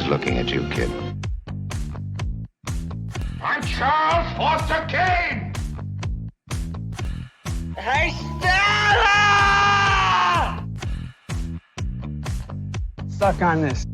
is looking at you, kid. I'm Charles Foster Kane! Hey, Stella! Stuck on this.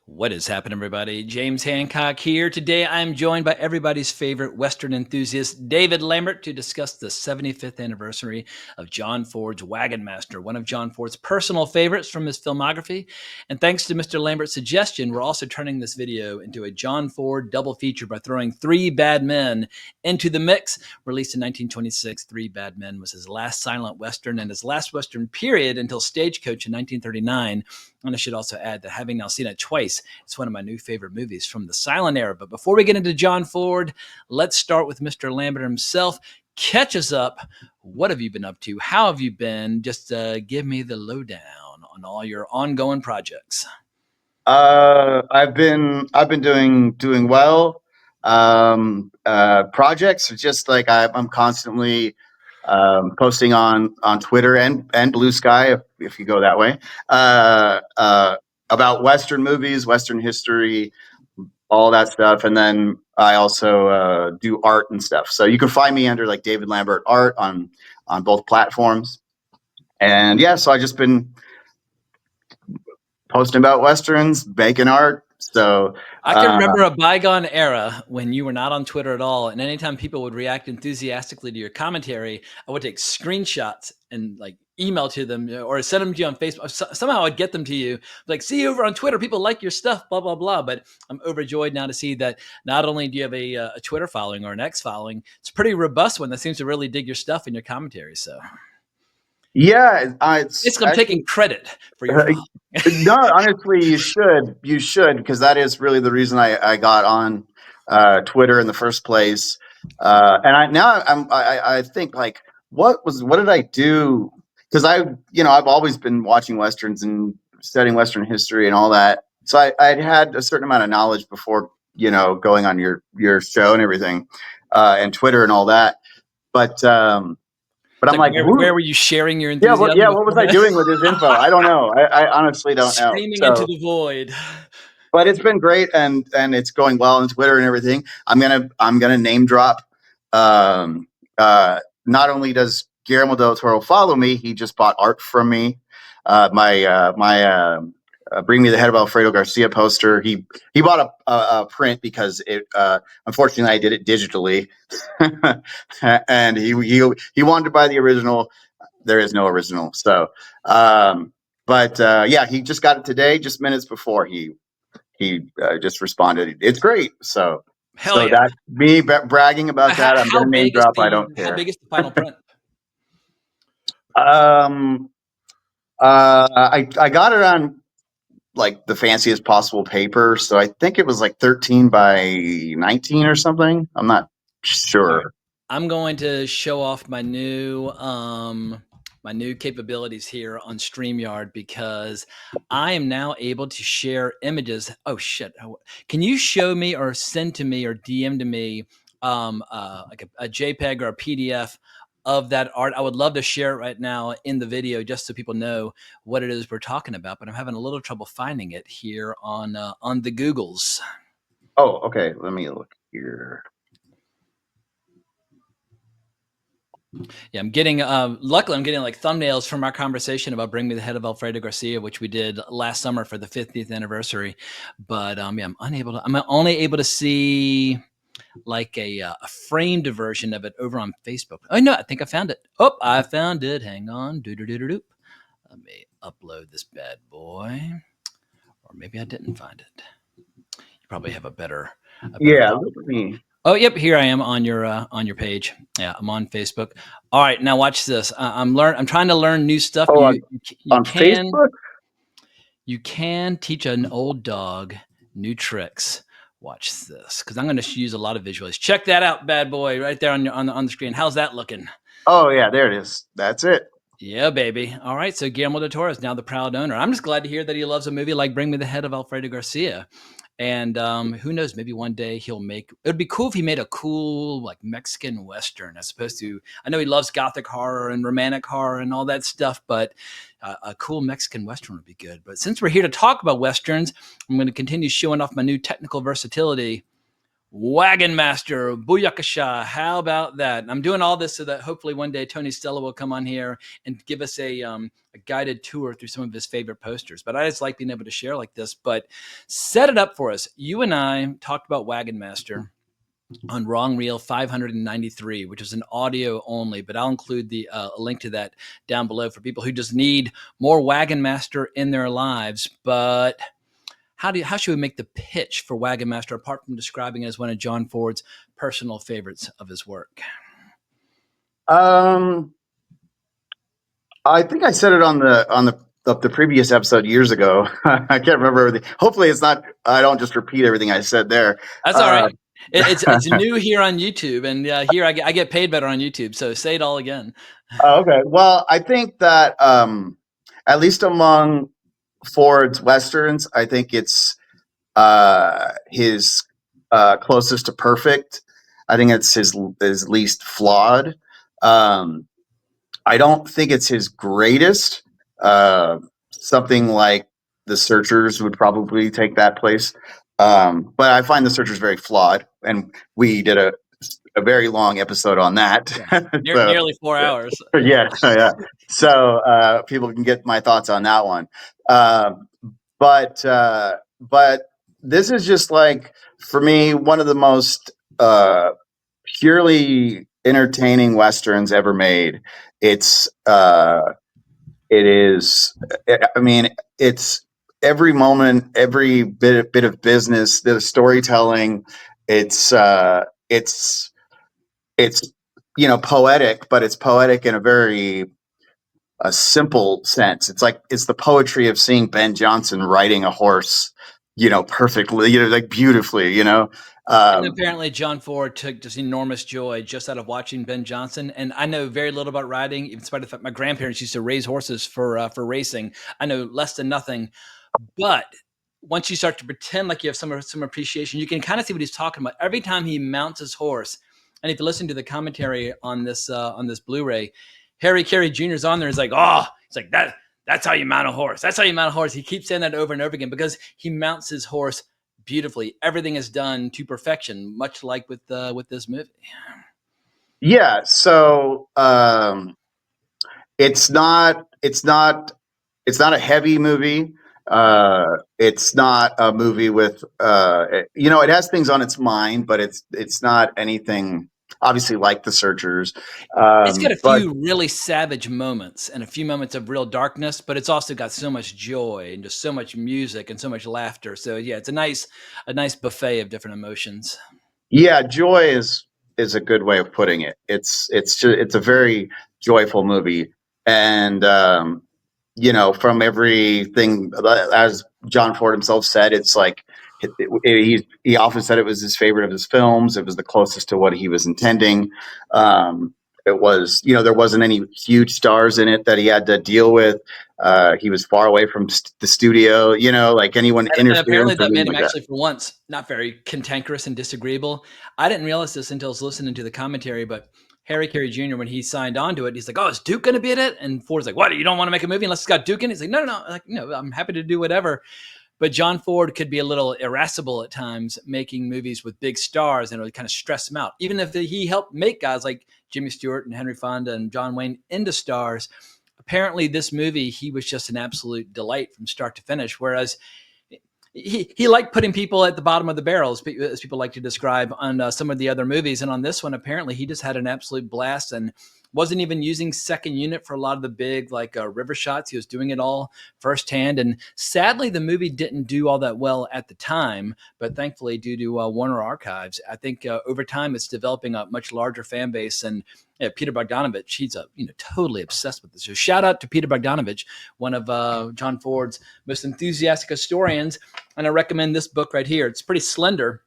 What is happening, everybody? James Hancock here. Today, I'm joined by everybody's favorite Western enthusiast, David Lambert, to discuss the 75th anniversary of John Ford's Wagon Master, one of John Ford's personal favorites from his filmography. And thanks to Mr. Lambert's suggestion, we're also turning this video into a John Ford double feature by throwing Three Bad Men into the mix. Released in 1926, Three Bad Men was his last silent Western and his last Western period until Stagecoach in 1939. And I should also add that having now seen it twice, it's one of my new favorite movies from the silent era. But before we get into John Ford, let's start with Mr. Lambert himself. Catch us up. What have you been up to? How have you been? Just give me the lowdown on all your ongoing projects. I've been doing well. Projects are just like I'm constantly posting on Twitter and Blue Sky if you go that way about Western movies, Western history, all that stuff, and then I also do art and stuff. So you can find me under like David Lambert Art on both platforms. And yeah, so I just been posting about Westerns, making art. So I can remember a bygone era when you were not on Twitter at all, and anytime people would react enthusiastically to your commentary, I would take screenshots and like email to them or send them to you on Facebook. Somehow I'd get them to you, like, see you over on Twitter, people like your stuff, blah, blah, blah. But I'm overjoyed now to see that not only do you have a Twitter following or an X following, it's a pretty robust one that seems to really dig your stuff and your commentary. So yeah, I'm taking credit for your no, honestly, you should because that is really the reason I got on Twitter in the first place. And I think like what did I do? Because I've always been watching Westerns and studying Western history and all that. So I'd had a certain amount of knowledge before going on your show and everything, and Twitter and all that. But I'm like, where were you sharing your enthusiasm? Yeah, what was I doing with this info? I don't know. I honestly don't know. Screaming into the void. But it's been great, and it's going well on Twitter and everything. I'm gonna name drop. Not only does Guillermo del Toro follow me, he just bought art from me. My Bring Me the Head of Alfredo Garcia poster. He bought a print because it unfortunately I did it digitally, and he wanted to buy the original. There is no original, so yeah, he just got it today, just minutes before he just responded. It's great. So yeah. That's me bragging about that. I'm gonna name drop. I don't care. How big is the final print? I got it on like the fanciest possible paper, so I think it was like 13 by 19 or something. I'm not sure. Right. I'm going to show off my new capabilities here on StreamYard because I am now able to share images. Oh shit! Can you show me or send to me or DM to me like a JPEG or a PDF of that art? I would love to share it right now in the video just so people know what it is we're talking about, but I'm having a little trouble finding it here on the Googles. Oh, okay. Let me look here. Yeah, I'm getting, luckily I'm getting like thumbnails from our conversation about Bring Me the Head of Alfredo Garcia, which we did last summer for the 50th anniversary. But yeah, I'm only able to see like a framed version of it over on Facebook. Oh no, I think I found it. Oh, I found it. Hang on. Doo-doo-doo-doo-doo. Let me upload this bad boy. Or maybe I didn't find it. You probably have a better yeah, look at me. Oh, yep. Here I am on your page. Yeah, I'm on Facebook. All right, now watch this. I'm trying to learn new stuff. Oh, on Facebook? You can teach an old dog new tricks. Watch this, because I'm going to use a lot of visuals. Check that out, bad boy, right there on the screen. How's that looking? Oh yeah, there it is. That's it. Yeah, baby. All right, so Guillermo del Toro is now the proud owner. I'm just glad to hear that he loves a movie like Bring Me the Head of Alfredo Garcia. And who knows, maybe one day he'll make, it would be cool if he made a cool like Mexican Western as opposed to, I know he loves Gothic horror and romantic horror and all that stuff, but a cool Mexican Western would be good. But since we're here to talk about Westerns, I'm going to continue showing off my new technical versatility. Wagon Master, Booyakasha. How about that? And I'm doing all this so that hopefully one day Tony Stella will come on here and give us a guided tour through some of his favorite posters. But I just like being able to share like this. But set it up for us. You and I talked about Wagon Master on Wrong Reel 593, which is an audio only, but I'll include the a link to that down below for people who just need more Wagon Master in their lives. But how should we make the pitch for Wagon Master apart from describing it as one of John Ford's personal favorites of his work? I think I said it on the previous episode years ago. I can't remember everything. Hopefully, it's not. I don't just repeat everything I said there. That's all right. It's new here on YouTube, and here I get paid better on YouTube. So say it all again. Okay. Well, I think that at least among Ford's westerns, I think it's his closest to perfect. I think it's his least flawed. I don't think it's his greatest. Something like The Searchers would probably take that place. But I find The Searchers very flawed, and we did a very long episode on that. Yeah. Nearly 4 hours. Yeah. So people can get my thoughts on that one. But this is just like, for me, one of the most purely entertaining westerns ever made. It is. I mean, it's every moment, every bit of business, the storytelling. It's poetic, but it's poetic in a very simple sense. It's the poetry of seeing Ben Jonson riding a horse, perfectly, like beautifully, And apparently John Ford took just enormous joy just out of watching Ben Jonson. And I know very little about riding, in spite of the fact my grandparents used to raise horses for racing. I know less than nothing. But once you start to pretend like you have some appreciation, you can kind of see what he's talking about. Every time he mounts his horse, and if you listen to the commentary on this Blu-ray, Carey Jr. is on there. He's like, that's how you mount a horse. That's how you mount a horse. He keeps saying that over and over again because he mounts his horse beautifully. Everything is done to perfection, much like with this movie. Yeah. So it's not a heavy movie. It's not a movie with it has things on its mind, but it's not anything obviously like The Searchers. It's got a few really savage moments and a few moments of real darkness, but it's also got so much joy and just so much music and so much laughter. So yeah, it's a nice buffet of different emotions. Yeah, joy is a good way of putting it. It's a very joyful movie, and from everything, as John Ford himself said, it's like he often said it was his favorite of his films. It was the closest to what he was intending. It was, there wasn't any huge stars in it that he had to deal with. He was far away from the studio, like anyone interference. Apparently that made him actually, for once, not very cantankerous and disagreeable. I didn't realize this until I was listening to the commentary, but Carey Jr., when he signed on to it, he's like, "Oh, is Duke going to be in it?" And Ford's like, "What? You don't want to make a movie unless it's got Duke in it?" He's like, "No. Like, I'm happy to do whatever." But John Ford could be a little irascible at times, making movies with big stars, and it would kind of stress him out. Even if he helped make guys like Jimmy Stewart and Henry Fonda and John Wayne into stars, apparently this movie, he was just an absolute delight from start to finish. Whereas he liked putting people at the bottom of the barrel, as people like to describe on some of the other movies. And on this one, apparently he just had an absolute blast and wasn't even using second unit for a lot of the big river shots. He was doing it all firsthand. And sadly, the movie didn't do all that well at the time, but thankfully due to Warner Archives, I think over time it's developing a much larger fan base. And Peter Bogdanovich, he's totally obsessed with this. So shout out to Peter Bogdanovich, one of John Ford's most enthusiastic historians. And I recommend this book right here. It's pretty slender,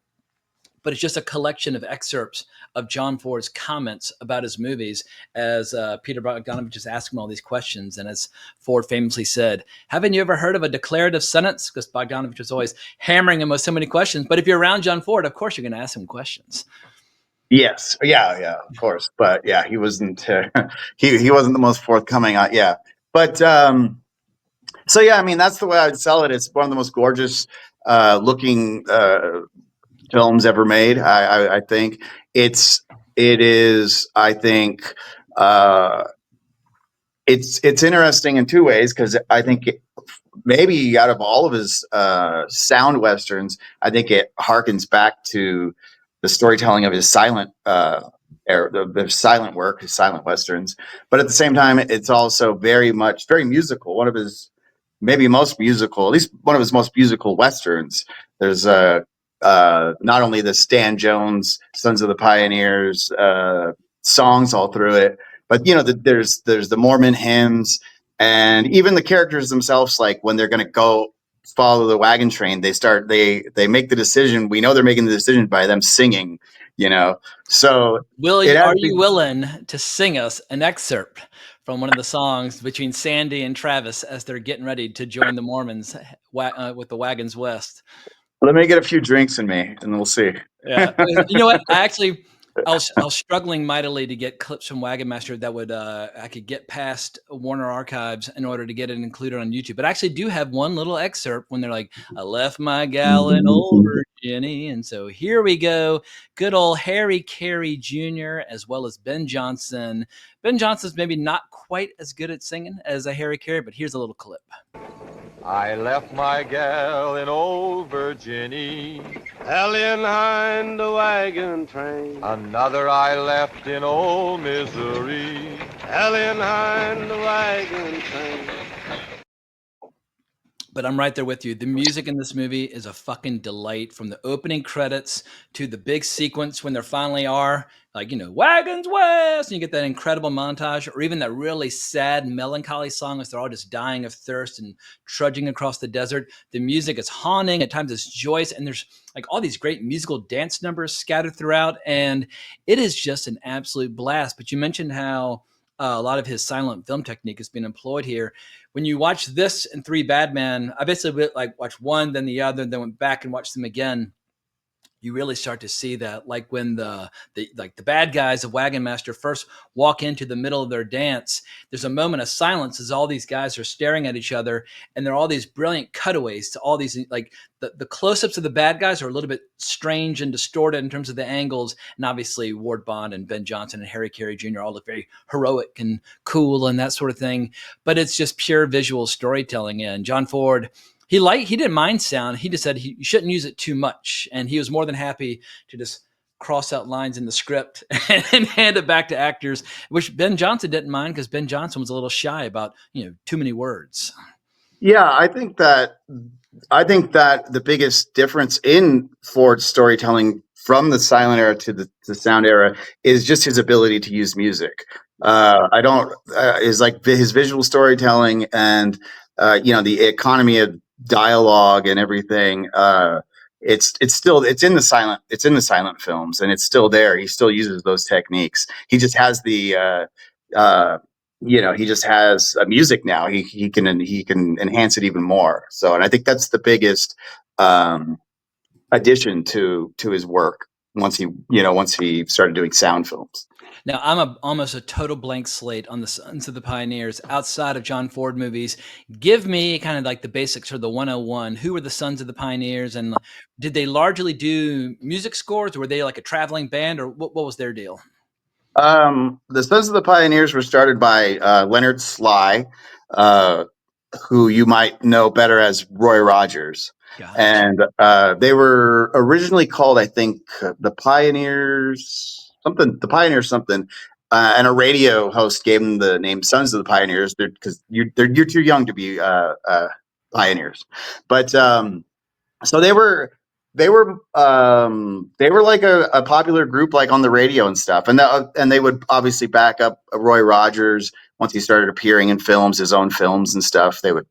but it's just a collection of excerpts of John Ford's comments about his movies as Peter Bogdanovich is asking him all these questions. And as Ford famously said, haven't you ever heard of a declarative sentence? Because Bogdanovich was always hammering him with so many questions. But if you're around John Ford, of course, you're going to ask him questions. Yes, yeah, of course, but yeah, he wasn't he wasn't the most forthcoming. Yeah, but so yeah, I mean that's the way I'd sell it. It's one of the most gorgeous looking films ever made. I think it is. I think it's interesting in two ways because I think maybe out of all of his sound westerns, I think it harkens back to the storytelling of his silent era, the silent work, his silent westerns. But at the same time, it's also very musical. One of his maybe most musical, at least one of his most musical westerns. There's not only the Stan Jones, Sons of the Pioneers songs all through it, but there's the Mormon hymns. And even the characters themselves, like when they're going to go follow the wagon train, they make the decision. We know they're making the decision by them singing, So Are you willing to sing us an excerpt from one of the songs between Sandy and Travis as they're getting ready to join the Mormons with the Wagons West? Let me get a few drinks in me, and we'll see. Yeah, you know what? I was struggling mightily to get clips from Wagon Master that would I could get past Warner Archives in order to get it included on YouTube. But I actually do have one little excerpt when they're like, "I left my gal in old Virginia," and so here we go. Good old Carey Jr. as well as Ben Johnson. Ben Johnson's maybe not quite as good at singing as a Harry Carey, but here's a little clip. I left my gal in old Virginia, hellying behind the wagon train. Another I left in old Missouri, hellying behind the wagon train. But I'm right there with you. The music in this movie is a fucking delight, from the opening credits to the big sequence when there finally are, Wagons West, and you get that incredible montage, or even that really sad, melancholy song as they're all just dying of thirst and trudging across the desert. The music is haunting, at times it's joyous, and there's like all these great musical dance numbers scattered throughout, and it is just an absolute blast. But you mentioned how a lot of his silent film technique has been employed here. When you watch this and Three Bad Men, I basically watched one, then the other, then went back and watched them again. You really start to see that, like when the bad guys of Wagon Master first walk into the middle of their dance, there's a moment of silence as all these guys are staring at each other, and there are all these brilliant cutaways to all these, like the close-ups of the bad guys are a little bit strange and distorted in terms of the angles, and obviously Ward Bond and Ben Johnson and Harry Carey Jr. all look very heroic and cool and that sort of thing, but it's just pure visual storytelling. And John Ford, he didn't mind sound. He just said you shouldn't use it too much. And he was more than happy to just cross out lines in the script and hand it back to actors, which Ben Johnson didn't mind because Ben Johnson was a little shy about, too many words. Yeah, I think that the biggest difference in Ford's storytelling from the silent era to the sound era is just his ability to use music. Is like his visual storytelling and the economy of dialogue and everything. It's in the silent films, and it's still there. He still uses those techniques. He just has he just has music now. He can enhance it even more. So, and I think that's the biggest addition to his work once he started doing sound films. Now, I'm almost a total blank slate on the Sons of the Pioneers outside of John Ford movies. Give me kind of like the basics or the 101. Who were the Sons of the Pioneers, and did they largely do music scores, or were they like a traveling band, or what was their deal? The Sons of the Pioneers were started by Leonard Sly, who you might know better as Roy Rogers. Gotcha. And they were originally called, I think, the Pioneers something. And a radio host gave them the name Sons of the Pioneers because you're too young to be pioneers. But so they were like a popular group, like on the radio and stuff, and they would obviously back up Roy Rogers once he started appearing in films, his own films and stuff. But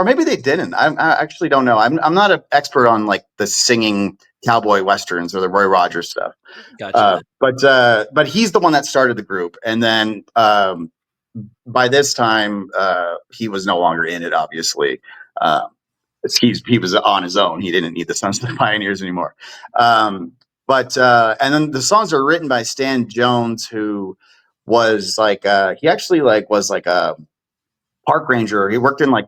maybe they didn't. I actually don't know. I'm not an expert on like the singing cowboy westerns or the Roy Rogers stuff. Gotcha. But he's the one that started the group, and then by this time he was no longer in it. Obviously, he was on his own. He didn't need the Sons of the Pioneers anymore. And then the songs are written by Stan Jones, who was like he actually was like a park ranger. He worked in like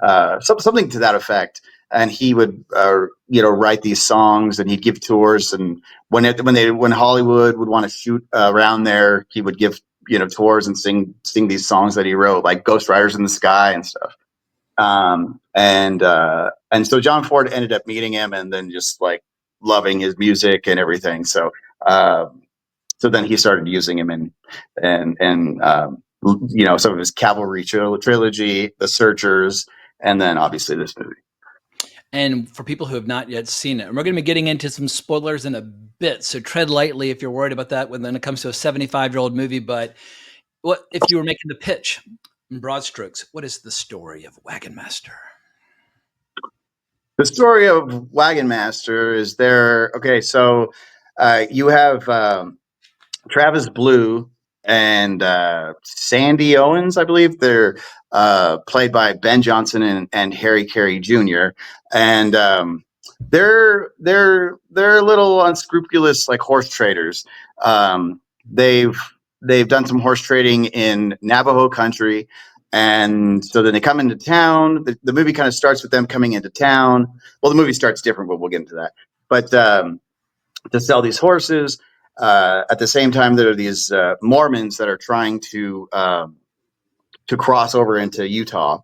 something to that effect, and he would write these songs, and he'd give tours. And when Hollywood would want to shoot around there, he would give tours and sing these songs that he wrote, like Ghost Riders in the Sky and stuff. And so John Ford ended up meeting him and then just like loving his music and everything. So then he started using him in some of his Cavalry trilogy, The Searchers, and then obviously this movie. And for people who have not yet seen it, and we're going to be getting into some spoilers in a bit, so tread lightly if you're worried about that when it comes to a 75-year-old movie. But what if you were making the pitch in broad strokes? What is the story of Wagon Master? The story of Wagon Master is there. Okay, so you have Travis Blue and Sandy Owens, I believe. They're played by Ben Johnson and Carey Jr. And they're a little unscrupulous, like horse traders. They've done some horse trading in Navajo country. And so then they come into town. The movie kind of starts with them coming into town. Well, the movie starts different, but we'll get into that. But to sell these horses. At the same time, there are these Mormons that are trying to cross over into Utah,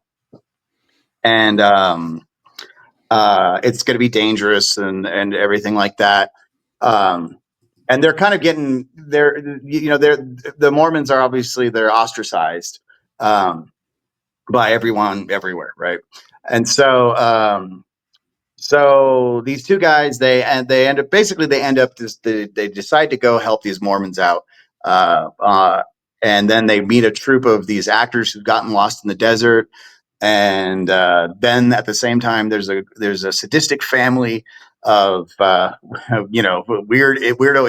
and it's going to be dangerous and everything like that. And they're kind of getting the Mormons are obviously they're ostracized by everyone everywhere, right? And so these two guys, they end up they decide to go help these Mormons out, and then they meet a troupe of these actors who've gotten lost in the desert, and then at the same time there's a sadistic family of weirdo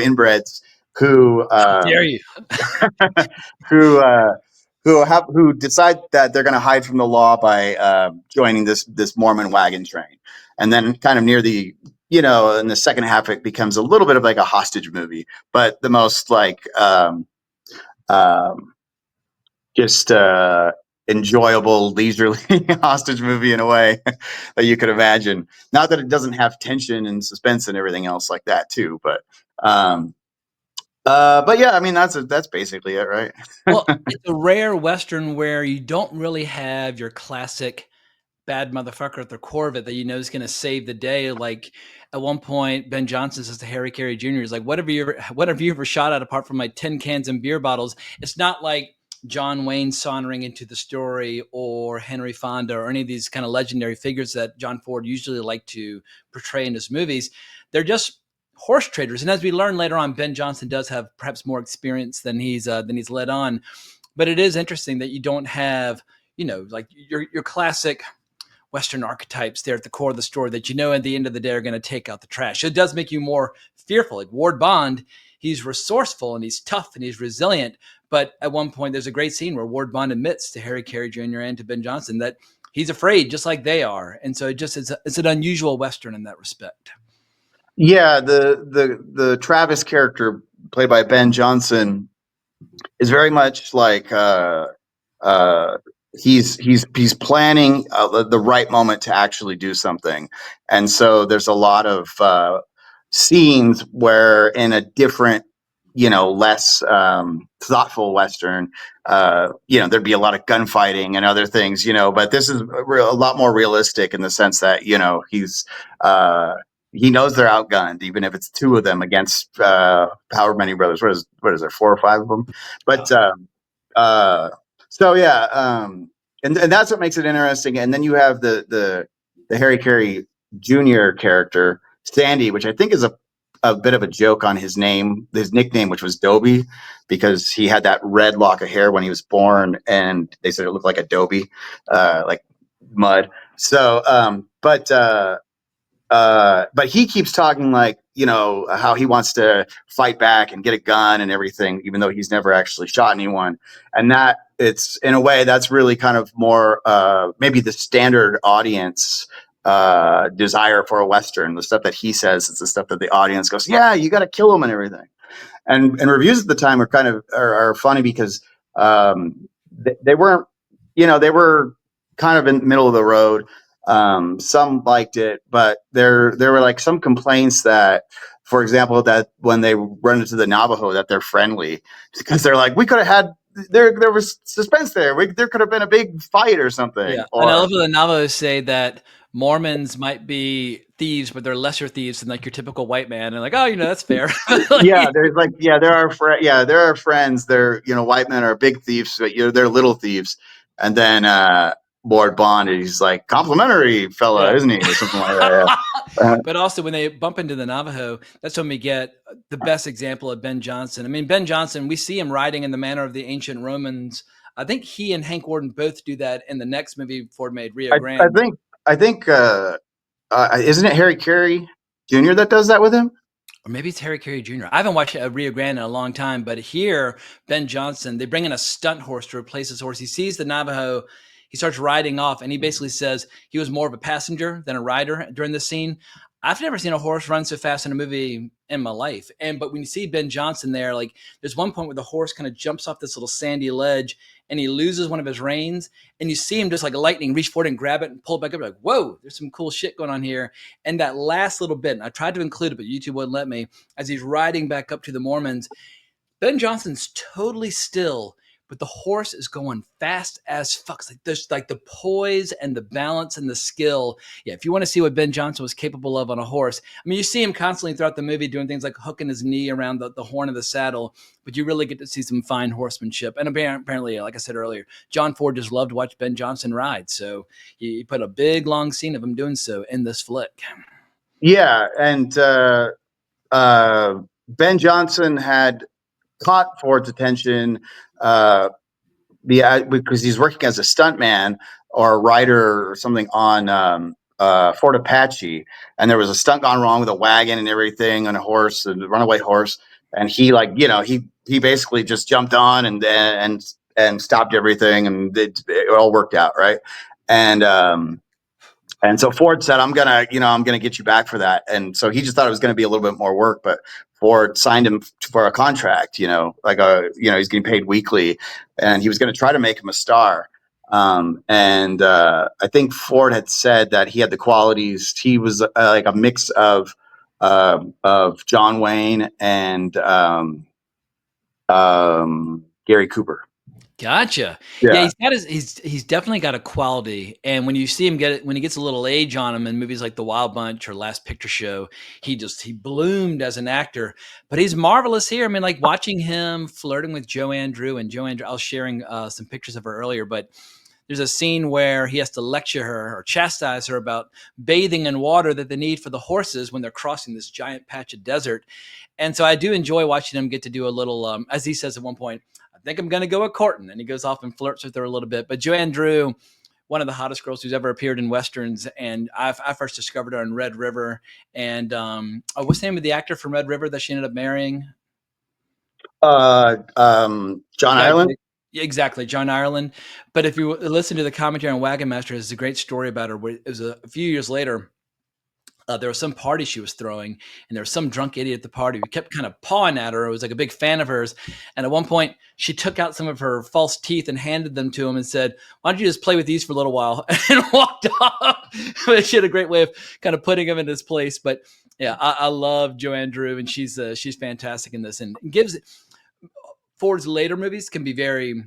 inbreds who Dare you? who decide that they're going to hide from the law by joining this Mormon wagon train. And then kind of near the, in the second half, it becomes a little bit of like a hostage movie, but the most like just enjoyable, leisurely hostage movie in a way that you could imagine. Not that it doesn't have tension and suspense and everything else like that too, but yeah, I mean that's basically it, right? Well, it's a rare Western where you don't really have your classic bad motherfucker at the core of it that is going to save the day. Like at one point, Ben Johnson says to Carey Jr., he's like, what have you ever shot at apart from like tin cans and beer bottles? It's not like John Wayne sauntering into the story or Henry Fonda or any of these kind of legendary figures that John Ford usually liked to portray in his movies. They're just horse traders. And as we learn later on, Ben Johnson does have perhaps more experience than he's led on. But it is interesting that you don't have, like your classic Western archetypes there at the core of the story that at the end of the day are going to take out the trash. It does make you more fearful. Like Ward Bond, he's resourceful and he's tough and he's resilient. But at one point, there's a great scene where Ward Bond admits to Carey Jr. and to Ben Johnson that he's afraid just like they are. And so it's an unusual Western in that respect. Yeah, the Travis character played by Ben Johnson is very much like he's planning the right moment to actually do something, and so there's a lot of scenes where in a different, less thoughtful Western, there'd be a lot of gunfighting and other things, but this is a lot more realistic in the sense that he knows they're outgunned, even if it's two of them against however many brothers. What is there, 4 or 5 of them? But so yeah, and that's what makes it interesting. And then you have the Carey Jr. character Sandy, which I think is a bit of a joke on his name, his nickname, which was Dobie, because he had that red lock of hair when he was born, and they said it looked like adobe, like mud. So, but he keeps talking like, how he wants to fight back and get a gun and everything, even though he's never actually shot anyone. And that it's in a way that's really kind of more maybe the standard audience desire for a Western. The stuff that he says is the stuff that the audience goes, yeah, you got to kill him and everything. And reviews at the time are kind of are funny because they weren't, they were kind of in the middle of the road. Some liked it, but there were like some complaints that, for example, that when they run into the Navajo, that they're friendly because they're like, we could have had there was suspense there. There could have been a big fight or something. Yeah, Or and I love when the Navajos say that Mormons might be thieves, but they're lesser thieves than like your typical white man. And like, oh, that's fair. Like, yeah, there's like there are friends. They're white men are big thieves, but they're little thieves. And then Lord Bond, he's like complimentary fella, yeah. isn't he, or something like that. Yeah. But also when they bump into the Navajo, that's when we get the best example of Ben Jonson. I mean, Ben Jonson, we see him riding in the manner of the ancient Romans. I think he and Hank Warden both do that in the next movie Ford made, Rio Grande. I think isn't it Harry Carey Jr. that does that with him? Or maybe it's Carey Jr. I haven't watched Rio Grande in a long time, but here, Ben Jonson, they bring in a stunt horse to replace his horse. He sees the Navajo, he starts riding off, and he basically says he was more of a passenger than a rider during this scene. I've never seen a horse run so fast in a movie in my life. But when you see Ben Jonson there, like there's one point where the horse kind of jumps off this little sandy ledge and he loses one of his reins, and you see him just like a lightning reach forward and grab it and pull it back up. Like, whoa, there's some cool shit going on here. And that last little bit, and I tried to include it, but YouTube wouldn't let me, as he's riding back up to the Mormons, Ben Jonson's totally still, but the horse is going fast as fuck. Like there's like the poise and the balance and the skill. Yeah, if you want to see what Ben Jonson was capable of on a horse, I mean, you see him constantly throughout the movie doing things like hooking his knee around the horn of the saddle, but you really get to see some fine horsemanship. And apparently, like I said earlier, John Ford just loved to watch Ben Jonson ride. So he put a big, long scene of him doing so in this flick. Yeah, and Ben Jonson had caught Ford's attention because he's working as a stuntman or a rider or something on Fort Apache, and there was a stunt gone wrong with a wagon and everything on a horse, a runaway horse, and he he basically just jumped on and stopped everything, and it all worked out, right? And so Ford said, I'm gonna get you back for that. And so he just thought it was going to be a little bit more work, but Ford signed him for a contract, he's getting paid weekly, and he was going to try to make him a star. I think Ford had said that he had the qualities. He was like a mix of John Wayne and Gary Cooper. Gotcha. Yeah, he's definitely got a quality. And when you see him when he gets a little age on him in movies like The Wild Bunch or Last Picture Show, he bloomed as an actor. But he's marvelous here. I mean, like watching him flirting with Joanne Drew, I was sharing some pictures of her earlier, but there's a scene where he has to lecture her or chastise her about bathing in water that they need for the horses when they're crossing this giant patch of desert. And so I do enjoy watching him get to do a little, as he says at one point, I think I'm going to go a courting. And he goes off and flirts with her a little bit. But Joanne Drew, one of the hottest girls who's ever appeared in Westerns. And I first discovered her in Red River. And what's the name of the actor from Red River that she ended up marrying? John Ireland. Exactly, John Ireland. But if you listen to the commentary on Wagon Master, there's a great story about her. Where it was a few years later. There was some party she was throwing, and there was some drunk idiot at the party who kept kind of pawing at her. It was like a big fan of hers. And at one point, she took out some of her false teeth and handed them to him and said, why don't you just play with these for a little while? And walked off. She had a great way of kind of putting him in his place. But yeah, I love Joanne Drew, and she's fantastic in this. And gives Ford's later movies can be very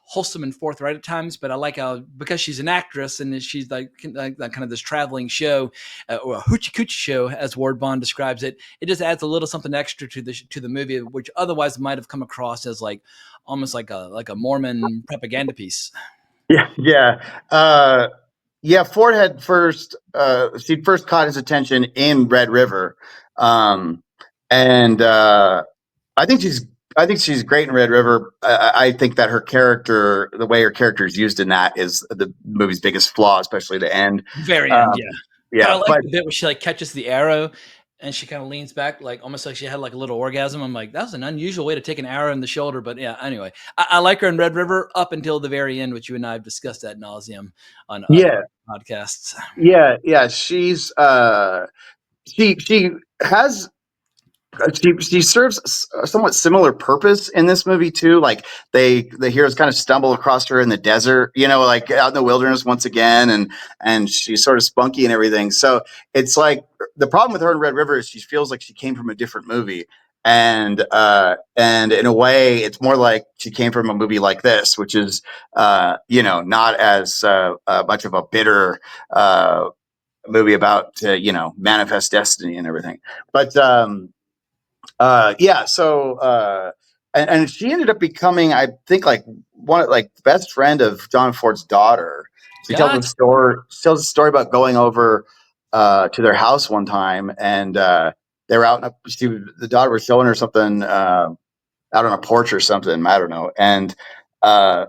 wholesome and forthright at times, but I like how, because she's an actress and she's like kind of this traveling show or a hoochie coochie show, as Ward Bond describes it, it just adds a little something extra to the movie, which otherwise might have come across as like almost like a Mormon propaganda piece. Ford had first caught his attention in Red River, and I think she's great in Red River. I think that her character, the way her character is used in that, is the movie's biggest flaw, especially the end. Very end, yeah. I yeah, like but the bit where she like catches the arrow and she kind of leans back, like almost like she had like a little orgasm. I'm like, that was an unusual way to take an arrow in the shoulder. But yeah, anyway, I like her in Red River up until the very end, which you and I have discussed ad nauseum on other yeah, podcasts. yeah. She has she serves a somewhat similar purpose in this movie too. Like the heroes kind of stumble across her in the desert, like out in the wilderness once again, and she's sort of spunky and everything. So it's like the problem with her in Red River is she feels like she came from a different movie. And in a way, it's more like she came from a movie like this, which is not as much of a bitter movie about manifest destiny and everything. But yeah, so and she ended up becoming, I think, like best friend of John Ford's daughter. She tells a Gotcha. story. She tells a story about going over to their house one time, and they were out. The daughter was showing her something out on a porch or something. I don't know, and uh,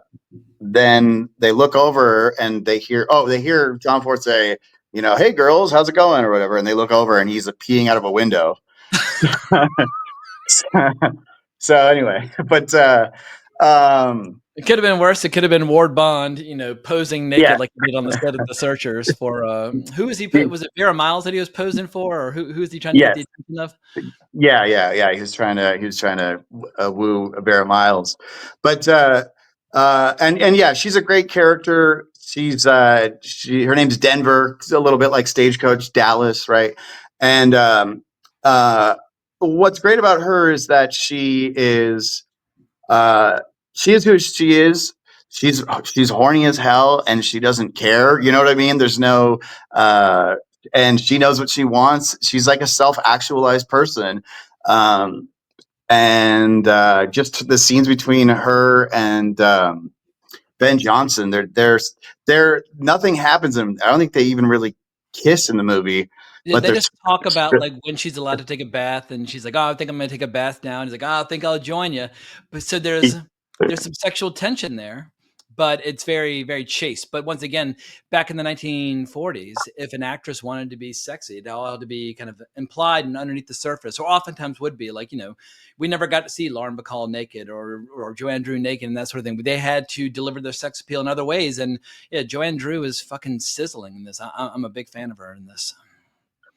then they look over and they hear John Ford say, "Hey girls, how's it going?" or whatever, and they look over and he's peeing out of a window. So anyway, but It could have been worse. It could have been Ward Bond, posing yeah, naked like he did on the set of The Searchers for who was he? Was it Vera Miles that he was posing for, or who was he trying to get the yes, attention of? yeah. He was trying to woo Vera Miles, but and yeah, she's a great character. Her name's Denver. It's a little bit like Stagecoach Dallas, right? And uh, what's great about her is that Uh, she is who she is. She's horny as hell, and she doesn't care. You know what I mean? There's no, uh, and she knows what she wants. She's like a self-actualized person. Um, and just the scenes between her and Ben Johnson, they're nothing happens in them. I don't think they even really kiss in the movie, Yeah, but they they're just talk about like when she's allowed to take a bath, and she's like, "Oh, I think I'm going to take a bath now," and he's like, "Oh, I think I'll join you." But so there's some sexual tension there, but it's very very chaste. But once again, back in the 1940s, if an actress wanted to be sexy, it all had to be kind of implied and underneath the surface, or oftentimes would be like we never got to see Lauren Bacall naked or Joanne Drew naked and that sort of thing. But they had to deliver their sex appeal in other ways, and yeah, Joanne Drew is fucking sizzling in this. I'm a big fan of her in this.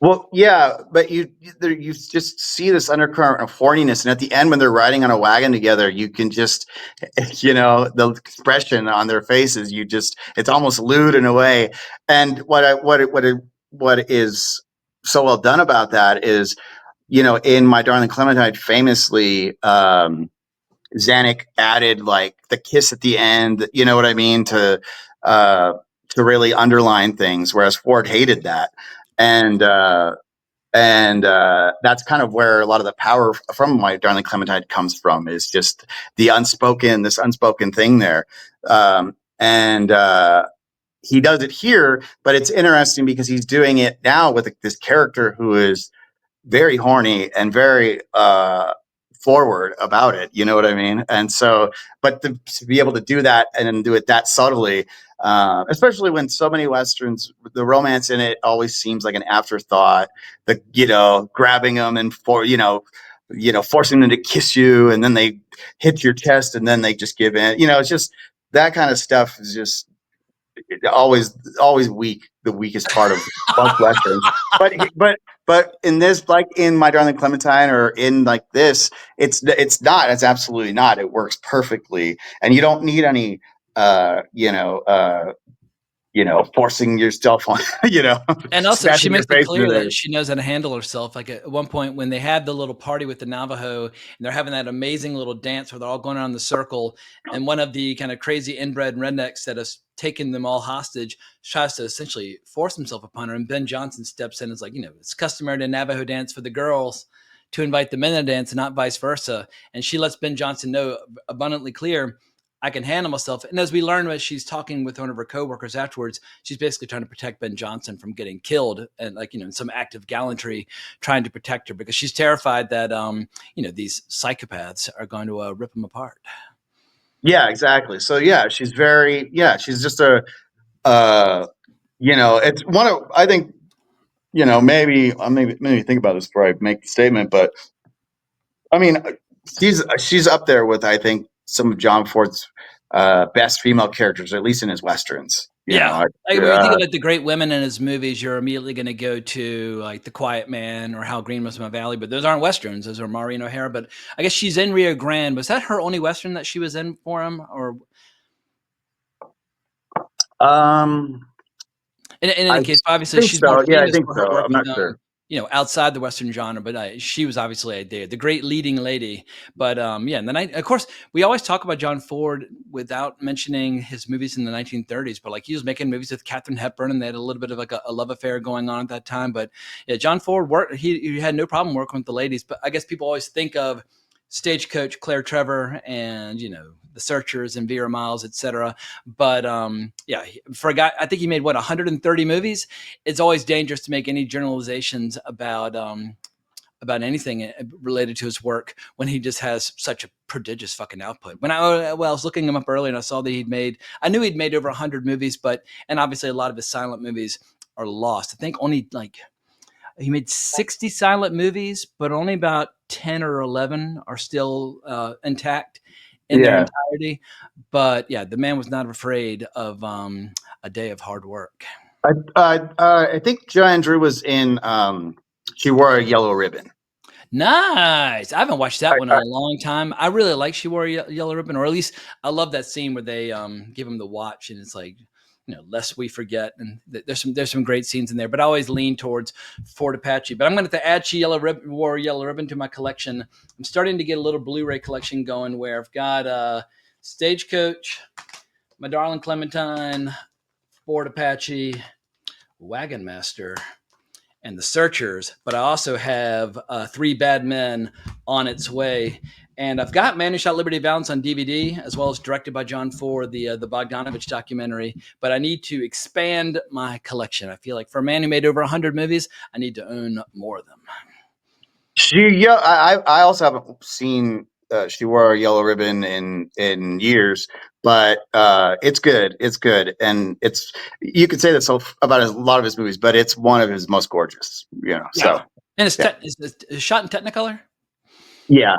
Well, yeah, but you just see this undercurrent of horniness, and at the end, when they're riding on a wagon together, you can just, the expression on their faces. It's almost lewd in a way. And what is so well done about that is, in My Darling Clementine, famously, Zanuck added like the kiss at the end. You know what I mean uh, to really underline things, whereas Ford hated that. And that's kind of where a lot of the power from My Darling Clementine comes from, is just this unspoken thing there. And he does it here, but it's interesting because he's doing it now with this character who is very horny and very forward about it. You know what I mean? And so, but to be able to do that and do it that subtly, especially when so many westerns, the romance in it always seems like an afterthought. Grabbing them and forcing them to kiss you, and then they hit your chest, and then they just give in. It's just that kind of stuff is just always weak, the weakest part of most westerns. But in this, like in My Darling Clementine, or in like this, it's absolutely not. It works perfectly, and you don't need any forcing yourself on, And also, she smashing your makes it face clear into that there. she knows how to handle herself. Like at one point, when they have the little party with the Navajo, and they're having that amazing little dance where they're all going around the circle, and one of the kind of crazy inbred rednecks that has taken them all hostage tries to essentially force himself upon her, and Ben Johnson steps in and is like, it's customary to Navajo dance for the girls to invite the men to dance, and not vice versa. And she lets Ben Johnson know abundantly clear, I can handle myself. And as we learn, as she's talking with one of her coworkers afterwards, she's basically trying to protect Ben Johnson from getting killed, and in some act of gallantry, trying to protect her because she's terrified that these psychopaths are going to rip him apart. Yeah, exactly. So yeah, she's just it's one of, I think, maybe think about this before I make the statement, but I mean, she's up there with, I think, some of John Ford's best female characters, at least in his westerns. Yeah. Like, when you think of like the great women in his movies, you're immediately going to go to like The Quiet Man or How Green Was My Valley, but those aren't westerns. Those are Maureen O'Hara. But I guess she's in Rio Grande. Was that her only western that she was in for him, or? In any case, obviously, think she's more so. Yeah, I famous think for her so. work I'm not sure. outside the Western genre, but she was obviously the great leading lady. But yeah, and then of course, we always talk about John Ford without mentioning his movies in the 1930s. But like, he was making movies with Katharine Hepburn, and they had a little bit of like a love affair going on at that time. But yeah, John Ford worked. He had no problem working with the ladies. But I guess people always think of Stagecoach, Claire Trevor, and The Searchers and Vera Miles, etc. But yeah, for a guy, I think he made 130 movies. It's always dangerous to make any generalizations about anything related to his work when he just has such a prodigious fucking output. When I was looking him up earlier and I saw that I knew he'd made over 100 movies, and obviously a lot of his silent movies are lost. I think only like he made 60 silent movies, but only about 10 or 11 are still intact in their entirety. But yeah, the man was not afraid of a day of hard work. I think Joanne Drew was in. She Wore a Yellow Ribbon. Nice. I haven't watched that one in a long time. I really like She Wore a Yellow Ribbon, or at least I love that scene where they give him the watch, and it's like, lest we forget. And there's some great scenes in there, but I always lean towards Fort Apache. But I'm going to add She Wore a Yellow Ribbon to my collection. I'm starting to get a little Blu-ray collection going where I've got Stagecoach, My Darling Clementine, Fort Apache, Wagon Master, and The Searchers, but I also have Three Bad Men on its way. And I've got Man Who Shot Liberty Valance on DVD, as well as directed by John Ford, the Bogdanovich documentary. But I need to expand my collection. I feel like for a man who made over 100 movies, I need to own more of them. I also haven't seen She Wore a Yellow Ribbon in years, but it's good. It's good, and you could say that about a lot of his movies, but it's one of his most gorgeous. Yeah. So and it's shot in Technicolor. Yeah.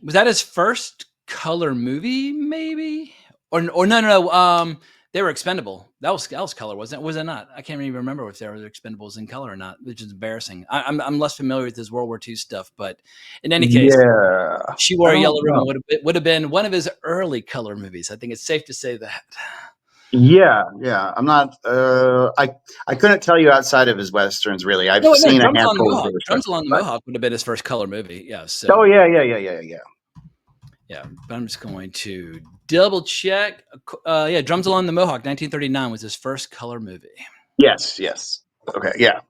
Was that his first color movie? Maybe or no. They were expendable. That was color, wasn't it? Was it not? I can't even remember if there were expendables in color or not, which is embarrassing. I'm less familiar with his World War II stuff, but in any case, She Wore a Yellow Ribbon would have been one of his early color movies. I think it's safe to say that. Yeah. I'm not. I couldn't tell you outside of his westerns. Really, I've seen a handful of those. Drums Along the Mohawk would have been his first color movie. Yeah. So. Oh yeah. Yeah, but I'm just going to double check. Yeah, Drums Along the Mohawk, 1939 was his first color movie. Yes. Okay. Yeah.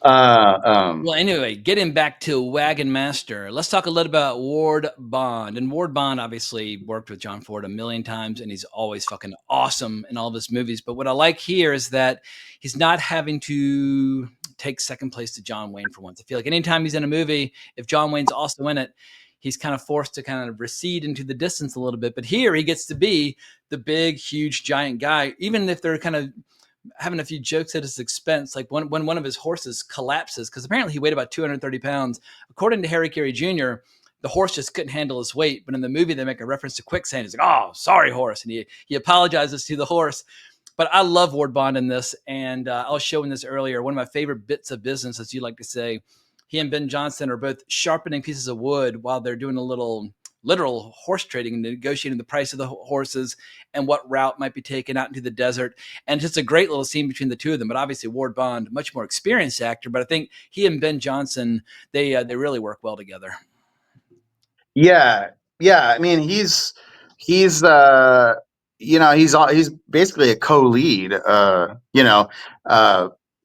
Well, anyway, getting back to Wagon Master, let's talk a little about Ward Bond. And Ward Bond obviously worked with John Ford a million times, and he's always fucking awesome in all of his movies. But what I like here is that he's not having to take second place to John Wayne for once. I feel like anytime he's in a movie, if John Wayne's also in it, he's kind of forced to kind of recede into the distance a little bit. But here he gets to be the big, huge, giant guy, even if they're kind of having a few jokes at his expense. Like when one of his horses collapses, because apparently he weighed about 230 pounds. According to Carey Jr., the horse just couldn't handle his weight. But in the movie, they make a reference to quicksand. He's like, "Oh, sorry, horse." And he apologizes to the horse. But I love Ward Bond in this. And I was showing this earlier. One of my favorite bits of business, as you like to say, he and Ben Johnson are both sharpening pieces of wood while they're doing a little literal horse trading and negotiating the price of the horses and what route might be taken out into the desert. And just a great little scene between the two of them. But obviously Ward Bond, much more experienced actor, but I think he and Ben Johnson, they really work well together. Yeah. I mean, he's he's basically a co-lead,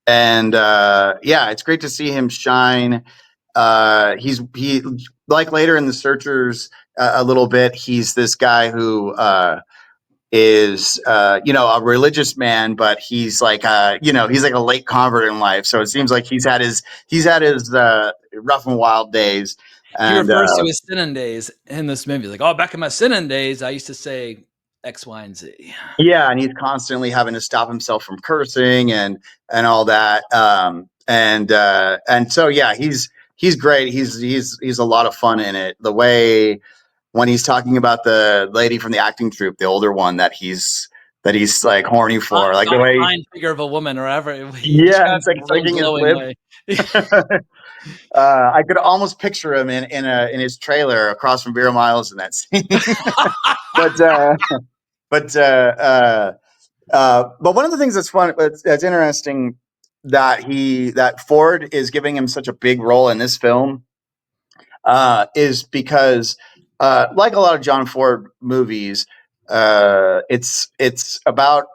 and it's great to see him shine. He like later in The Searchers a little bit. He's this guy who is a religious man, but he's like he's like a late convert in life. So it seems like he's had his rough and wild days. And he refers to his sinning days in this movie. Like, back in my sinning days, I used to say X, Y, and Z. Yeah, and he's constantly having to stop himself from cursing and all that. And so yeah, he's great. He's a lot of fun in it. The way when he's talking about the lady from the acting troupe, the older one that he's like horny for, like the way, Fine figure of a woman, or whatever. He yeah, describes it's like it in a real sucking his glowing lips. way. I could almost picture him in his trailer across from Vera Miles in that scene. but but one of the things that's fun, that's interesting, that Ford is giving him such a big role in this film, is because, like a lot of John Ford movies, it's about,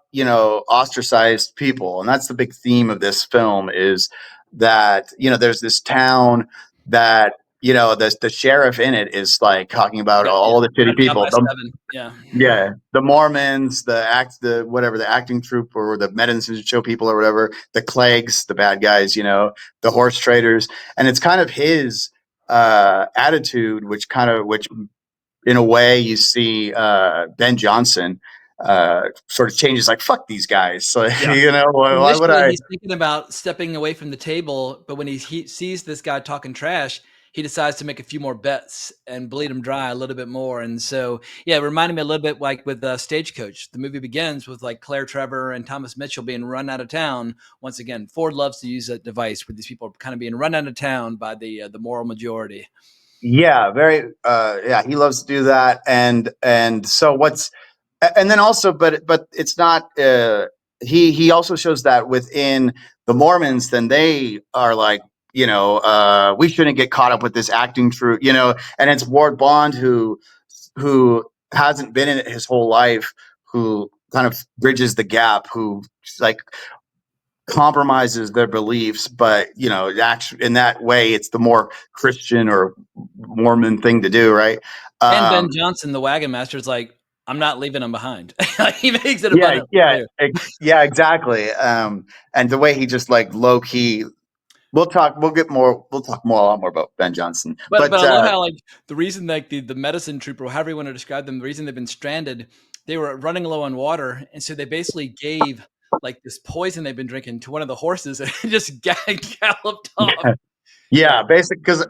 ostracized people, and that's the big theme of this film, is that, there's this town that, the sheriff in it is like talking about all the shitty Got down people. by 7. Yeah. Yeah, the Mormons, the acting troupe, or the medicine show people, or whatever, the Cleggs, the bad guys, the horse traders, and it's kind of his attitude, which in a way you see Ben Johnson sort of changes, like, fuck these guys, so Yeah. why would Initially, I? he's thinking about stepping away from the table, but when he sees this guy talking trash, he decides to make a few more bets and bleed him dry a little bit more. And so, yeah, it reminded me a little bit like with Stagecoach. The movie begins with like Claire Trevor and Thomas Mitchell being run out of town. Once again, Ford loves to use that device where these people are kind of being run out of town by the moral majority. Yeah, very. Yeah, he loves to do that, and so and then also, but it's not. He also shows that within the Mormons, then they are like, we shouldn't get caught up with this acting troupe, and it's Ward Bond who hasn't been in it his whole life, who kind of bridges the gap, who like compromises their beliefs, but actually in that way, it's the more Christian or Mormon thing to do, right? And Ben Johnson, the wagon master, is like, I'm not leaving him behind. He makes it Yeah, abundantly yeah, clear. yeah, exactly. And the way he just like low key. We'll talk. We'll get more. We'll talk more a lot more about Ben Johnson. But But I love how, like, the reason, like, the medicine trooper, or however you want to describe them, the reason they've been stranded, they were running low on water, and so they basically gave like this poison they've been drinking to one of the horses and just galloped off. yeah, because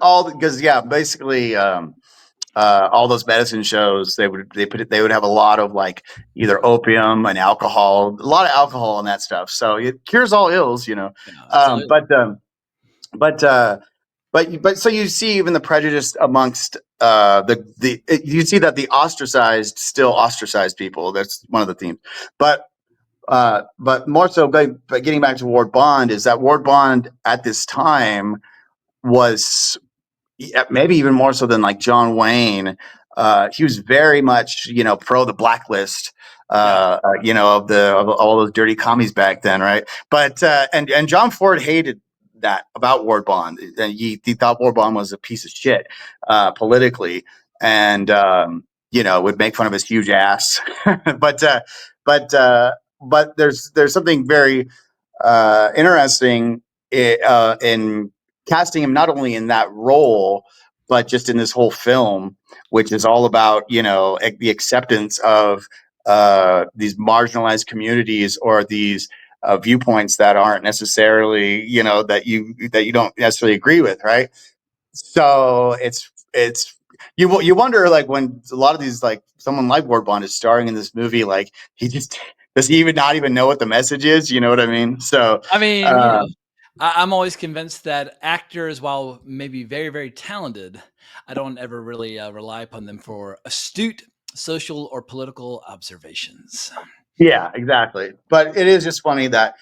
yeah, basically, all those medicine shows, they would have a lot of like either opium and alcohol, a lot of alcohol and that stuff. So it cures all ills, Yeah, absolutely. But so you see even the prejudice amongst you see that the ostracized still ostracize people. That's one of the themes. But more so, getting back to Ward Bond, is that Ward Bond at this time was, maybe even more so than like John Wayne. He was very much, pro the blacklist, Yeah. of all those dirty commies back then, right? But and John Ford hated that about Ward Bond, and he thought Ward Bond was a piece of shit politically, and would make fun of his huge ass. but but but there's something very interesting in casting him not only in that role, but just in this whole film, which is all about the acceptance of these marginalized communities, or these viewpoints that aren't necessarily that you don't necessarily agree with, right? So you wonder, like, when a lot of these, like someone like Ward Bond is starring in this movie, like, he just does he even not even know what the message is? You know what I mean? So I mean, uh, I'm always convinced that actors, while maybe very, very talented, I don't ever really rely upon them for astute social or political observations. yeah, exactly. But it is just funny that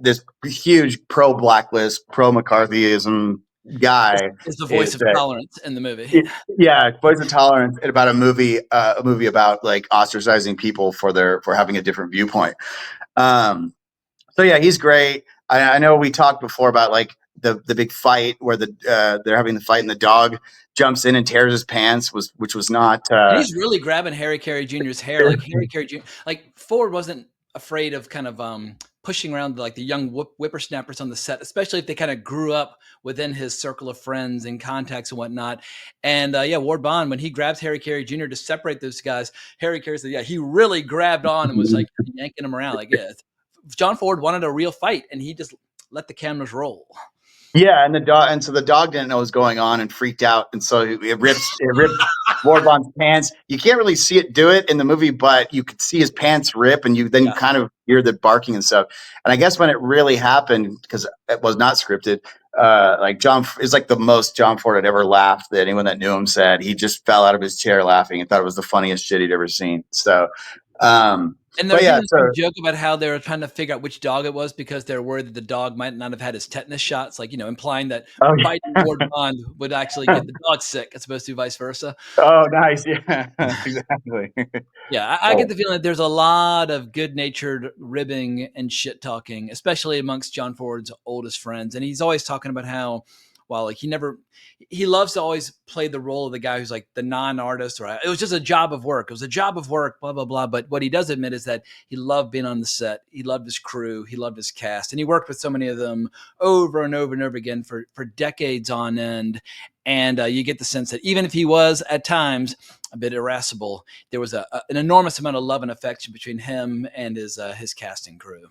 this huge pro blacklist, pro McCarthyism guy Is the voice is of tolerance in the movie. yeah, voice of tolerance, about a movie about like ostracizing people for having a different viewpoint. So yeah, he's great. I know we talked before about like the big fight where they're having the fight and the dog jumps in and tears his pants, which was not. And he's really grabbing Carey Jr.'s hair, like Carey Jr. Like Ford wasn't afraid of kind of pushing around like the young whippersnappers on the set, especially if they kind of grew up within his circle of friends and contacts and whatnot. And Ward Bond, when he grabs Carey Jr. to separate those guys, Harry Carey said, he really grabbed on and was like yanking him around. Like, John Ford wanted a real fight, and he just let the cameras roll. Yeah, and so the dog didn't know what was going on and freaked out, and so it ripped Warbon's pants. You can't really see it do it in the movie, but you could see his pants rip, and you kind of hear the barking and stuff. And I guess when it really happened, because it was not scripted, like John is like the most John Ford had ever laughed that anyone that knew him said. He just fell out of his chair laughing and thought it was the funniest shit he'd ever seen. So. And there was even some joke about how they were trying to figure out which dog it was because they're worried that the dog might not have had his tetanus shots, like, implying that biting Ward Bond would actually get the dog sick as opposed to vice versa. Oh, nice. Yeah, exactly. Yeah, I get the feeling that there's a lot of good-natured ribbing and shit-talking, especially amongst John Ford's oldest friends. And he's always talking about how, while like he loves to always play the role of the guy who's like the non-artist, or it was just a job of work. It was a job of work, blah, blah, blah. But what he does admit is that he loved being on the set. He loved his crew. He loved his cast. And he worked with so many of them over and over and over again for decades on end. And you get the sense that even if he was at times a bit irascible, there was an enormous amount of love and affection between him and his casting crew.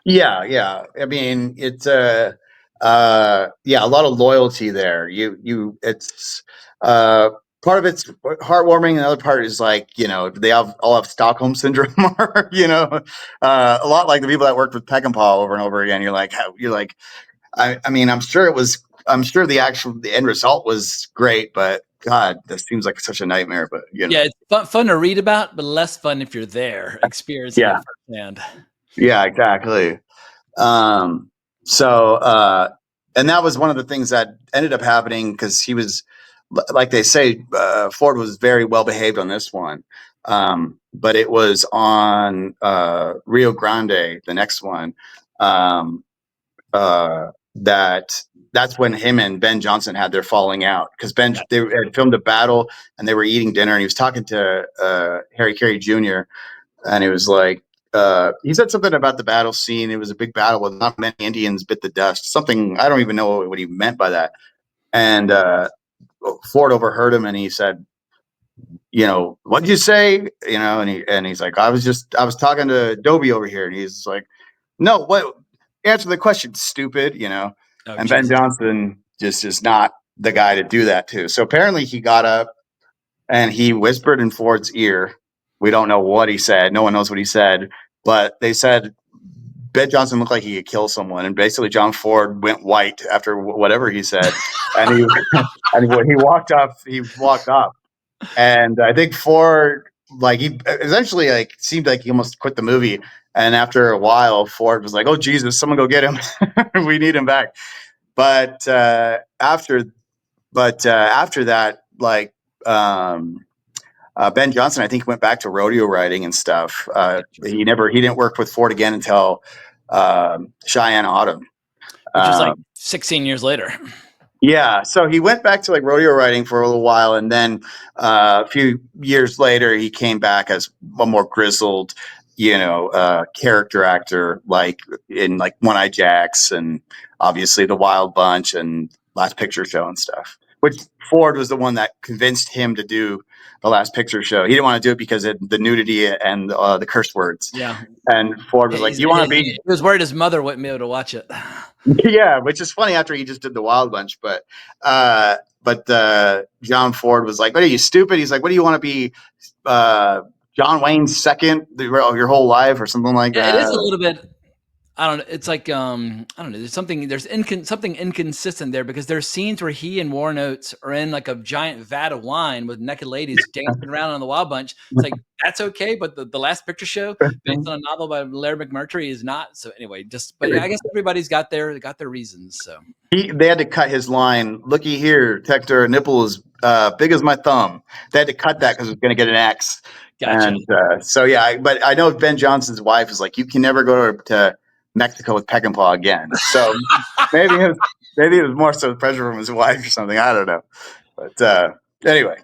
Yeah. I mean, it's a lot of loyalty there. It's part of it's heartwarming, and the other part is like, they all have Stockholm syndrome, or a lot like the people that worked with Peckinpah over and over again. I mean, I'm sure the end result was great, but God, this seems like such a nightmare. But yeah, it's fun to read about, but less fun if you're there experiencing it firsthand. Yeah, exactly. And that was one of the things that ended up happening, because he was, like they say, Ford was very well behaved on this one. But it was on Rio Grande, the next one, that's when him and Ben Johnson had their falling out, because they had filmed a battle and they were eating dinner, and he was talking to Carey Jr. and it was like, he said something about the battle scene. It was a big battle with not many Indians bit the dust. Something, I don't even know what he meant by that. And Ford overheard him, and he said, what'd you say? And he's like, I was talking to Dobie over here, and he's like, no, what? Answer the question, stupid. And Jesus. Ben Johnson just is not the guy to do that to. So apparently he got up and he whispered in Ford's ear. We don't know what he said. No one knows what he said, but they said Ben Johnson looked like he could kill someone, and basically John Ford went white after whatever he said, and when he walked off, and I think Ford, like, he eventually seemed like he almost quit the movie, and after a while, Ford was like, "Oh Jesus, someone go get him! We need him back." But after that, like. Ben Johnson, I think, went back to rodeo riding and stuff. He didn't work with Ford again until Cheyenne Autumn, which was like 16 years later. Yeah, so he went back to rodeo riding for a little while, and then a few years later, he came back as a more grizzled, character actor, like in One Eye Jacks, and obviously The Wild Bunch and Last Picture Show and stuff. Which Ford was the one that convinced him to do The Last Picture Show. He didn't want to do it because of the nudity and the curse words. Yeah, and Ford was like, "You want to be?" He was worried his mother wouldn't be able to watch it. Yeah, which is funny after he just did The Wild Bunch, but John Ford was like, "What are you, stupid?" He's like, "What do you want to be, John Wayne's second your whole life or something like that?" It is a little bit. I don't know. It's like I don't know. There's something inconsistent there, because there's scenes where he and Warren Oates are in like a giant vat of wine with naked ladies dancing around on the Wild Bunch. It's like, that's okay, but the Last Picture Show, based on a novel by Larry McMurtry, is not. So anyway, but I guess everybody's got their reasons. So they had to cut his line. "Looky here, Tector, nipple is big as my thumb." They had to cut that because it was going to get an X. Gotcha. And but I know Ben Johnson's wife is like, "You can never go to Mexico with Peckinpah again." So maybe it was more so pressure from his wife or something. I don't know. But anyway.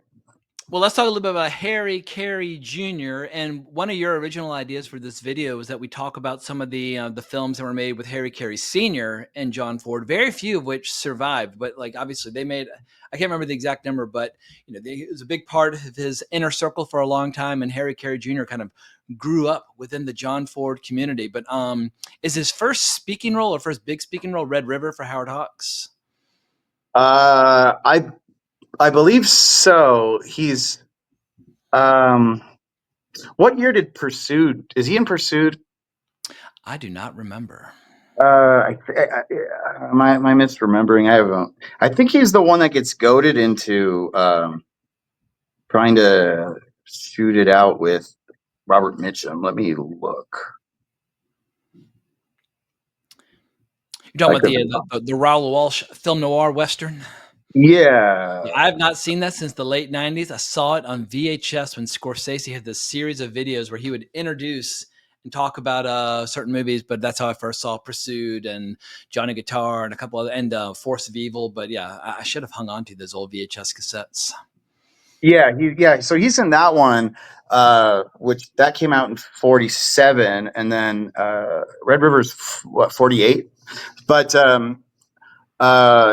Well, let's talk a little bit about Carey Jr. And one of your original ideas for this video was that we talk about some of the films that were made with Carey Sr. and John Ford. Very few of which survived, but like obviously they made. I can't remember the exact number, but it was a big part of his inner circle for a long time. And Carey Jr. kind of grew up within the John Ford community. But is his first speaking role or first big speaking role Red River for Howard Hawks? I believe so. He's what year did Pursued? Is he in Pursued? I do not remember. Am I misremembering? I think he's the one that gets goaded into trying to shoot it out with Robert Mitchum. Let me look. You're talking about the Raoul Walsh film noir Western? Yeah. I have not seen that since the late 90s. I saw it on VHS when Scorsese had this series of videos where he would introduce and talk about certain movies, but that's how I first saw Pursued and Johnny Guitar and a couple other, and Force of Evil. But yeah, I should have hung on to those old VHS cassettes. Yeah. So he's in that one, which that came out in 47, and then Red River's 48. But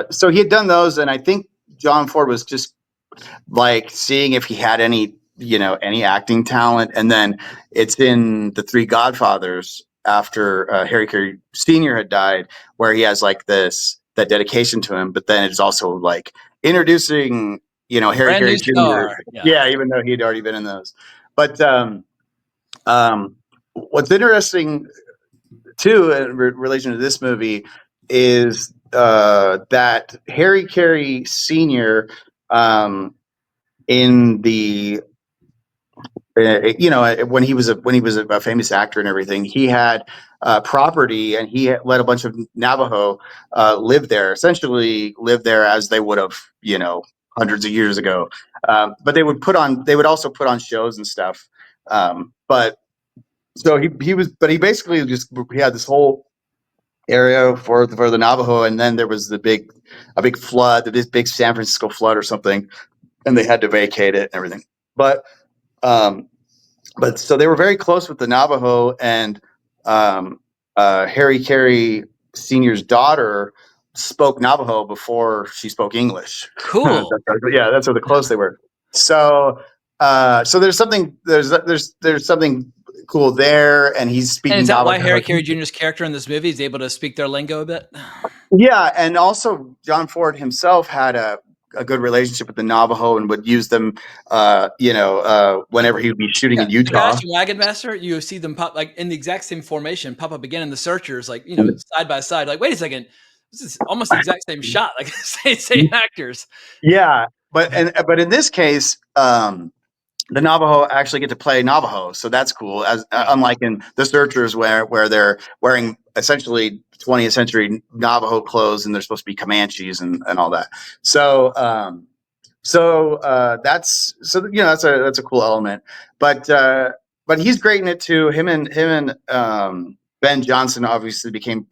so he had done those, and I think John Ford was just like seeing if he had any acting talent. And then it's in The Three Godfathers after Carey Sr. had died, where he has like that dedication to him, but then it's also like introducing Brand Carey new Jr. star. Yeah, even though he'd already been in those. But what's interesting too in relation to this movie is that Carey Sr. In the when he was a famous actor and everything, he had property, and he let a bunch of Navajo essentially live there as they would have hundreds of years ago. But they would also put on shows and stuff. But so he basically he had this whole area for the Navajo, and then there was a big flood, this big San Francisco flood or something, and they had to vacate it and everything. But so they were very close with the Navajo, and Carey Sr.'s daughter spoke Navajo before she spoke English. Cool. That's how close they were. So there's something cool there, and he's speaking. And is that Navajo. why Carey Jr.'s character in this movie is able to speak their lingo a bit? Yeah, and also John Ford himself had a good relationship with the Navajo and would use them, whenever he would be shooting in Utah. The guys from Wagon Master, you see them pop like in the exact same formation, pop up again in the Searchers, like side by side. Like, wait a second, this is almost the exact same shot, like same actors. Yeah, but in this case, the Navajo actually get to play Navajo, so that's cool. As unlike in the Searchers, where they're wearing essentially 20th century Navajo clothes, and they're supposed to be Comanches and all that. So that's a cool element. But he's great in it too. Him and Ben Johnson obviously became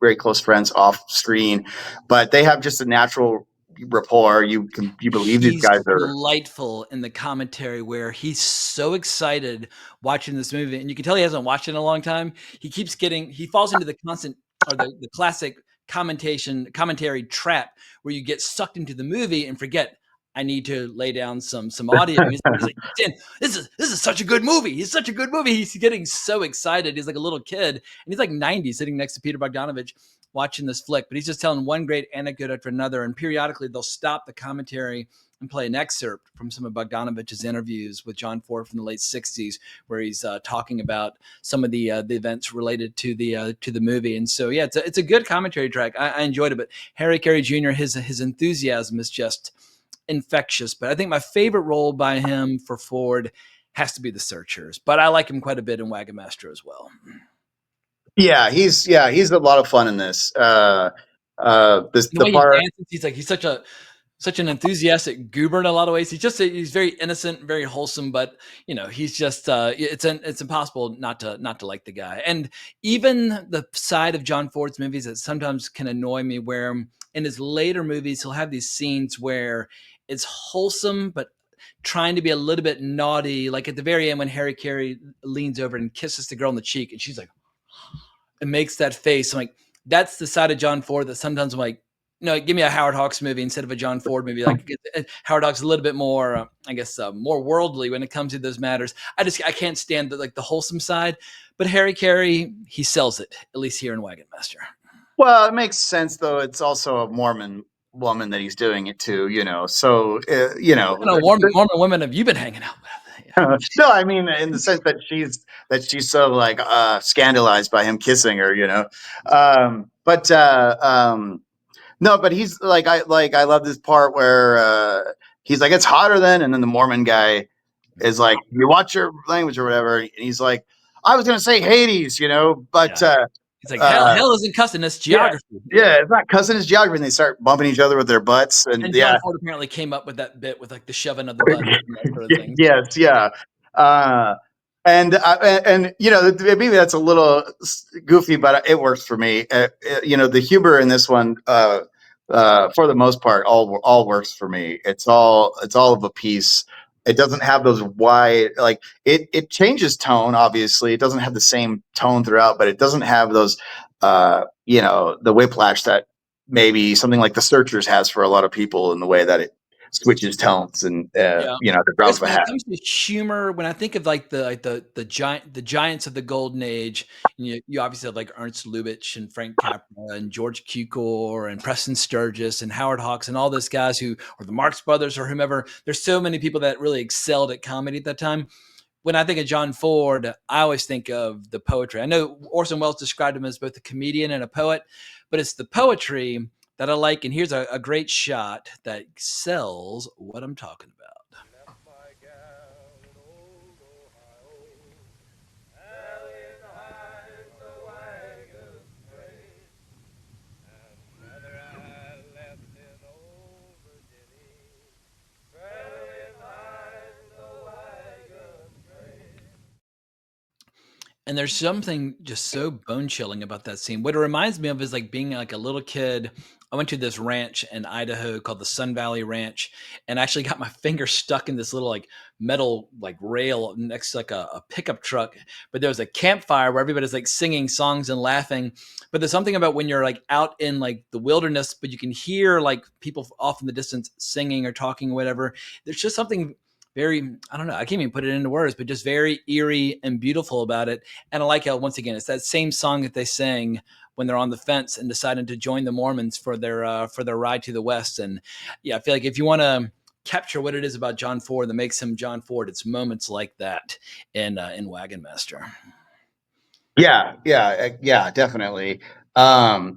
very close friends off screen, but they have just a natural rapport. You believe these guys are delightful in the commentary, where he's so excited watching this movie, and you can tell he hasn't watched it in a long time. He falls into the constant or the classic commentary trap where you get sucked into the movie and forget, I need to lay down some audio. He's like, this is such a good movie. It's such a good movie. He's getting so excited. He's like a little kid, and he's like 90, sitting next to Peter Bogdanovich watching this flick. But he's just telling one great anecdote after another, and periodically they'll stop the commentary and play an excerpt from some of Bogdanovich's interviews with John Ford from the late 60s, where he's talking about some of the events related to the movie. And so, yeah, it's a good commentary track. I enjoyed it. But Carey Jr., his enthusiasm is just infectious. But I think my favorite role by him for Ford has to be The Searchers. But I like him quite a bit in Wagon Master as well. Yeah, he's a lot of fun in this. The way he dances, he's such an enthusiastic goober in a lot of ways. He's very innocent, very wholesome, but he's just it's impossible not to like the guy. And even the side of John Ford's movies that sometimes can annoy me, where in his later movies he'll have these scenes where it's wholesome but trying to be a little bit naughty. Like at the very end when Harry Carey leans over and kisses the girl on the cheek and she's like, and makes that face. I'm like, that's the side of John Ford that sometimes I'm like, no, give me a Howard Hawks movie instead of a John Ford movie. Like Howard Hawks is a little bit more, more worldly when it comes to those matters. I can't stand the wholesome side, but Harry Carey, he sells it, at least here in Wagon Master. Well, it makes sense though. It's also a Mormon woman that he's doing it to, So, Mormon women have you been hanging out with? Yeah. No, I mean in the sense that she's so like scandalized by him kissing her, But no, but he's I love this part where he's like, it's hotter then, and then the Mormon guy is like, you watch your language or whatever, and he's like, I was gonna say Hades, but he's like, hell isn't cussing, it's geography. Yeah, it's not cussing, it's geography, and they start bumping each other with their butts, and John Ford apparently came up with that bit with like the shoving of the butt and that sort of thing. Yes, yeah. And maybe that's a little goofy, but it works for me. The humor in this one, for the most part, all works for me. It's all of a piece. It doesn't have those wide, like it changes tone. Obviously, it doesn't have the same tone throughout, but it doesn't have those, the whiplash that maybe something like The Searchers has for a lot of people in the way that it switches tones and the drop of a hat. When it comes to humor, when I think of like the giants of the golden age, you obviously have like Ernst Lubitsch and Frank Capra and George Cukor and Preston Sturgis and Howard Hawks and all those guys or the Marx Brothers or whomever. There's so many people that really excelled at comedy at that time. When I think of John Ford, I always think of the poetry. I know Orson Welles described him as both a comedian and a poet, but it's the poetry that I like. And here's a great shot that sells what I'm talking about. And there's something just so bone chilling about that scene. What it reminds me of is like being like a little kid. I went to this ranch in Idaho called the Sun Valley Ranch, and I actually got my finger stuck in this little like metal like rail next to like a pickup truck. But there was a campfire where everybody's like singing songs and laughing. But there's something about when you're like out in like the wilderness, but you can hear like people off in the distance singing or talking or whatever. There's just something very, I don't know, I can't even put it into words, but just very eerie and beautiful about it. And I like how, once again, it's that same song that they sang when they're on the fence and decided to join the Mormons for their ride to the West. And yeah, I feel like if you want to capture what it is about John Ford that makes him John Ford, it's moments like that in Wagon Master. Yeah, definitely. So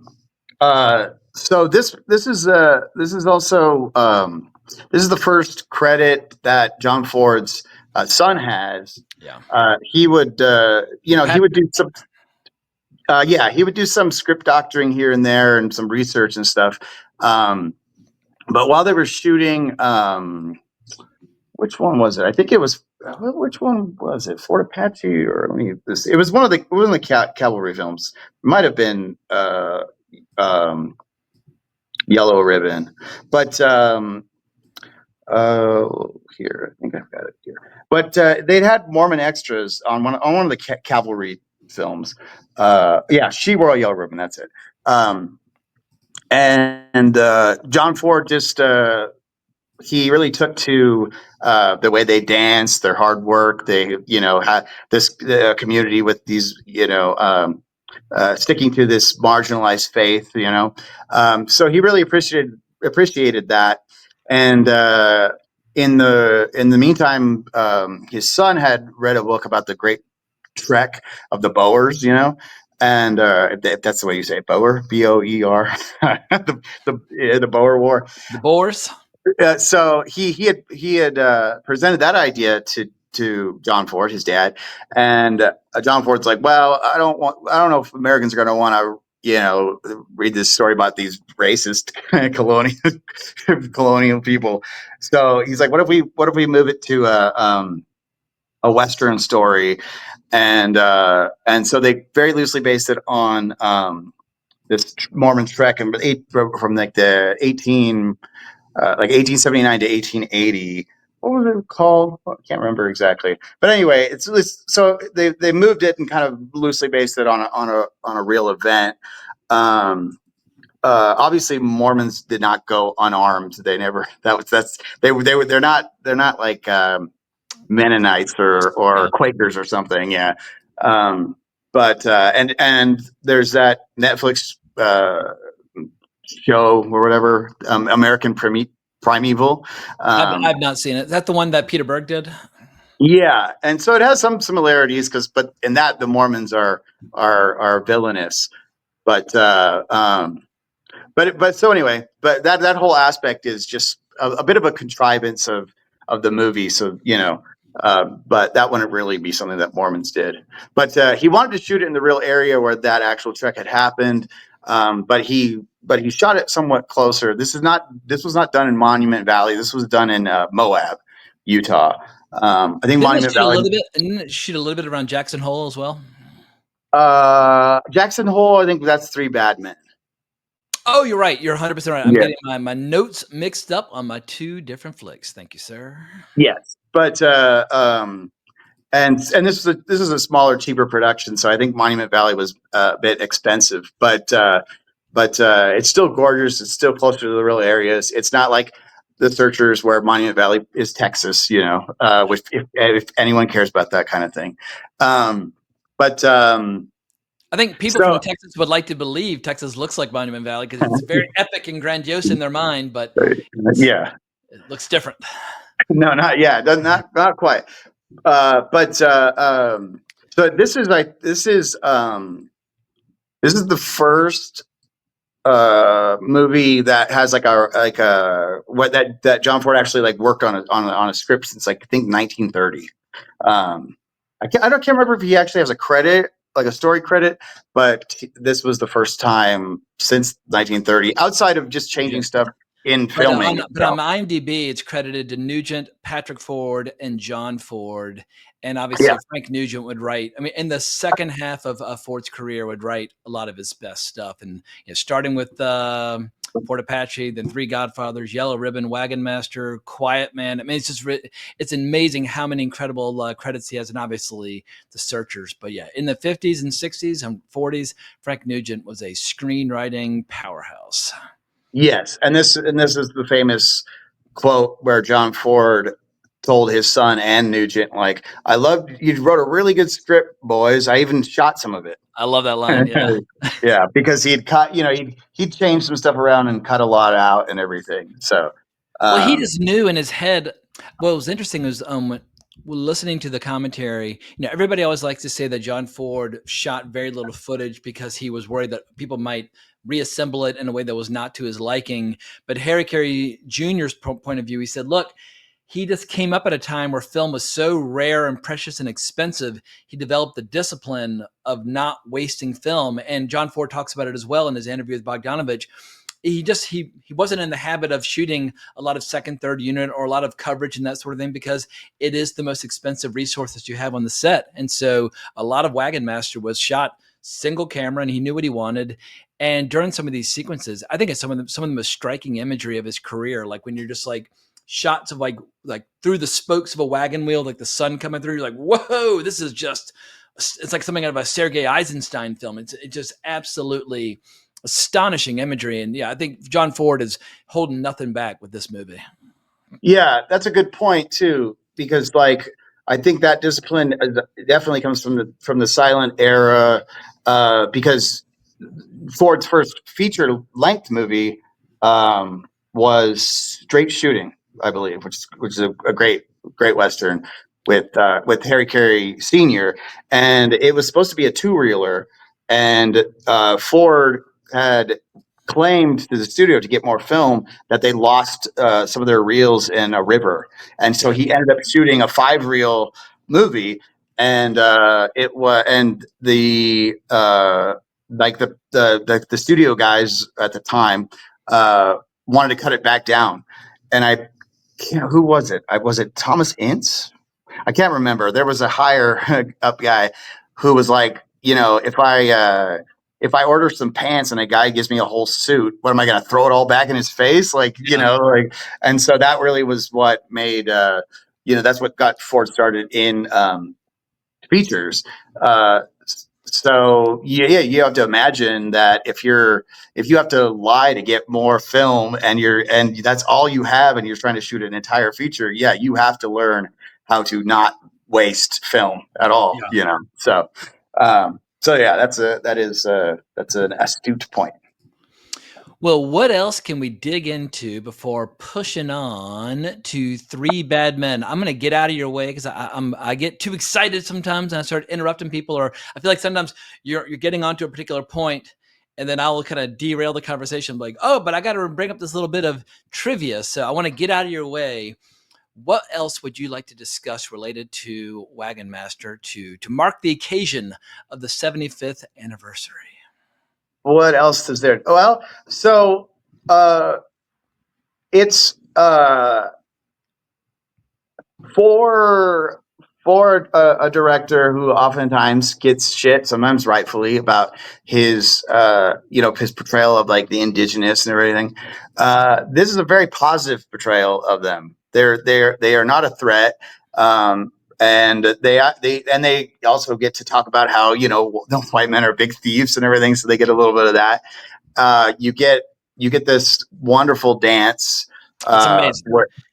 this is also this is the first credit that John Ford's son has. Yeah. He would he would do some he would do some script doctoring here and there and some research and stuff. But while they were shooting, which one was it? I think it was. Which one was it? Fort Apache or it was one of the cavalry films. It might have been Yellow Ribbon, but here, I think I've got it here. But they'd had Mormon extras on one of the cavalry films. She wore a Yellow Ribbon. That's it. And John Ford just he really took to the way they danced, their hard work. They had this community with these sticking to this marginalized faith. So he really appreciated that. And in the meantime, his son had read a book about the Great Trek of the Boers, and if that's the way you say it, Boer, Boer, the Boer War, the Boers. So he had presented that idea to John Ford, his dad, and John Ford's like, well, I don't know if Americans are going to want to read this story about these racist colonial people. So he's like, what if we move it to a Western story, and so they very loosely based it on this Mormon trek from like the 1879 to 1880, what was it called? I can't remember exactly. But anyway, so they moved it and kind of loosely based it on a real event. Um, Obviously Mormons did not go unarmed. They never. They're not like Mennonites or Yeah. Quakers or something. Yeah. Um, but and there's that Netflix show or whatever, American Primeval. I've not seen it. Is that the one that Peter Berg did? Yeah, and so it has some similarities but in that the Mormons are villainous, but so anyway, but that whole aspect is just a bit of a contrivance of the movie. So but that wouldn't really be something that Mormons did. But he wanted to shoot it in the real area where that actual trek had happened. But he shot it somewhat closer. This was not done in Monument Valley. This was done in Moab, Utah. I think Didn't it Monument shoot a Valley. little bit? Didn't it shoot a little bit around Jackson Hole as well? Jackson Hole. I think that's Three Bad Men. Oh, you're right. You're 100% right. I'm Yeah. getting my notes mixed up on my two different flicks. Thank you, sir. Yes, but and this is a smaller, cheaper production, so I think Monument Valley was a bit expensive, but it's still gorgeous. It's still closer to the real areas. It's not like The Searchers, where Monument Valley is Texas, which if anyone cares about that kind of thing. But I think people so from Texas would like to believe Texas looks like Monument Valley because it's very epic and grandiose in their mind, but yeah, it looks different. no, not quite. So this is the first movie that has like a what that John Ford actually like worked on a script since like I think 1930. Can't remember if he actually has a credit, like a story credit, but this was the first time since 1930, outside of just Yeah. changing stuff in But filming. on IMDb, it's credited to Nugent, Patrick Ford, and John Ford. And obviously, Yeah. Frank Nugent would write. I mean, in the second half of Ford's career, would write a lot of his best stuff. And starting with Fort Apache, then Three Godfathers, Yellow Ribbon, Wagon Master, Quiet Man. I mean, it's amazing how many incredible credits he has, and obviously The Searchers. But yeah, in the 50s and 60s and 40s, Frank Nugent was a screenwriting powerhouse. Yes, and this is the famous quote where John Ford told his son and Nugent, like, "I love you wrote a really good script, boys. I even shot some of it." I love that line. Yeah. Yeah, because he'd cut, he'd changed some stuff around and cut a lot out and everything. So, Well, he just knew in his head. What was interesting was listening to the commentary. Everybody always likes to say that John Ford shot very little footage because he was worried that people might reassemble it in a way that was not to his liking. But Carey Jr.'s point of view, he said, look, he just came up at a time where film was so rare and precious and expensive. He developed the discipline of not wasting film. And John Ford talks about it as well in his interview with Bogdanovich. He wasn't in the habit of shooting a lot of second, third unit or a lot of coverage and that sort of thing because it is the most expensive resource that you have on the set. And so a lot of Wagon Master was shot single camera, and he knew what he wanted. And during some of these sequences, I think it's some of the most striking imagery of his career, like when you're just like shots of like through the spokes of a wagon wheel, like the sun coming through. You're like, whoa, this is just, it's like something out of a Sergei Eisenstein film. It's just absolutely astonishing imagery. And yeah, I think John Ford is holding nothing back with this movie. yeah, that's a good point too, because like I think that discipline definitely comes from the silent era, because Ford's first feature length movie was Straight Shooting, I believe, which is a great western with Carey Jr. And it was supposed to be a two-reeler, and Ford had claimed to the studio to get more film that they lost some of their reels in a river, and so he ended up shooting a 5-reel movie, and it was and the like the studio guys at the time wanted to cut it back down, and who was it? Was it Thomas Ince? I can't remember. There was a higher up guy who was like, if I if I order some pants and a guy gives me a whole suit, what am I going to throw it all back in his face? Like, you know, like, and so that really was what made, that's what got Ford started in features. So yeah, you have to imagine that if you have to lie to get more film and that's all you have and you're trying to shoot an entire feature, yeah, you have to learn how to not waste film at all, so yeah, that's an astute point. Well, what else can we dig into before pushing on to Three Bad Men? I'm going to get out of your way because I get too excited sometimes and I start interrupting people, or I feel like sometimes you're getting onto a particular point and then I will kind of derail the conversation, like, oh, but I got to bring up this little bit of trivia. So I want to get out of your way. What else would you like to discuss related to Wagon Master to mark the occasion of the 75th anniversary? What else is there? Well, so it's for a director who oftentimes gets shit, sometimes rightfully, about his his portrayal of like the indigenous and everything. This is a very positive portrayal of them. They are not a threat. And they also get to talk about how the white men are big thieves and everything, so they get a little bit of that. You get this wonderful dance. It's amazing.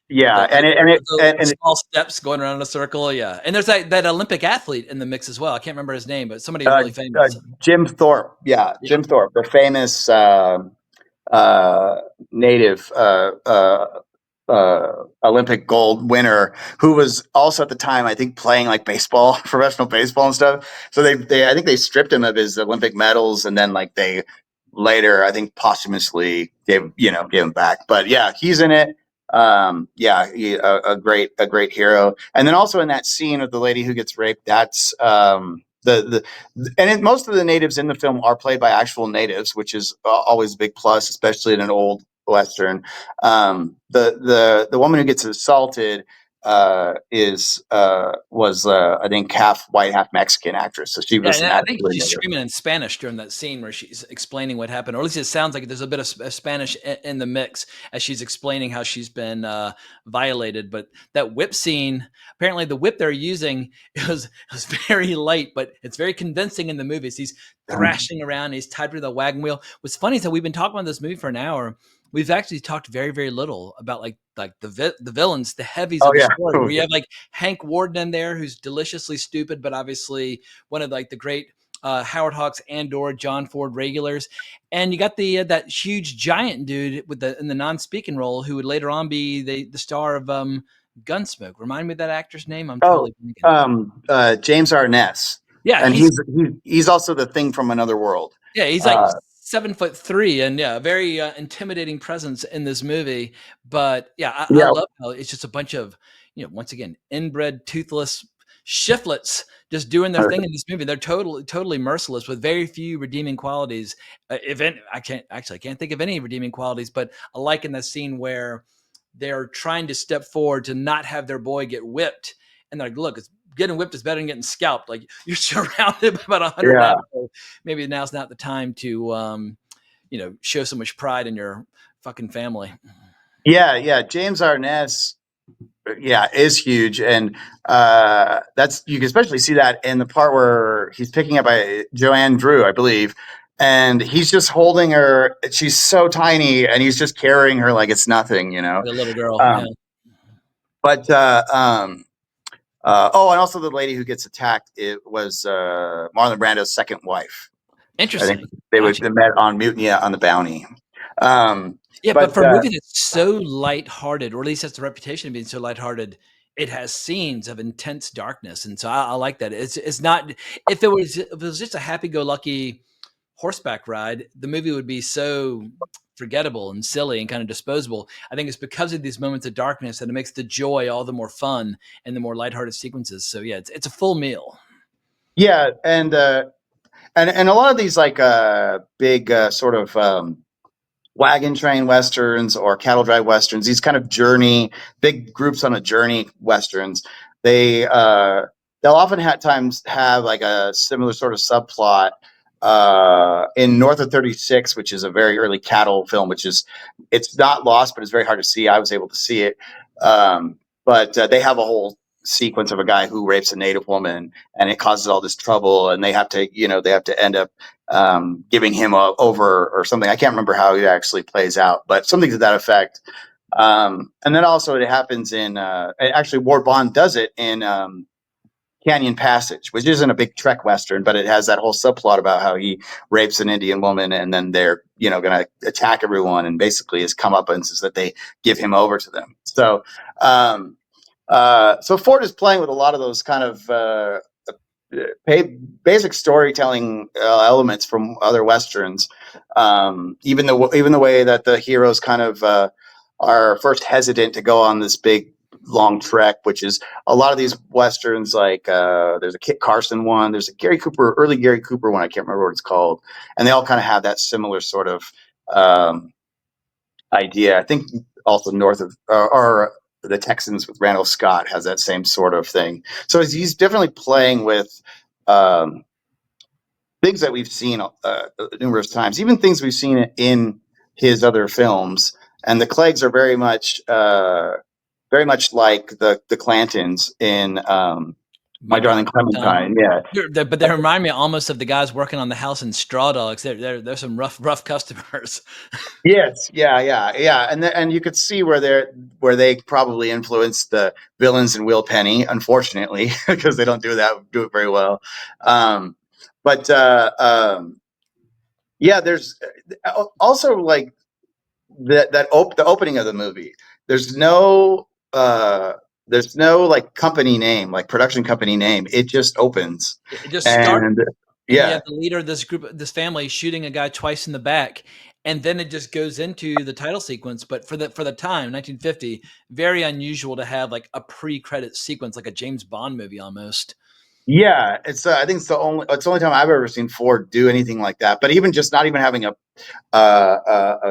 Yeah, the small steps going around in a circle, yeah. And there's that Olympic athlete in the mix as well. I can't remember his name, but somebody really famous. Jim Thorpe, Jim Thorpe, the famous native Olympic gold winner, who was also at the time, I think, playing like baseball, professional baseball and stuff. So I think they stripped him of his Olympic medals, and then like they later, I think, posthumously gave him back. But yeah, he's in it. A great hero. And then also in that scene of the lady who gets raped, that's most of the natives in the film are played by actual natives, which is always a big plus, especially in an old Western. The woman who gets assaulted was I think half white, half Mexican actress. So she was and I think she's native. screaming in Spanish during that scene where she's explaining what happened, or at least it sounds like there's a bit of Spanish in the mix as she's explaining how she's been violated. But that whip scene, apparently the whip they're using was very light, but it's very convincing in the movie. So he's thrashing around, he's tied to the wagon wheel. What's funny is that we've been talking about this movie for an hour. We've actually talked very, very little about like the villains, the heavies of the story. Where you have like Hank Warden in there, who's deliciously stupid, but obviously one of like the great Howard Hawks and/or John Ford regulars, and you got the that huge giant dude in the non-speaking role who would later on be the star of Gunsmoke. Remind me of that actor's name. I'm totally blanking. James Arness. Yeah, and he's also the Thing from Another World. Yeah, he's like 7'3", and very intimidating presence in this movie. But I love how it's just a bunch of once again inbred, toothless shiftlets just doing their thing in this movie. They're totally merciless with very few redeeming qualities. I can't think of any redeeming qualities, but I like in the scene where they're trying to step forward to not have their boy get whipped, and they're like, look, getting whipped is better than getting scalped. Like you're surrounded by about 100 assholes. Maybe now's not the time to, show so much pride in your fucking family. Yeah. James Arness, is huge, and that's you can especially see that in the part where he's picking up by Joanne Drew, I believe, and he's just holding her. She's so tiny, and he's just carrying her like it's nothing, The little girl. But and also the lady who gets attacked, it was Marlon Brando's second wife. Interesting. I think they met on Mutiny on the Bounty. But for a movie that's so lighthearted, or at least has the reputation of being so lighthearted, it has scenes of intense darkness, and so I like that. It's not if it was just a happy-go-lucky horseback ride, the movie would be so forgettable and silly and kind of disposable. I think it's because of these moments of darkness that it makes the joy all the more fun and the more lighthearted sequences. So it's a full meal. Yeah, and a lot of these like big sort of wagon train westerns or cattle drive westerns, these kind of big groups on a journey westerns, they'll often at times have like a similar sort of subplot in North of 36, which is a very early cattle film, it's not lost, but it's very hard to see. I was able to see it. But they have a whole sequence of a guy who rapes a native woman, and it causes all this trouble, and they have to end up giving him over or something. I can't remember how it actually plays out, but something to that effect. And then also it happens in actually Ward Bond does it in Canyon Passage, which isn't a big Trek Western, but it has that whole subplot about how he rapes an Indian woman and then they're, going to attack everyone. And basically his comeuppance is that they give him over to them. So, so Ford is playing with a lot of those kind of basic storytelling elements from other Westerns. Even the way that the heroes kind of are first hesitant to go on this big long trek, which is a lot of these Westerns, like there's a Kit Carson one, there's a early Gary Cooper one, I can't remember what it's called, and they all kind of have that similar sort of idea. I think also north of or the Texans with Randall Scott has that same sort of thing. So he's definitely playing with things that we've seen numerous times, even things we've seen in his other films. And the Cleggs are very much like the Clantons in My Darling Clementine. Yeah, but they remind me almost of the guys working on the house in Straw Dogs. They're some rough customers. Yes, yeah, and you could see where they probably influenced the villains in Will Penny, unfortunately, because they don't do it very well. But yeah, there's also like the opening of the movie. There's no like company name, like production company name. It just opens. It just starts. And And yeah, you have the leader of this family shooting a guy twice in the back, and then it just goes into the title sequence. But for the time, 1950, very unusual to have like a pre-credit sequence, like a James Bond movie almost. yeah. I think it's the only time I've ever seen Ford do anything like that. But even just not even having a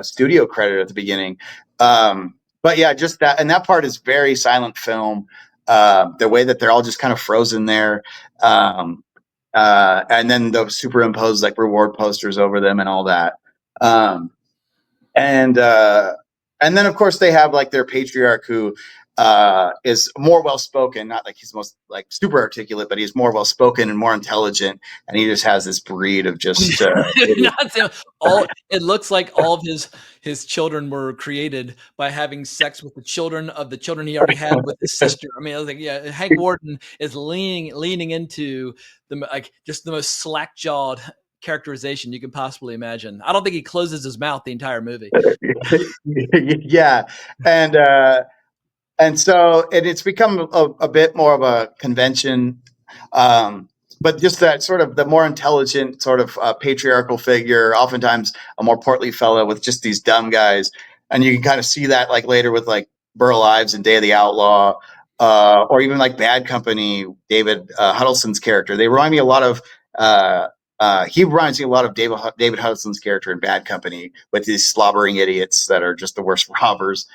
studio credit at the beginning. But yeah, just that, and that part is very silent film. The way that they're all just kind of frozen there. And then the superimposed like reward posters over them and all that. And then of course they have like their patriarch who is more well spoken, not like he's most like super articulate, but he's more well spoken and more intelligent, and he just has this breed of just it looks like all of his children were created by having sex with the children he already had with his sister. I mean, I was like, yeah, Hank Warden is leaning into just the most slack-jawed characterization you can possibly imagine. I don't think he closes his mouth the entire movie. Yeah, and so it's become a bit more of a convention, but just that sort of the more intelligent sort of patriarchal figure, oftentimes a more portly fellow with just these dumb guys, and you can kind of see that like later with like Burl Ives and Day of the Outlaw, or even like Bad Company, David Huddleston's character. They remind me a lot of he reminds me a lot of David Huddleston's character in Bad Company, with these slobbering idiots that are just the worst robbers.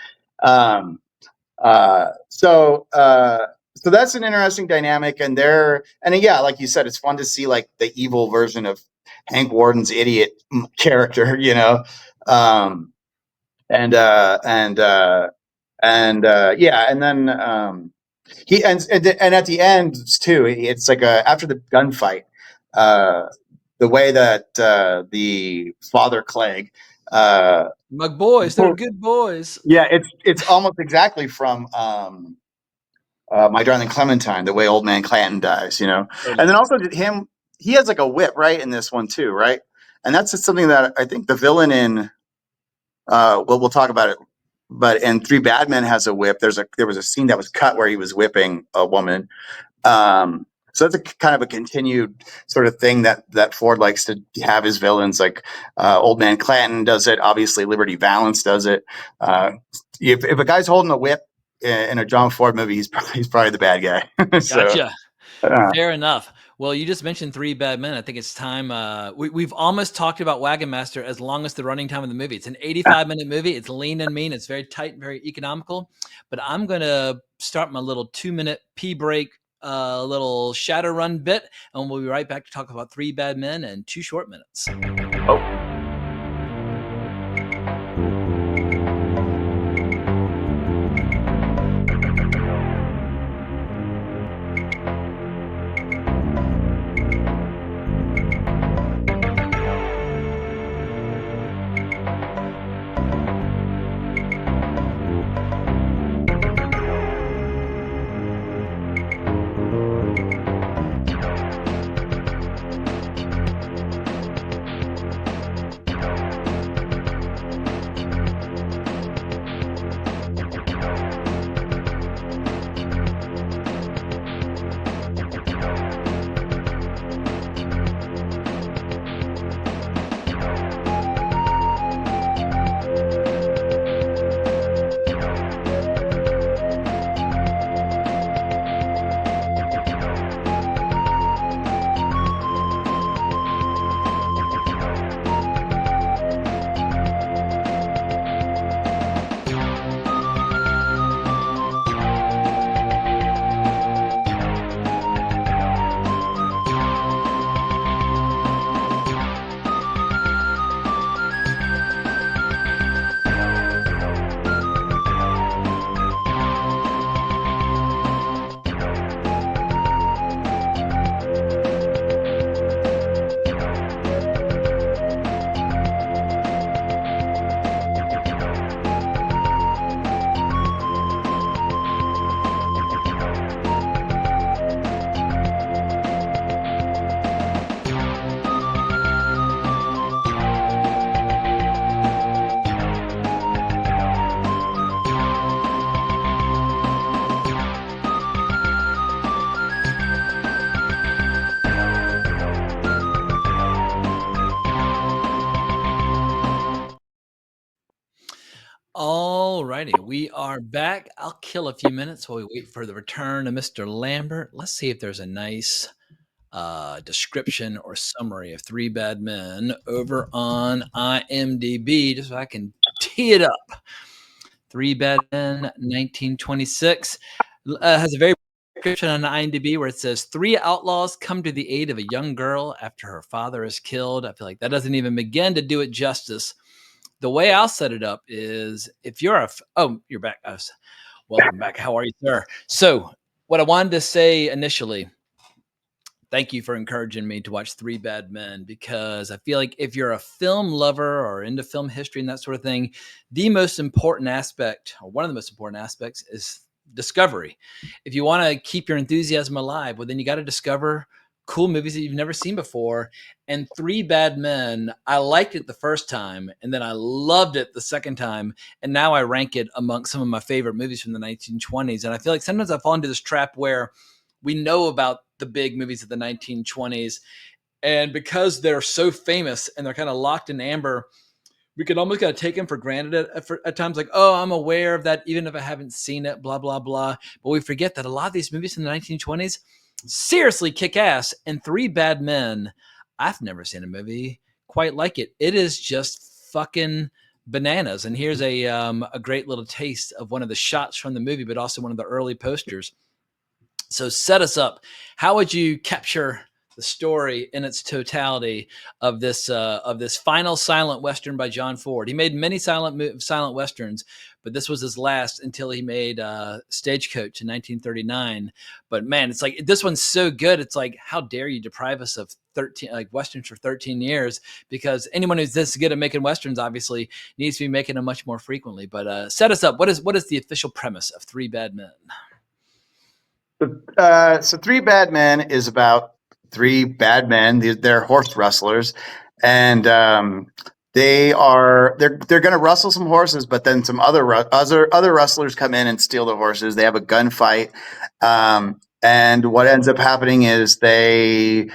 So that's an interesting dynamic, and yeah, like you said, it's fun to see like the evil version of Hank Warden's idiot character, yeah, and then he and at the end too, it's like after the gunfight, the way that the father Clegg, My boys, they're good boys. yeah, it's almost exactly from My Darling Clementine, the way Old Man Clanton dies, Totally. And then also he has like a whip, right, in this one too, right? And that's just something that I think the villain in we'll talk about it, but in Three Bad Men has a whip. There was a scene that was cut where he was whipping a woman. So that's a kind of a continued sort of thing that Ford likes to have his villains. Like Old Man Clanton does it. Obviously, Liberty Valance does it. If a guy's holding a whip in a John Ford movie, he's probably the bad guy. So, Gotcha. Fair enough. Well, you just mentioned Three Bad Men. I think it's time. We've almost talked about Wagon Master as long as the running time of the movie. It's an 85-minute movie. It's lean and mean. It's very tight and very economical. But I'm going to start my little 2-minute pee break little Shadowrun bit, and we'll be right back to talk about Three Bad Men in 2 short minutes. Oh. All righty, we are back. I'll kill a few minutes while we wait for the return of Mr. Lambert. Let's see if there's a nice description or summary of Three Bad Men over on IMDb, just so I can tee it up. Three Bad Men, 1926, has a very description on IMDb where it says 3 outlaws come to the aid of a young girl after her father is killed. I feel like that doesn't even begin to do it justice. The way I'll set it up is if you're you're back. Welcome back. How are you, sir? So what I wanted to say initially, thank you for encouraging me to watch Three Bad Men, because I feel like if you're a film lover or into film history and that sort of thing, the most important aspect, or one of the most important aspects, is discovery. If you want to keep your enthusiasm alive, well, then you got to discover cool movies that you've never seen before. And Three Bad Men, I liked it the first time, and then I loved it the second time, and now I rank it amongst some of my favorite movies from the 1920s. And I feel like sometimes I fall into this trap where we know about the big movies of the 1920s, and because they're so famous and they're kind of locked in amber, we can almost kind of take them for granted at times, like, oh, I'm aware of that even if I haven't seen it, blah, blah, blah. But we forget that a lot of these movies in the 1920s seriously kick ass. And Three Bad Men, I've never seen a movie quite like it. It is just fucking bananas. And here's a great little taste of one of the shots from the movie, but also one of the early posters. So set us up. How would you capture the story in its totality of this final silent Western by John Ford? He made many silent Westerns, but this was his last until he made Stagecoach in 1939. But man, it's like, this one's so good. It's like, how dare you deprive us of 13 Westerns for 13 years? Because anyone who's this good at making Westerns obviously needs to be making them much more frequently. But set us up. What is the official premise of Three Bad Men? So Three Bad Men is about 3 bad men. They're horse rustlers, and they're going to rustle some horses, but then some other rustlers come in and steal the horses. They have a gunfight, and what ends up happening is they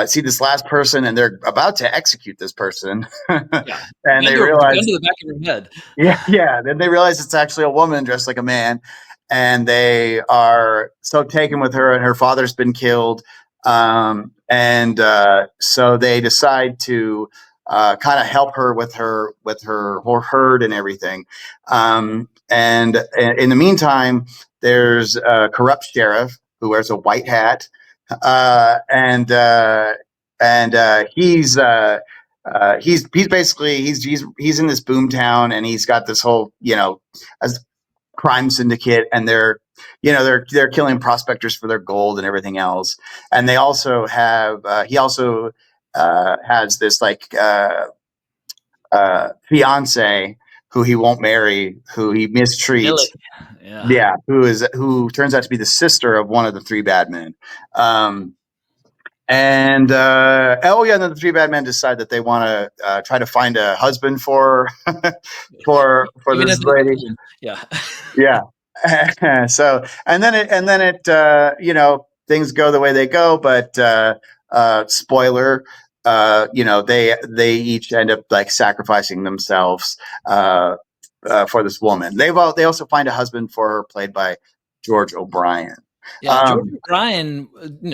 see this last person, and they're about to execute this person, Yeah. and they With the gun realize, to the back of her head. yeah. Then they realize it's actually a woman dressed like a man, and they are so taken with her, and her father's been killed, and so they decide to kind of help her with her herd and everything. And in the meantime, there's a corrupt sheriff who wears a white hat, and he's basically he's in this boom town, and he's got this whole a crime syndicate, and they're killing prospectors for their gold and everything else. And they also have he also has this fiance who he won't marry, who he mistreats. Billy. Yeah. Yeah, who turns out to be the sister of one of the three bad men. And and then the three bad men decide that they want to try to find a husband for for Even this if lady. yeah. Yeah. So and then it things go the way they go, but spoiler, they each end up like sacrificing themselves for this woman. They also find a husband for her, played by George O'Brien. Yeah, George O'Brien,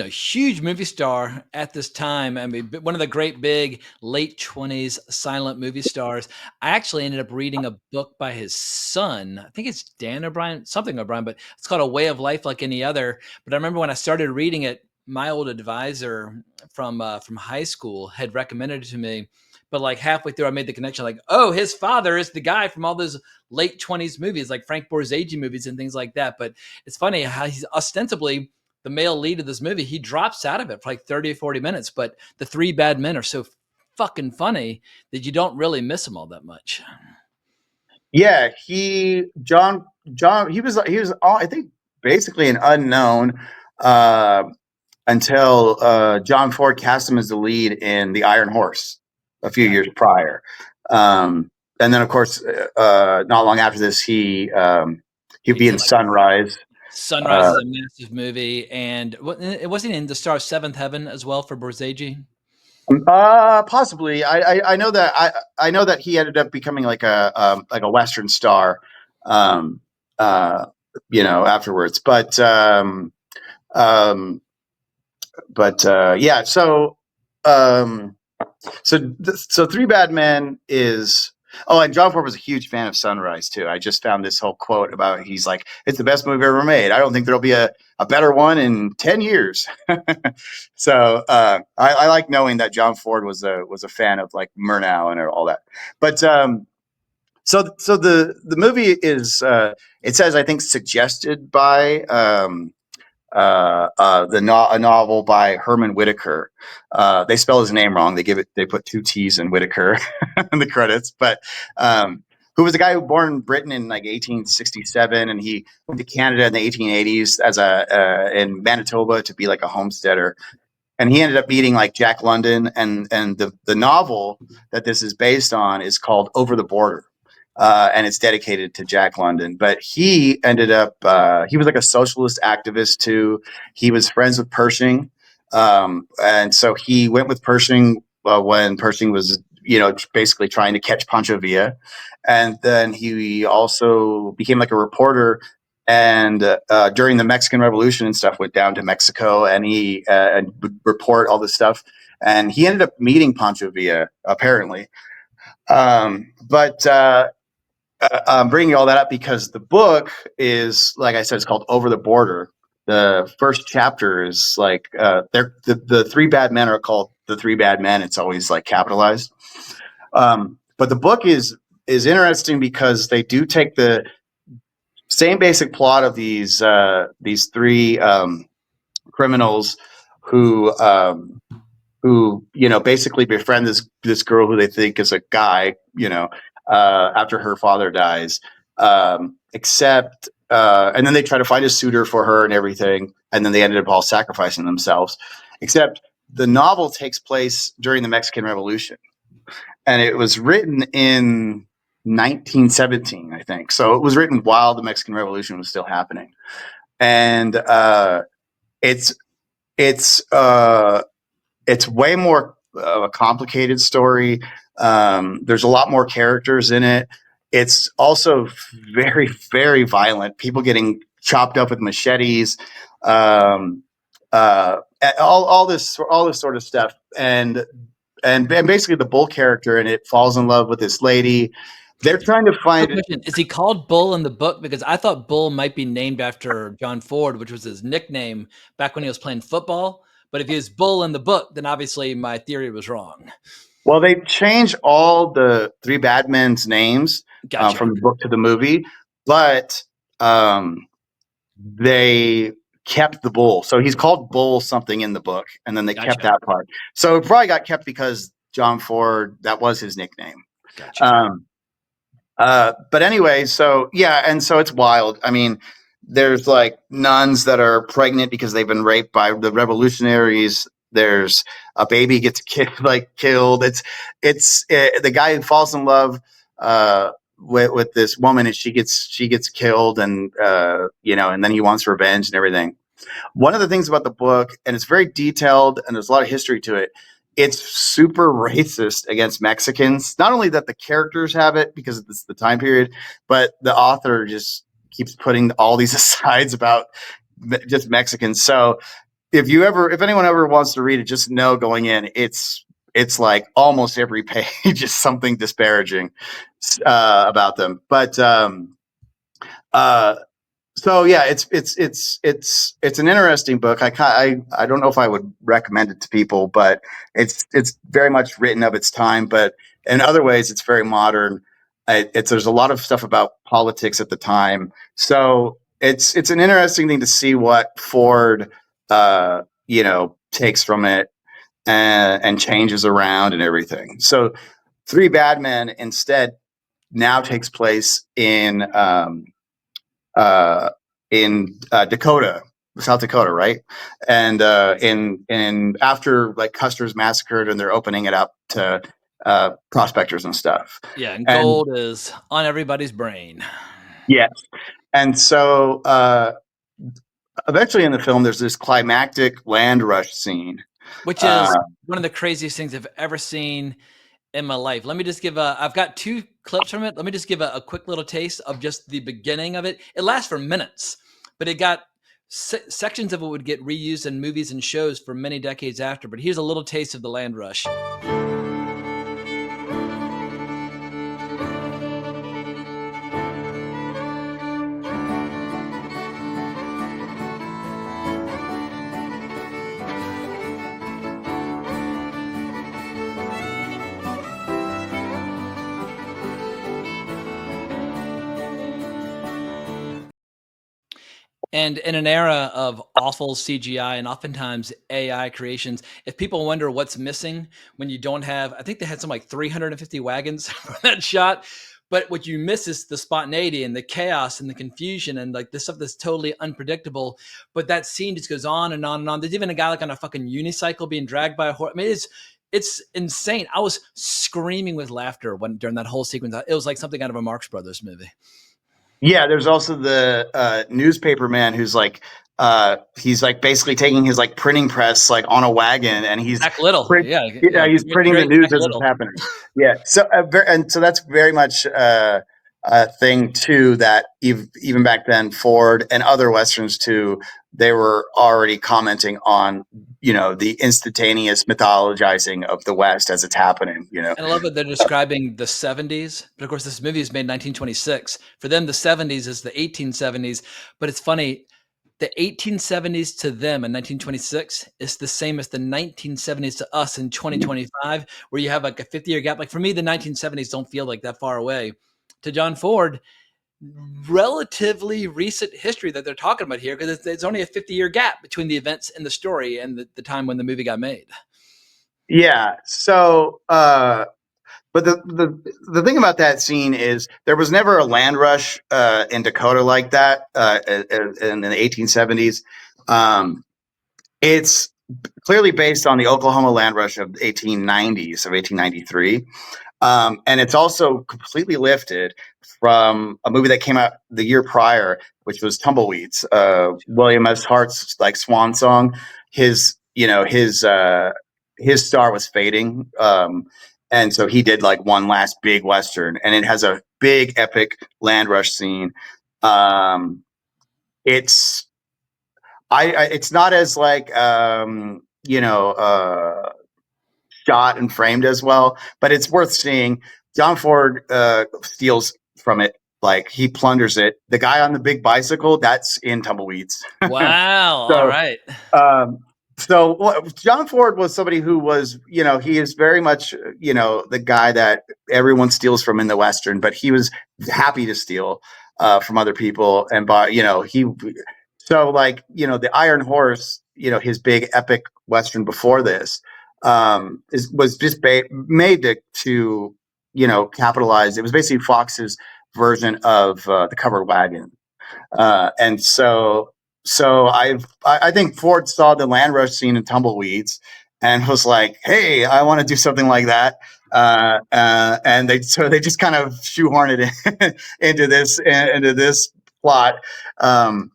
huge movie star at this time. I mean, one of the great big late 20s silent movie stars. I actually ended up reading a book by his son. I think it's Dan O'Brien, something O'Brien, but it's called A Way of Life Like Any Other. But I remember when I started reading it, my old advisor from high school had recommended it to me. But like halfway through, I made the connection, like, oh, his father is the guy from all those late 20s movies, like Frank Borzage movies and things like that. But it's funny how he's ostensibly the male lead of this movie. He drops out of it for like 30 or 40 minutes, but the three bad men are so fucking funny that you don't really miss them all that much. Yeah, John, he was I think basically an unknown until John Ford cast him as the lead in The Iron Horse a few years prior. And then, of course, not long after this, he'd be in Sunrise. Sunrise is a massive movie, and it wasn't in the star Seventh Heaven as well for Borzage. Possibly. I know that he ended up becoming like a Western star, afterwards. Yeah. So Three Bad Men is. Oh, and John Ford was a huge fan of Sunrise too. I just found this whole quote about he's like, it's the best movie ever made. I don't think there'll be a better one in 10 years. So I like knowing that John Ford was a fan of like Murnau and all that. But so the movie is it says, I think, suggested by a novel by Herman Whitaker. They spell his name wrong. They put two T's in Whitaker in the credits, but who was a guy who was born in Britain in like 1867, and he went to Canada in the 1880s as in Manitoba to be like a homesteader. And he ended up meeting like Jack London, and the novel that this is based on is called Over the Border. And it's dedicated to Jack London. But he ended up, he was like a socialist activist too. He was friends with Pershing. And so he went with Pershing when Pershing was, basically trying to catch Pancho Villa. And then he also became like a reporter. And during the Mexican Revolution and stuff, went down to Mexico, and he would report all this stuff. And he ended up meeting Pancho Villa, apparently. But I'm bringing all that up because the book is, like I said, it's called Over the Border. The first chapter is like the three bad men are called the three bad men. It's always like capitalized. But the book is interesting because they do take the same basic plot of these three criminals who basically befriend this girl who they think is a guy, after her father dies, except and then they try to find a suitor for her and everything, and then they ended up all sacrificing themselves. Except the novel takes place during the Mexican Revolution, and it was written in 1917, I think. So it was written while the Mexican Revolution was still happening, and it's way more of a complicated story. There's a lot more characters in it. It's also very, very violent. People getting chopped up with machetes, all this sort of stuff. And basically, the bull character in it falls in love with this lady They're trying to find it. Is he called Bull in the book? Because I thought Bull might be named after John Ford, which was his nickname back when he was playing football. But if he was Bull in the book, then obviously my theory was wrong. Well, they changed all the three bad men's names Gotcha. from the book to the movie, but they kept the bull. So he's called Bull something in the book, and then they kept that part. So it probably got kept because John Ford, that was his nickname. Gotcha. But anyway, so yeah, and so it's wild. I mean, there's like nuns that are pregnant because they've been raped by the revolutionaries. There's a baby gets killed. It's the guy who falls in love with this woman, and she gets killed, and and then he wants revenge and everything. One of the things about the book, and it's very detailed, and there's a lot of history to it. It's super racist against Mexicans. Not only that the characters have it because it's the time period, but the author just keeps putting all these asides about just Mexicans. So if anyone ever wants to read it, just know going in, it's like almost every page is something disparaging about them. But so yeah, it's an interesting book. I don't know if I would recommend it to people, but it's very much written of its time. But in other ways, it's very modern. There's a lot of stuff about politics at the time, so it's an interesting thing to see what Ford takes from it and changes around and everything. So Three Bad Men instead now takes place in Dakota, South Dakota, right? And in after like Custer's massacred, and they're opening it up to prospectors and stuff. Yeah, and gold is on everybody's brain. Yes, and so eventually in the film, there's this climactic land rush scene, which is one of the craziest things I've ever seen in my life. Let me just give I've got 2 clips from it. Let me just give a quick little taste of just the beginning of it. It lasts for minutes, but it got sections of it would get reused in movies and shows for many decades after. But here's a little taste of the land rush. And in an era of awful CGI and oftentimes AI creations, if people wonder what's missing when you don't have, I think they had some like 350 wagons for that shot. But what you miss is the spontaneity and the chaos and the confusion and like this stuff that's totally unpredictable. But that scene just goes on and on and on. There's even a guy like on a fucking unicycle being dragged by a horse. I mean, it's insane. I was screaming with laughter during that whole sequence. It was like something out of a Marx Brothers movie. Yeah, there's also the newspaper man who's like he's like basically taking his like printing press like on a wagon, and he's Jack Little. he's printing the news as it's happening. Yeah, so and so that's very much a thing too that even back then Ford and other westerns too, they were already commenting on the instantaneous mythologizing of the West as it's happening. And I love that they're describing the 70s, but of course this movie is made in 1926. For them, the 70s is the 1870s. But it's funny, the 1870s to them in 1926 is the same as the 1970s to us in 2025, where you have like a 50-year gap. Like for me, the 1970s don't feel like that far away. To John Ford, relatively recent history that they're talking about here, because it's only a 50-year gap between the events in the story and the time when the movie got made. Yeah. So, but the thing about that scene is there was never a land rush in Dakota like that in the 1870s. It's clearly based on the Oklahoma land rush of 1890s, of 1893. And it's also completely lifted from a movie that came out the year prior, which was Tumbleweeds. William S. Hart's like swan song. His star was fading, and so he did like one last big western, and it has a big epic land rush scene. It's it's not as like shot and framed as well, but it's worth seeing. John Ford steals from it. Like he plunders it. The guy on the big bicycle, that's in Tumbleweeds. Wow. All So, right. um, John Ford was somebody who was, he is very much, the guy that everyone steals from in the Western, but he was happy to steal from other people. And the Iron Horse, his big epic Western before this, was just made to capitalize. It was basically Fox's version of the Covered Wagon. And so I think Ford saw the land rush scene in Tumbleweeds and was like, "Hey, I want to do something like that." And they just kind of shoehorn it into this plot. Um,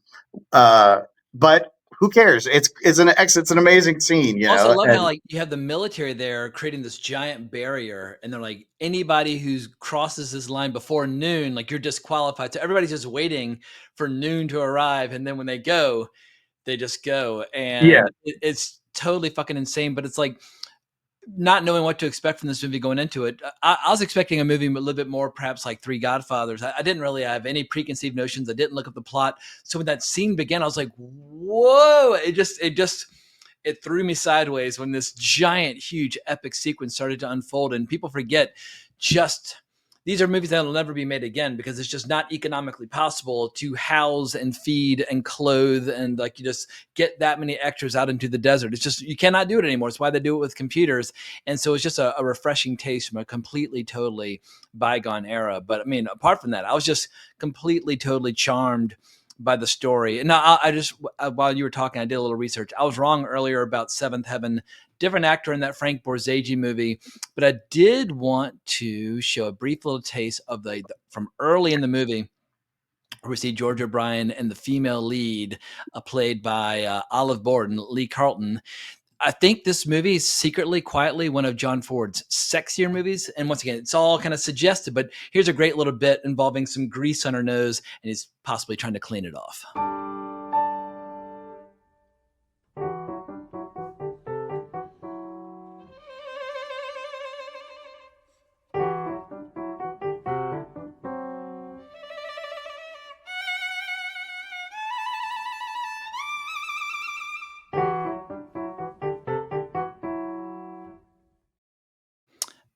but who cares? It's an amazing scene, Also, I love how And like you have the military there creating this giant barrier, and they're like anybody who crosses this line before noon, like you're disqualified. So everybody's just waiting for noon to arrive, and then when they go, they just go, yeah, and it's totally fucking insane. But it's like not knowing what to expect from this movie going into it. I was expecting a movie a little bit more, perhaps like Three Godfathers. I didn't really have any preconceived notions. I didn't look up the plot. So when that scene began, I was like, whoa! It threw me sideways when this giant, huge, epic sequence started to unfold. And people forget just these are movies that will never be made again because it's just not economically possible to house and feed and clothe and like you just get that many extras out into the desert. It's just you cannot do it anymore. It's why they do it with computers. And so it's just a refreshing taste from a completely, totally bygone era. But I mean, apart from that, I was just completely, totally charmed by the story. And I just, while you were talking, I did a little research. I was wrong earlier about Seventh Heaven, different actor in that Frank Borzage movie, but I did want to show a brief little taste of from early in the movie. We see George O'Brien and the female lead, played by Olive Borden, Lee Carlton. I think this movie is secretly, quietly one of John Ford's sexier movies. And once again, it's all kind of suggested, but here's a great little bit involving some grease on her nose, and he's possibly trying to clean it off.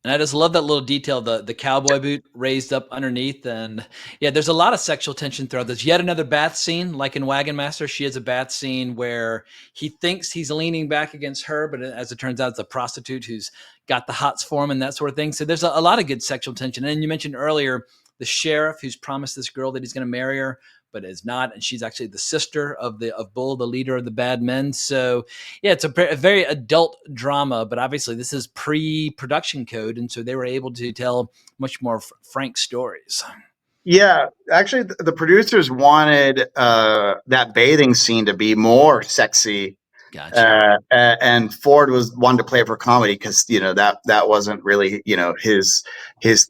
And I just love that little detail, the cowboy boot raised up underneath. And yeah, there's a lot of sexual tension throughout this. Yet another bath scene, like in Wagon Master. She has a bath scene where he thinks he's leaning back against her, but as it turns out, it's a prostitute who's got the hots for him and that sort of thing. So there's a lot of good sexual tension. And you mentioned earlier the sheriff who's promised this girl that he's going to marry her, but is not, and she's actually the sister of Bull, the leader of the bad men. So yeah, it's a very adult drama, but obviously this is pre-production code, and so they were able to tell much more frank stories. yeah. Actually, the producers wanted that bathing scene to be more sexy. Gotcha. And Ford wanted to play it for comedy because that wasn't really his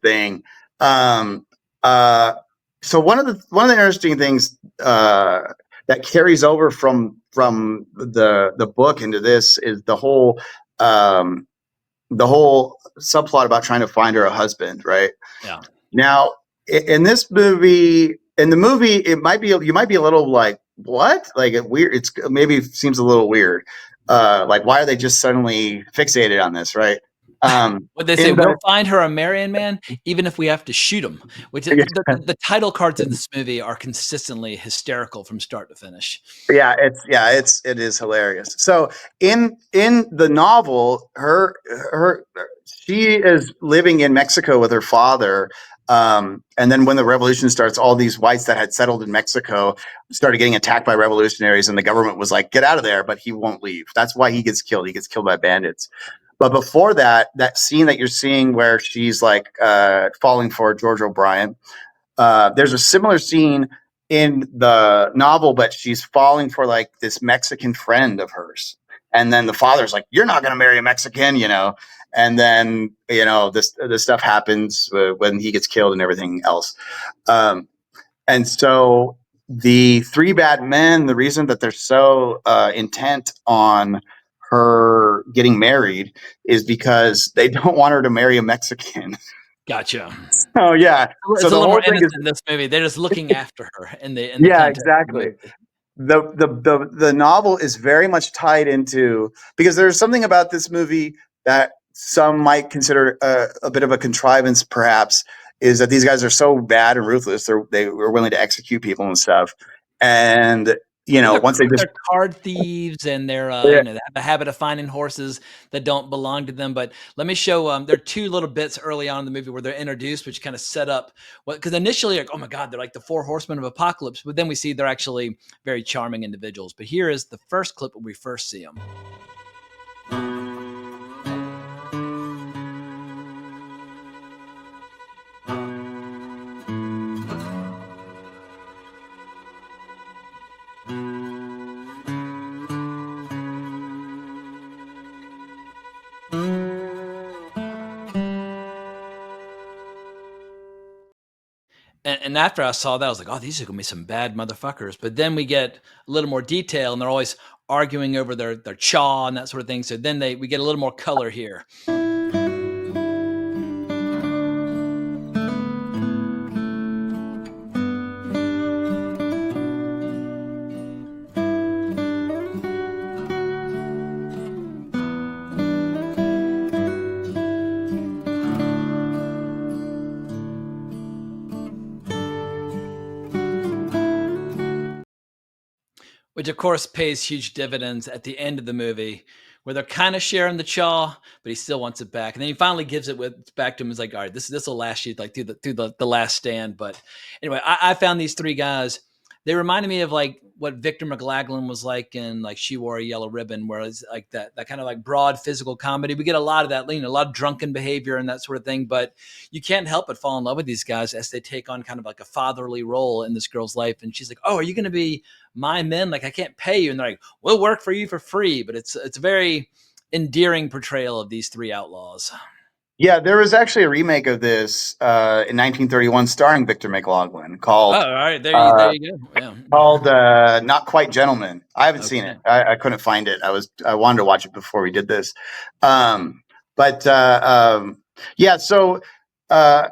thing. Um, uh, so one of the interesting things that carries over from the book into this is the whole subplot about trying to find her a husband, right? Yeah. Now, in this movie, it might be you might be a little like what, like weird. It's maybe seems a little weird. Like why are they just suddenly fixated on this, right? What they say, In we'll the find her a Marion man, even if we have to shoot him. Which the title cards in this movie are consistently hysterical from start to finish. it is hilarious. So in the novel, her she is living in Mexico with her father. And then when the revolution starts, all these whites that had settled in Mexico started getting attacked by revolutionaries, and the government was like, "Get out of there!" But he won't leave. That's why he gets killed. He gets killed by bandits. But before that scene that you're seeing where she's like falling for George O'Brien, there's a similar scene in the novel, but she's falling for like this Mexican friend of hers. And then the father's like, "You're not going to marry a Mexican." And then, this stuff happens when he gets killed and everything else. And so the three bad men, the reason that they're so intent on her getting married is because they don't want her to marry a Mexican. Gotcha. Oh yeah. So It's a the little more whole thing is, innocent in this movie. They're just looking after her in the yeah, context of the exactly. movie. The novel is very much tied into, because there's something about this movie that some might consider a bit of a contrivance, perhaps, is that these guys are so bad and ruthless. They were willing to execute people and stuff. And, Well, once they just, they're card thieves, and they're yeah, they have a habit of finding horses that don't belong to them. But let me show there are two little bits early on in the movie where they're introduced, which kind of set up what, because initially like, oh my god, they're like the four horsemen of apocalypse, but then we see they're actually very charming individuals. But here is the first clip where we first see them. And after I saw that, I was like, oh, these are gonna be some bad motherfuckers. But then we get a little more detail, and they're always arguing over their chaw and that sort of thing. So then we get a little more color here. Which of course pays huge dividends at the end of the movie, where they're kind of sharing the chaw, but he still wants it back. And then he finally gives it back to him. He's like, all right, this will last you like through the last stand. But anyway, I found these three guys. They reminded me of like what Victor McLaglen was like in like She Wore a Yellow Ribbon, where it's like that kind of like broad physical comedy. We get a lot of that, a lot of drunken behavior and that sort of thing. But you can't help but fall in love with these guys as they take on kind of like a fatherly role in this girl's life. And she's like, oh, are you going to be my men? Like, I can't pay you. And they're like, we'll work for you for free. But it's a very endearing portrayal of these three outlaws. yeah, there was actually a remake of this in 1931 starring Victor McLaglen Oh, called all right. There uh, you go. Yeah. Not Quite Gentlemen. I haven't seen Okay. it. I couldn't find it. I wanted to watch it before we did this. But yeah, so uh,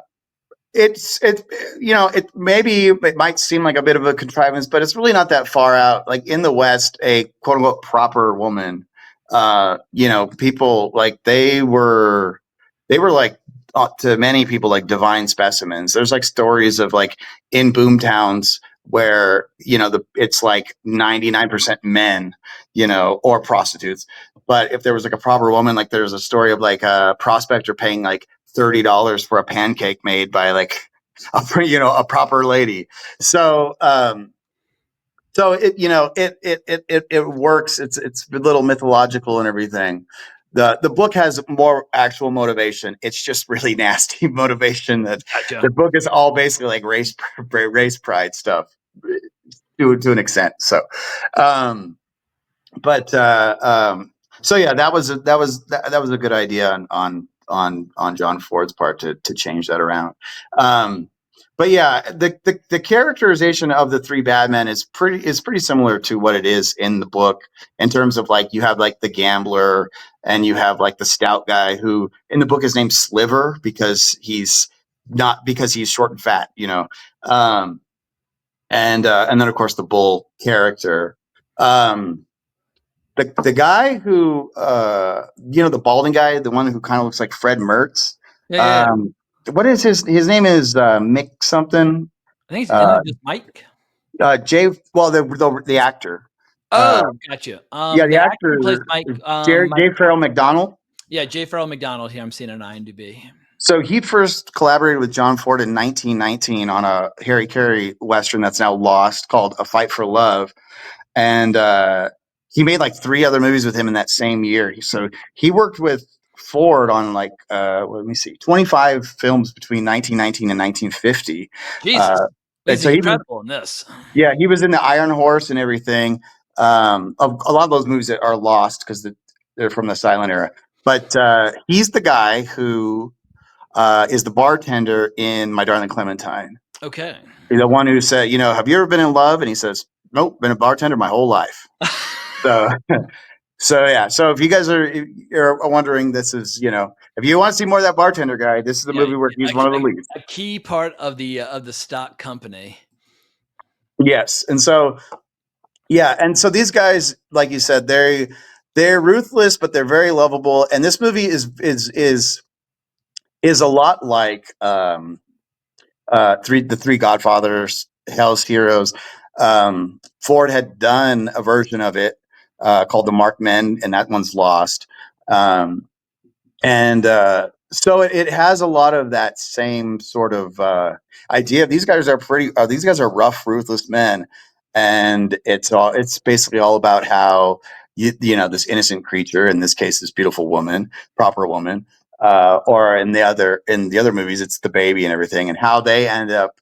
it it might seem like a bit of a contrivance, but it's really not that far out. Like in the West, a quote unquote proper woman, people like they were like to many people like divine specimens. There's like stories of like in boom towns where it's like 99% men, or prostitutes. But if there was like a proper woman, like there's a story of like a prospector paying like $30 for a pancake made by like a proper lady. So it works. It's a little mythological and everything. The book has more actual motivation. It's just really nasty motivation. That Gotcha. the book is all basically like race pride stuff to an extent. So um but so yeah, that was a good idea on John Ford's part to change that around. But yeah, the characterization of the three bad men is pretty similar to what it is in the book, in terms of like you have like the gambler and you have like the stout guy, who in the book is named Sliver because he's short and fat, and then of course the bull character. Um, the guy who the balding guy, the one who kind of looks like Fred Mertz. Yeah. Um, what is his name is Mick something. I think isn't Uh, it just Mike? Jay. Well, the actor. Uh, Oh, gotcha. yeah, the The actor who plays actor Mike, is J. Farrell McDonald. yeah, J. Farrell McDonald here. I'm seeing on IMDb. So he first collaborated with John Ford in 1919 on a Harry Carey western that's now lost called A Fight for Love. And he made like three other movies with him in that same year. So he worked with Ford on like let me see, 25 films between 1919 and 1950. Jesus, Uh, and he's so incredible in this. he was in the Iron Horse and everything. A lot of those movies that are lost because they're from the silent era. But he's the guy who is the bartender in My Darling Clementine. Okay. He's the one who said, have you ever been in love? And he says, nope, been a bartender my whole life. So So yeah, so if you guys are wondering, this is, if you want to see more of that bartender guy, this is the Yeah, movie where he's one of the leads. a key part of the stock company. Yes, and so yeah, and so these guys, like you said, they're ruthless, but they're very lovable. And this movie is a lot like the Three Godfathers, Hell's Heroes. Ford had done a version of it called The Marked Men, and that one's lost. And so it has a lot of that same sort of idea. These guys are these guys are rough, ruthless men, and it's basically all about how this innocent creature, in this case, this beautiful woman, proper woman, or in the other movies, it's the baby and everything, and how they end up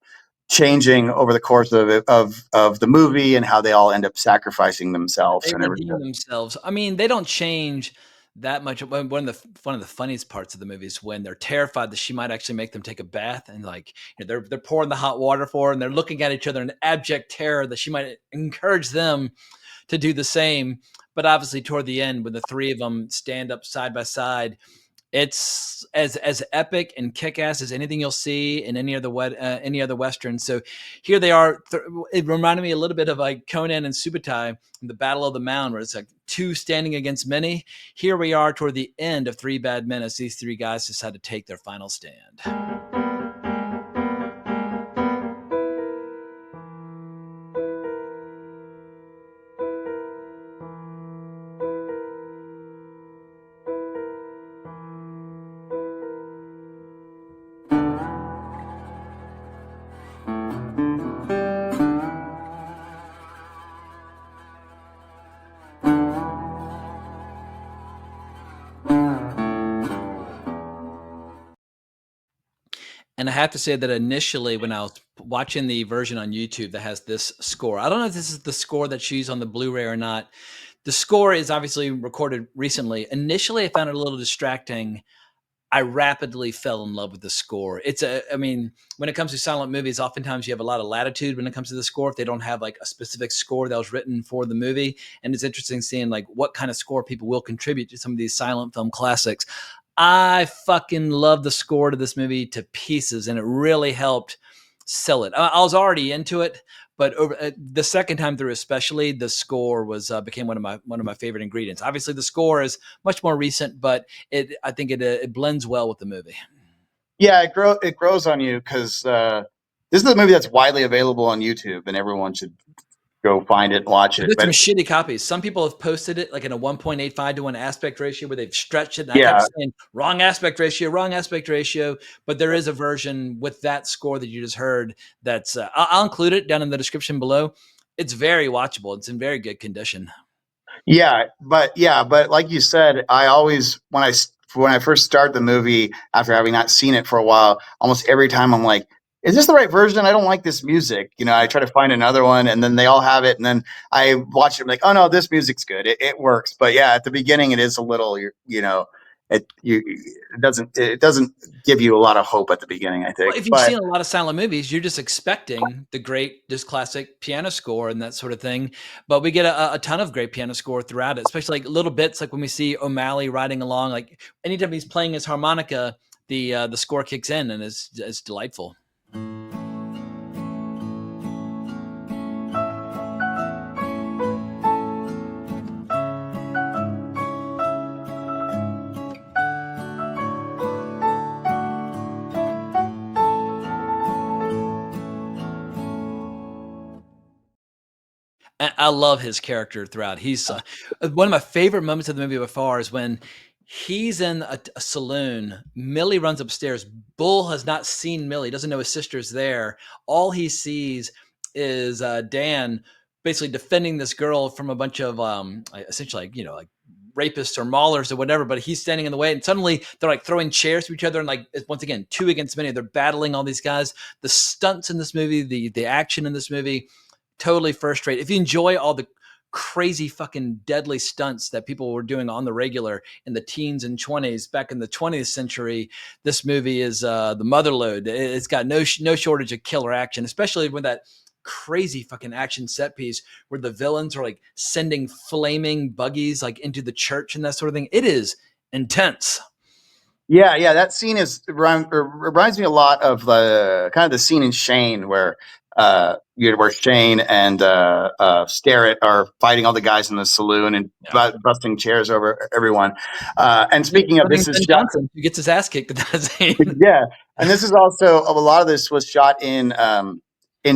changing over the course of the movie, and how they all end up sacrificing themselves They and everything. redeem themselves. I mean, they don't change that much. One of the funniest parts of the movie is when they're terrified that she might actually make them take a bath, and like they're pouring the hot water for her, and they're looking at each other in abject terror that she might encourage them to do the same. But obviously, toward the end, when the three of them stand up side by side, it's as epic and kick-ass as anything you'll see in any other western. So here they are. It reminded me a little bit of like Conan and Subutai in the Battle of the Mound, where it's like two standing against many. Here we are toward the end of Three Bad Men, as these three guys decide to take their final stand. And I have to say that initially, when I was watching the version on YouTube that has this score, I don't know if this is the score that's used on the Blu-ray or not. The score is obviously recorded recently. Initially, I found it a little distracting. I rapidly fell in love with the score. I mean, when it comes to silent movies, oftentimes you have a lot of latitude when it comes to the score if they don't have like a specific score that was written for the movie. And it's interesting seeing like what kind of score people will contribute to some of these silent film classics. I fucking love the score to this movie to pieces, and it really helped sell it. I was already into it, but over the second time through, especially, the score was became one of my favorite ingredients. Obviously, the score is much more recent, but I think it blends well with the movie. Yeah, it grows on you because this is a movie that's widely available on YouTube, and everyone should go find it and watch it. There's some But shitty copies. Some people have posted it like in a 1.85 to 1 aspect ratio where they've stretched it. And I kept yeah, saying wrong aspect ratio, wrong aspect ratio. But there is a version with that score that you just heard. That's I'll include it down in the description below. It's very watchable. It's in very good condition. but like you said, I always when I first start the movie after having not seen it for a while, almost every time I'm like, is this the right version? I don't like this music. I try to find another one, and then they all have it, and then I watch it. I'm like, oh no, this music's good. It works. But yeah, at the beginning, it is a little, it doesn't give you a lot of hope at the beginning, I Well, think. if you've But seen a lot of silent movies, you're just expecting this classic piano score and that sort of thing. But we get a ton of great piano score throughout it, especially like little bits, like when we see O'Malley riding along. Like anytime he's playing his harmonica, the score kicks in and it's delightful. And I love his character throughout. He's one of my favorite moments of the movie by far is when he's in a saloon. Millie runs upstairs. Bull has not seen Millie, doesn't know his sister's there. All he sees is Dan basically defending this girl from a bunch of essentially like rapists or maulers or whatever, but he's standing in the way, and suddenly they're like throwing chairs to each other, and like once again, two against many. They're battling all these guys. The stunts in this movie, the action in this movie, totally first rate. If you enjoy all the crazy fucking deadly stunts that people were doing on the regular in the teens and 20s back in the 20th century, this movie is the mother lode. It's got no shortage of killer action, especially when that crazy fucking action set piece where the villains are like sending flaming buggies like into the church and that sort of thing. It is intense. Yeah, that scene reminds me a lot of the kind of the scene in Shane where where Shane and Starrett are fighting all the guys in the saloon and busting chairs over everyone. And speaking of, this is Ben shot. Johnson, who gets his ass kicked at that scene. Yeah, and this is also a lot of this was shot in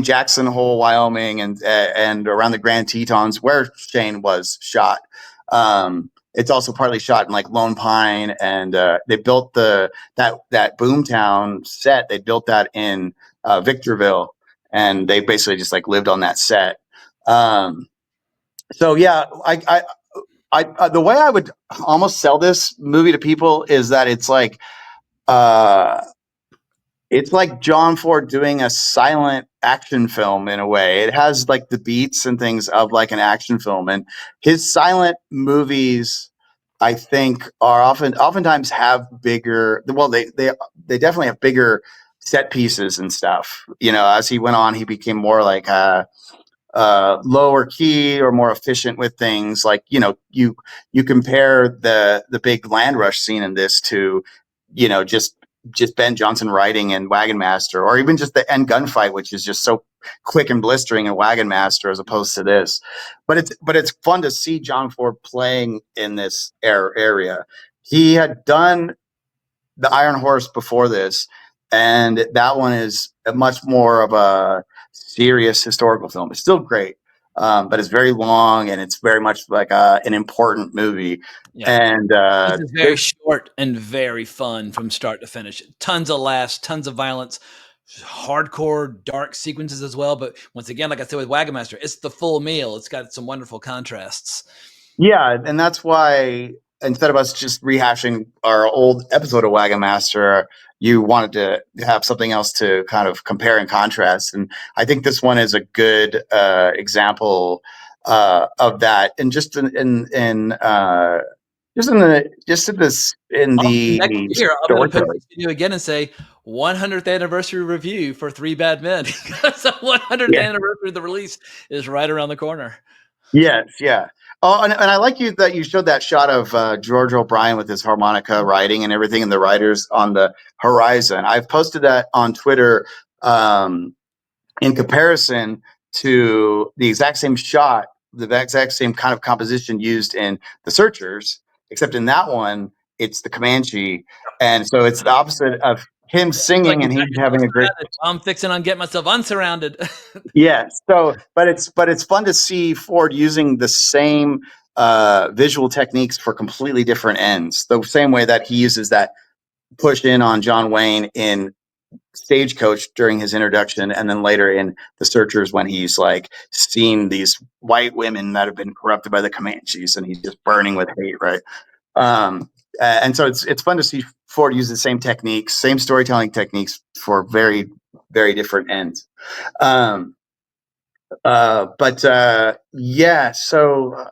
Jackson Hole, Wyoming, and around the Grand Tetons where Shane was shot. It's also partly shot in like Lone Pine, and they built that Boomtown set. They built that in Victorville, and they basically just like lived on that set. So yeah, the way I would almost sell this movie to people is that it's like John Ford doing a silent action film in a way. It has like the beats and things of like an action film, and his silent movies, I think, are oftentimes have bigger. Well, they definitely have bigger set pieces and stuff. You know, as he went on, he became more like lower key or more efficient with things. Like, you know, you compare the big land rush scene in this to, you know, just Ben Johnson writing in Wagon Master, or even just the end gunfight, which is just so quick and blistering in Wagon Master as opposed to this. But it's fun to see John Ford playing in this area. He had done the Iron Horse before this, and that one is a much more of a serious historical film. It's still great, but it's very long, and it's very much like an important movie. Yeah. And this is very short and very fun from start to finish. Tons of laughs, tons of violence, hardcore dark sequences as well. But once again, like I said with Wagon Master, it's the full meal. It's got some wonderful contrasts. Yeah, and that's why instead of us just rehashing our old episode of Wagon Master, you wanted to have something else to kind of compare and contrast. And I think this one is a good example of that. And just in the Next year, I'm going to put storytelling. this video again and say 100th anniversary review for Three Bad Men. Because the 100th Yeah. anniversary of the release is right around the corner. Yes, yeah. Oh, and I like that you showed that shot of George O'Brien with his harmonica writing and everything, and the writers on the horizon. I've posted that on Twitter in comparison to the exact same shot, the exact same kind of composition used in The Searchers, except in that one, it's the Comanche. And so it's the opposite of him singing and he's having a great. I'm fixing on getting myself unsurrounded. Yeah. So, but it's fun to see Ford using the same visual techniques for completely different ends. The same way that he uses that push in on John Wayne in Stagecoach during his introduction, and then later in The Searchers when he's like seen these white women that have been corrupted by the Comanches, and he's just burning with hate, right? And so it's fun to see Ford use the same techniques, same storytelling techniques for very, very different ends. Yeah. So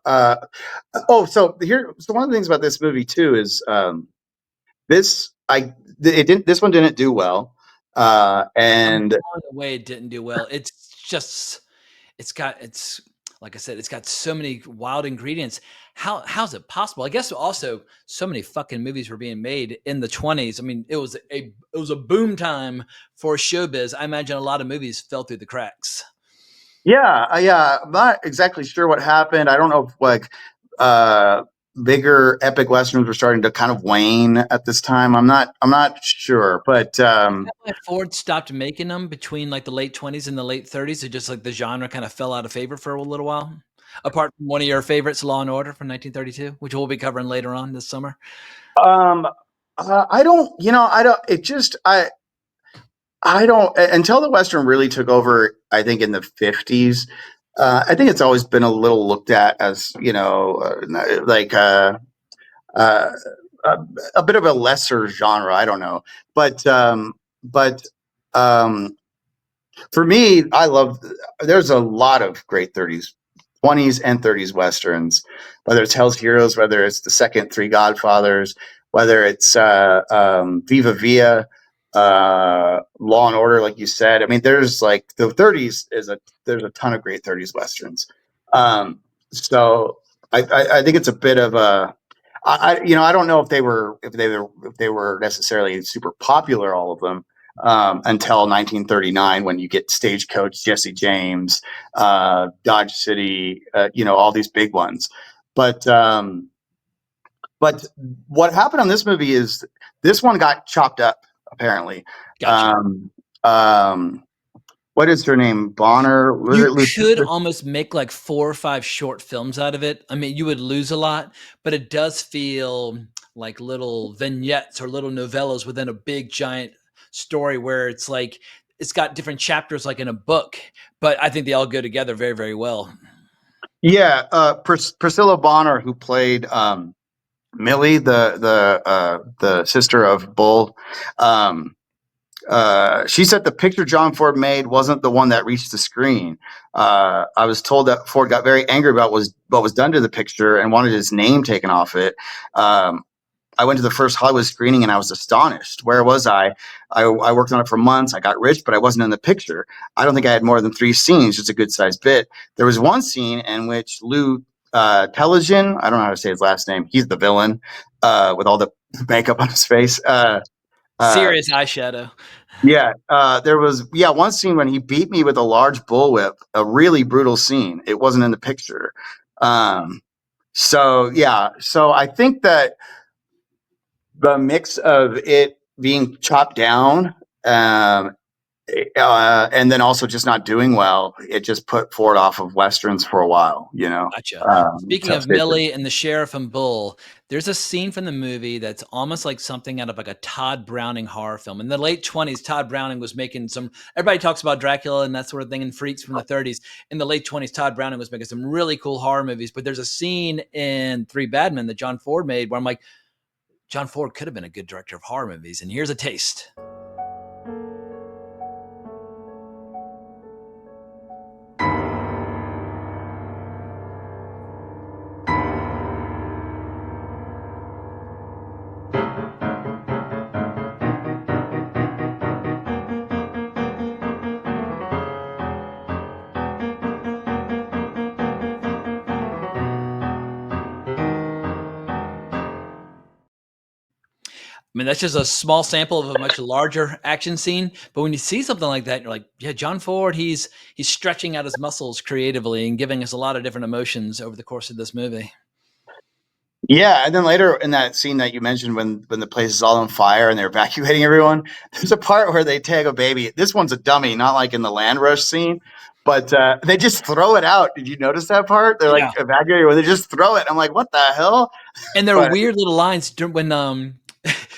so one of the things about this movie too is this one didn't do well, and blown away it didn't do well. It's like I said, it's got so many wild ingredients. How's it possible? I guess also so many fucking movies were being made in the 20s. I mean, it was a boom time for showbiz. I imagine a lot of movies fell through the cracks. yeah, I'm not exactly sure what happened. I don't know if like bigger epic westerns were starting to kind of wane at this time. I'm not sure, but Ford stopped making them between like the late 20s and the late 30s. It just like the genre kind of fell out of favor for a little while. Apart from one of your favorites, Law and Order from 1932, which we'll be covering later on this summer. I don't, I don't, until the Western really took over, I think in the 50s, I think it's always been a little looked at as, like uh, a bit of a lesser genre. I don't know. But for me, there's a lot of great 30s, 20s and 30s Westerns, whether it's Hell's Heroes, whether it's the second Three Godfathers, whether it's Viva Villa. Law and Order, like you said. I mean, there's like the 30s there's a ton of great 30s westerns. So I think it's a bit of a I don't know if they were necessarily super popular, all of them, until 1939, when you get Stagecoach, Jesse James, Dodge City, all these big ones. But what happened on this movie is this one got chopped up, apparently. Gotcha. What is her name? Bonner? You could almost make like 4 or 5 short films out of it. I mean, you would lose a lot, but it does feel like little vignettes or little novellas within a big giant story, where it's like it's got different chapters like in a book, but I think they all go together very, very well. Yeah, Priscilla Bonner, who played Millie, the sister of Bull. She said the picture John Ford made wasn't the one that reached the screen. I was told that Ford got very angry about what was done to the picture and wanted his name taken off it. I went to the first Hollywood screening and I was astonished. Where was I? I worked on it for months. I got rich, but I wasn't in the picture. I don't think I had more than 3 scenes, just a good sized bit. There was one scene in which Lou Telegen, I don't know how to say his last name. He's the villain with all the makeup on his face. Serious eyeshadow. Yeah, there was one scene when he beat me with a large bullwhip, a really brutal scene. It wasn't in the picture. So I think that the mix of it being chopped down, and then also just not doing well, it just put Ford off of westerns for a while. Gotcha. Speaking of Millie and the sheriff and Bull, there's a scene from the movie that's almost like something out of like a Todd Browning horror film. In the late 20s, Todd Browning was making everybody talks about Dracula and that sort of thing and Freaks from the 30s. In the late 20s, Todd Browning was making some really cool horror movies, but there's a scene in Three Bad Men that John Ford made where I'm like, John Ford could have been a good director of horror movies, and here's a taste. I mean, that's just a small sample of a much larger action scene. But when you see something like that, you're like, yeah, John Ford, he's stretching out his muscles creatively and giving us a lot of different emotions over the course of this movie. Yeah, and then later in that scene that you mentioned, when the place is all on fire and they're evacuating everyone, there's a part where they tag a baby. This one's a dummy, not like in the land rush scene, but they just throw it out. Did you notice that part? They're like evacuating when they just throw it. I'm like, what the hell? And there are weird little lines when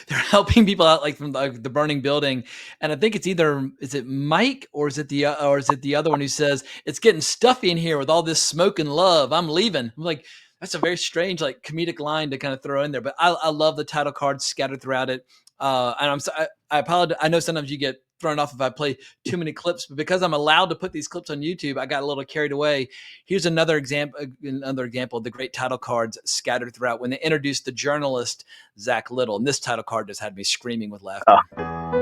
they're helping people out, like from the burning building. And I think is it Mike or is it the other one who says, it's getting stuffy in here with all this smoke and love, I'm leaving. I'm like, that's a very strange, like, comedic line to kind of throw in there. But I love the title cards scattered throughout it. And I apologize. I know sometimes you get thrown off if I play too many clips, but because I'm allowed to put these clips on YouTube, I got a little carried away. Here's another example of the great title cards scattered throughout when they introduced the journalist Zach Little. And this title card just had me screaming with laughter.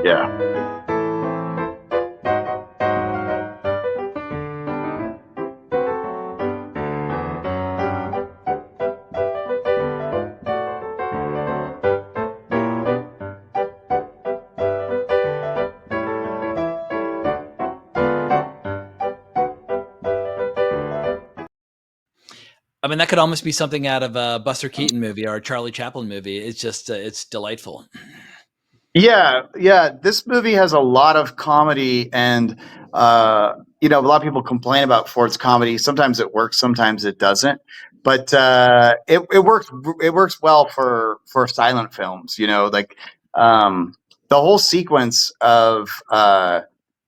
Yeah. I mean, that could almost be something out of a Buster Keaton movie or a Charlie Chaplin movie. It's just, it's delightful. Yeah. This movie has a lot of comedy, and a lot of people complain about Ford's comedy. Sometimes it works, sometimes it doesn't. But it works. It works well for silent films. Like the whole sequence of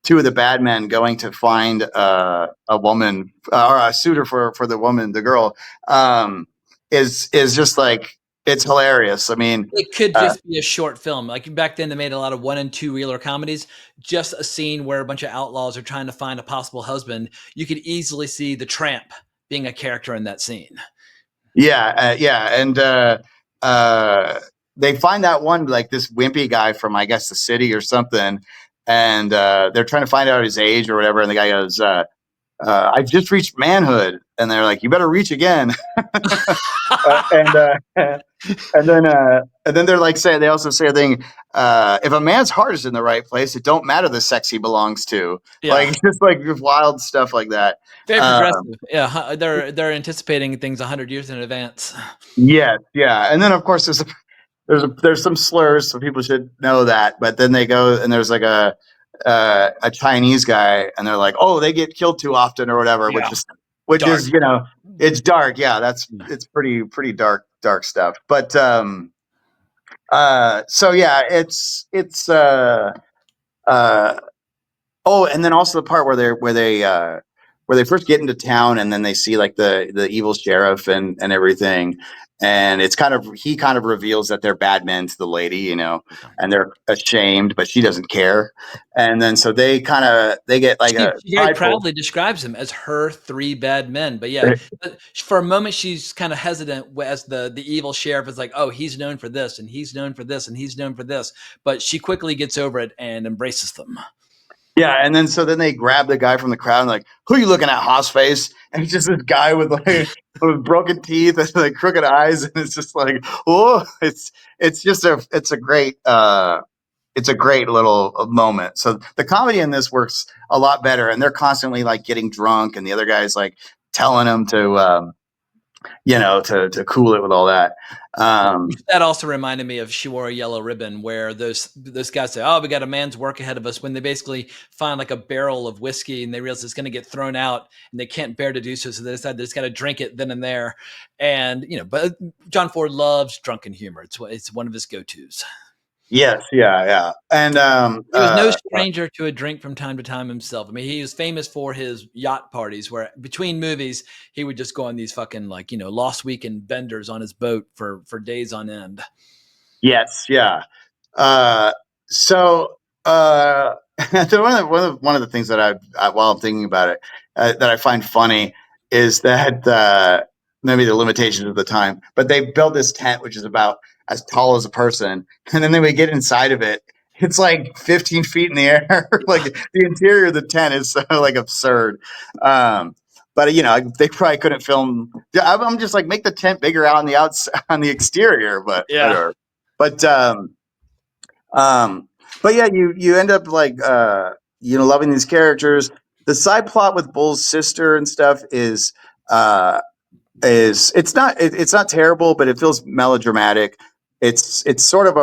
two of the bad men going to find a woman or a suitor for the woman, the girl, is just like, it's hilarious. I mean, it could just be a short film. Like back then, they made a lot of 1 and 2 reeler comedies. Just a scene where a bunch of outlaws are trying to find a possible husband. You could easily see the tramp being a character in that scene. Yeah, and they find that one, like this wimpy guy from, I guess, the city or something, and they're trying to find out his age or whatever, and the guy goes, "I've just reached manhood," and they're like, "You better reach again." And and then they're like saying, they also say a thing, if a man's heart is in the right place, it don't matter the sex he belongs to. Yeah. Like just like wild stuff like that. Very progressive. Yeah, they're anticipating things 100 years in advance. Yes, yeah. And then of course there's some slurs, so people should know that. But then they go and there's like a Chinese guy, and they're like, "Oh, they get killed too often," or whatever, Yeah. which Dark. is, it's dark. Yeah, it's pretty dark stuff. But so yeah, it's uh oh, and then also the part where they first get into town, and then they see like the evil sheriff and everything, and he kind of reveals that they're bad men to the lady, and they're ashamed, but she doesn't care, and then so they get like She a very prideful. proudly describes him as her 3 bad men. But yeah, for a moment, she's kind of hesitant as the evil sheriff is like, oh, he's known for this, and he's known for this, and he's known for this. But she quickly gets over it and embraces them. Yeah, and then so then they grab the guy from the crowd and like, who are you looking at, hoss face? And it's just this guy with like with broken teeth and like crooked eyes, and it's just like, oh, it's a great little moment. So the comedy in this works a lot better, and they're constantly like getting drunk, and the other guy's like telling them to to cool it with all that. That also reminded me of She Wore a Yellow Ribbon, where those guys say, "Oh, we got a man's work ahead of us," when they basically find like a barrel of whiskey and they realize it's going to get thrown out and they can't bear to do so, so they decide they just got to drink it then and there. And but John Ford loves drunken humor. It's one of his go-tos. Yes, yeah, and He was no stranger to a drink from time to time himself. I mean, he was famous for his yacht parties where between movies, he would just go on these fucking lost weekend benders on his boat for days on end. yes, yeah. So so one of the things that while I'm thinking about it, that I find funny is that maybe the limitations of the time, but they built this tent which is about as tall as a person, and then we get inside of it. It's like 15 feet in the air. Like the interior of the tent is so like absurd. But they probably couldn't film. I'm just like, make the tent bigger out on the on the exterior, but Yeah. whatever. But but yeah, you end up like loving these characters. The side plot with Bull's sister and stuff it's not terrible, but it feels melodramatic. It's sort of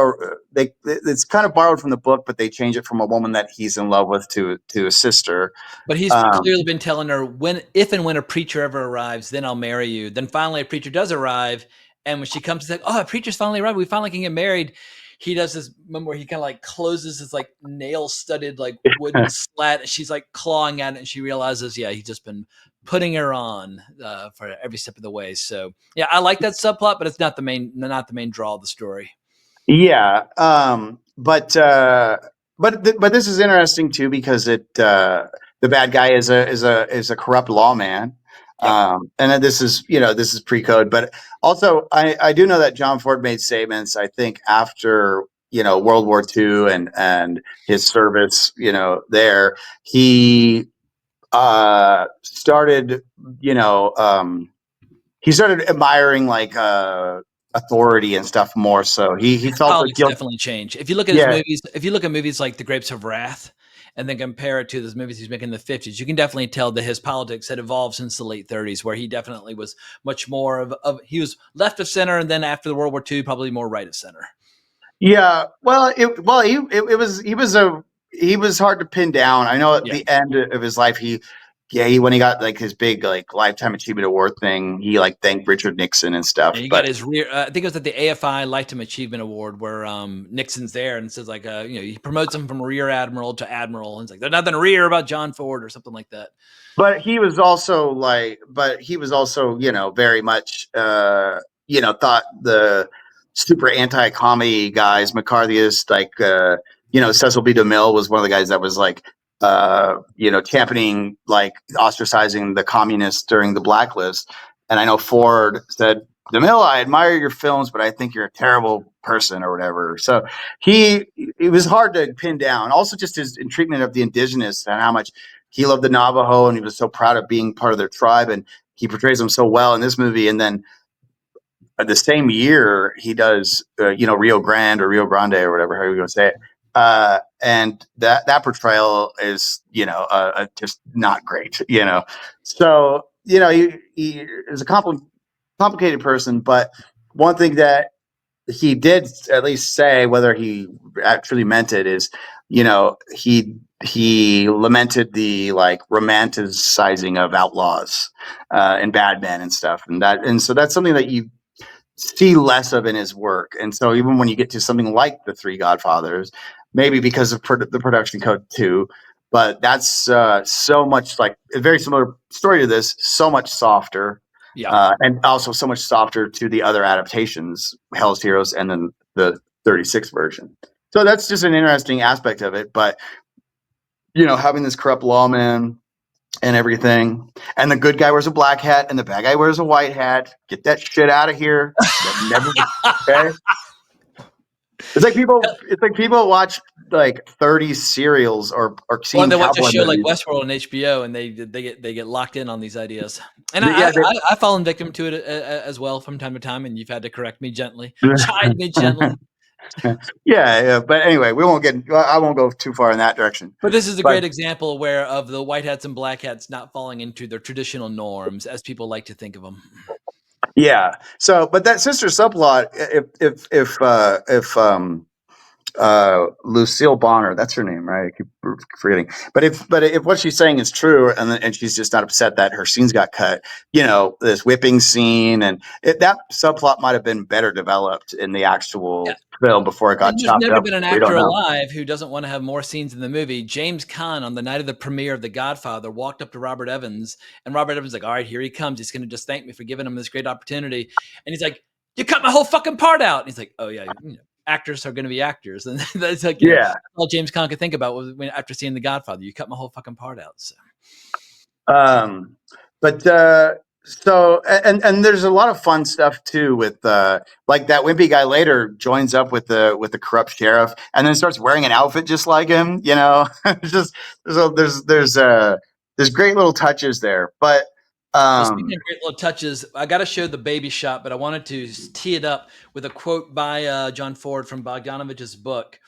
it's kind of borrowed from the book, but they change it from a woman that he's in love with to a sister. But he's clearly been telling her, if and when a preacher ever arrives, then I'll marry you. Then finally a preacher does arrive, and when she comes, he's like, "Oh, a preacher's finally arrived. We finally can get married." He does this moment where he kind of like closes his like nail-studded like wooden slat, and she's like clawing at it, and she realizes, yeah, he's just been putting her on for every step of the way. So yeah, I like that subplot, but it's not the main draw of the story. Yeah, but this is interesting too, because the bad guy is a corrupt lawman. Yep. And then this is pre-code, but also I do know that John Ford made statements, I think, after World War II and his service there. He started admiring like authority and stuff more, so he felt the Politics guilt. definitely change. If you look at his movies, if you look at movies like The Grapes of Wrath and then compare it to those movies he's making in the 50s, you can definitely tell that his politics had evolved since the late 30s, where he definitely was much more of he was left of center, and then after the World War II, probably more right of center. Yeah, well, he was hard to pin down. I know at the end of his life, when he got like his big like Lifetime Achievement Award thing, he like thanked Richard Nixon and stuff. Yeah, he got his rear. I think it was at the AFI Lifetime Achievement Award where Nixon's there and says like, he promotes him from rear admiral to admiral, and it's like there's nothing rear about John Ford or something like that. But he was also very much thought the super anti-comedy guys, McCarthyist, like Cecil B. DeMille was one of the guys that was like championing like ostracizing the communists during the blacklist. And I know Ford said DeMille, I admire your films, but I think you're a terrible person or whatever. So it was hard to pin down. Also, just his treatment of the indigenous and how much he loved the Navajo and he was so proud of being part of their tribe. And he portrays them so well in this movie. And then the same year he does, Rio Grande or Rio Grande or whatever, how are you going to say it? And that portrayal is, just not great, So, he is a complicated person, but one thing that he did at least say, whether he actually meant it, is, he lamented the like romanticizing of outlaws and bad men and stuff, and so that's something that you see less of in his work. And so even when you get to something like The Three Godfathers, maybe because of the production code too, but that's so much like a very similar story to this, so much softer. Yeah. And also so much softer to the other adaptations, Hell's Heroes and then the 36 version. So that's just an interesting aspect of it. But, having this corrupt lawman and everything, and the good guy wears a black hat and the bad guy wears a white hat. Get that shit out of here. Okay? It's like people watch like 30 serials or Or seen they watch a cowboy show like movies. Westworld on HBO, and they get locked in on these ideas. And Yeah, I fallen victim to it as well from time to time, and you've had to correct me gently, chide me gently. yeah. But anyway, I won't go too far in that direction. But this is a But great example where of the white hats and black hats not falling into their traditional norms, as people like to think of them. yeah. So, but that sister subplot, if Lucille Bonner, that's her name, right? I keep forgetting. But if what she's saying is true, and she's just not upset that her scenes got cut, this whipping scene, and that subplot might have been better developed in the actual film before it got And there's chopped never up. been an We don't actor know. alive who doesn't want to have more scenes in the movie. James Caan, on the night of the premiere of The Godfather, walked up to Robert Evans, and Robert Evans was like, all right, here he comes. He's going to just thank me for giving him this great opportunity. And he's like, you cut my whole fucking part out. And he's like, oh, yeah, actors are going to be actors. And that's like, all James Caan could think about was after seeing The Godfather, you cut my whole fucking part out. So. But so and there's a lot of fun stuff too with like that wimpy guy later joins up with the corrupt sheriff and then starts wearing an outfit just like him. It's just there's great little touches there. But Well, speaking of great little touches, I got to show the baby shot, but I wanted to tee it up with a quote by John Ford from Bogdanovich's book.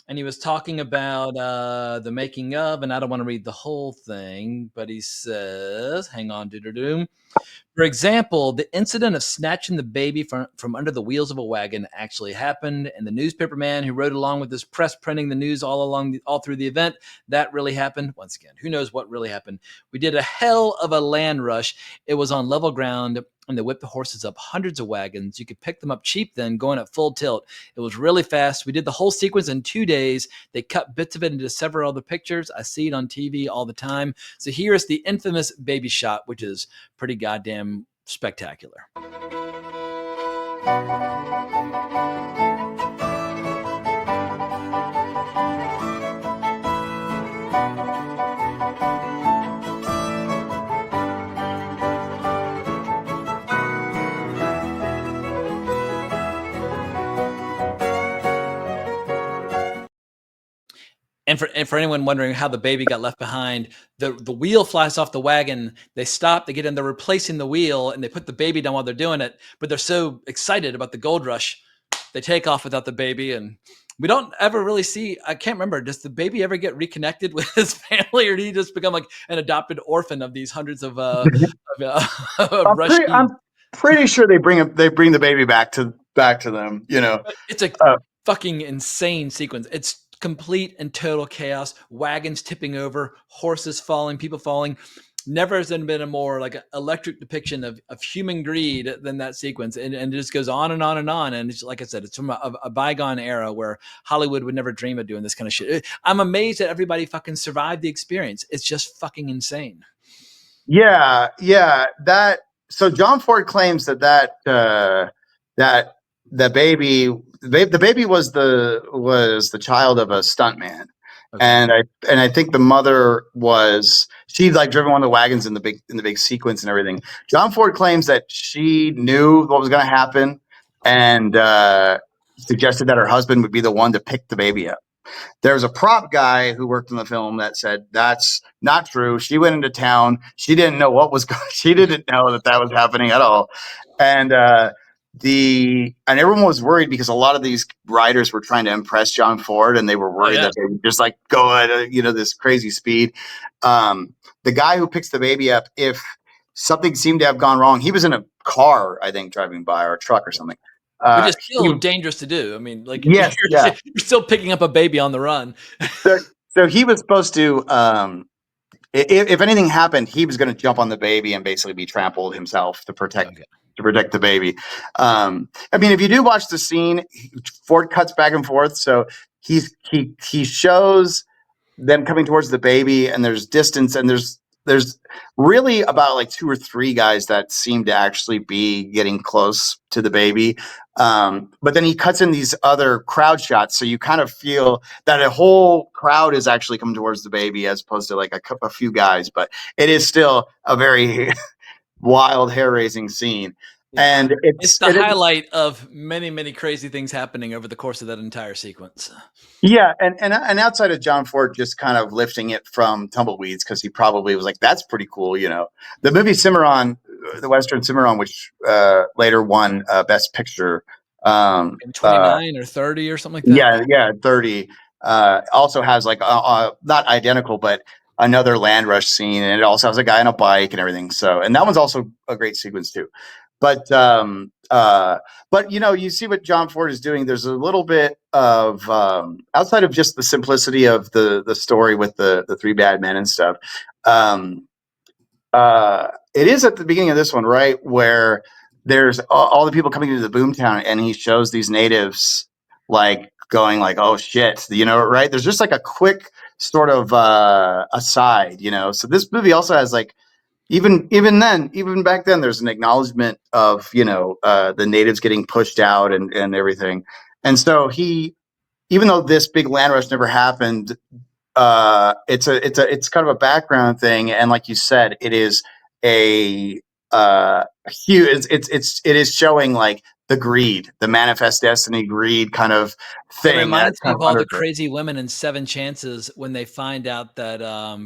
And he was talking about the making of, and I don't want to read the whole thing, but he says, hang on, doo-doo-doo. For example, the incident of snatching the baby from under the wheels of a wagon actually happened, and the newspaper man who rode along with his press printing the news all through the event, that really happened. Once again, who knows what really happened? We did a hell of a land rush. It was on level ground, and they whipped the horses up hundreds of wagons. You could pick them up cheap then, going at full tilt. It was really fast. We did the whole sequence in 2 days. They cut bits of it into several other pictures. I see it on TV all the time. So here's the infamous baby shot, which is pretty goddamn spectacular. And for anyone wondering how the baby got left behind, the wheel flies off the wagon. They stop, they get in, they're replacing the wheel, and they put the baby down while they're doing it. But they're so excited about the gold rush, they take off without the baby. And we don't ever really see, I can't remember, does the baby ever get reconnected with his family, or did he just become like an adopted orphan of these hundreds of I'm pretty sure they bring the baby back to them. It's a fucking insane sequence. It's complete and total chaos. Wagons tipping over, horses falling, people falling. Never has there been a more like electric depiction of human greed than that sequence. And it just goes on and on and on. And it's, like I said, it's from a bygone era where Hollywood would never dream of doing this kind of shit. I'm amazed that everybody fucking survived the experience. It's just fucking insane. Yeah. So John Ford claims that the baby was the child of a stuntman, Okay. And I think the mother she'd like driven one of the wagons in the big sequence and everything. John Ford claims that she knew what was going to happen and suggested that her husband would be the one to pick the baby up. There was a prop guy who worked on the film that said that's not true. She went into town. She didn't know what was going. She didn't know that was happening at all. And everyone was worried because a lot of these writers were trying to impress John Ford, and they were worried that they would just like go at this crazy speed. The guy who picks the baby up, if something seemed to have gone wrong, he was in a car, I think, driving by, or a truck or something. Which is still dangerous to do. I mean, like, yes, you're still picking up a baby on the run. So he was supposed to, if anything happened, he was going to jump on the baby and basically be trampled himself to protect the baby. I mean, if you do watch the scene, Ford cuts back and forth, so he shows them coming towards the baby, and there's distance, and there's really about like 2 or 3 guys that seem to actually be getting close to the baby. But then he cuts in these other crowd shots, so you kind of feel that a whole crowd is actually coming towards the baby as opposed to like a few guys. But it is still a very wild, hair-raising scene. Yeah. And it's the highlight of many, many crazy things happening over the course of that entire sequence. Yeah, and outside of John Ford just kind of lifting it from Tumbleweeds, because he probably was like, that's pretty cool, The movie Cimarron, the Western Cimarron, which later won Best Picture. 29 or 30 or something like that? Yeah, 30. Also has like, not identical, but another land rush scene, and it also has a guy on a bike and everything. So, and that one's also a great sequence too. But you see what John Ford is doing. There's a little bit of outside of just the simplicity of the story with the 3 bad men and stuff. It is at the beginning of this one, right, where there's all the people coming into the boomtown, and he shows these natives like going like, oh shit, right? There's just like a quick sort of aside, So this movie also has like, even back then, there's an acknowledgement of the natives getting pushed out and everything. And so even though this big land rush never happened, it's kind of a background thing. And like you said, it is a huge. It is showing like the greed, the manifest destiny greed kind of thing. It reminds me of all the crazy women in 7 Chances when they find out that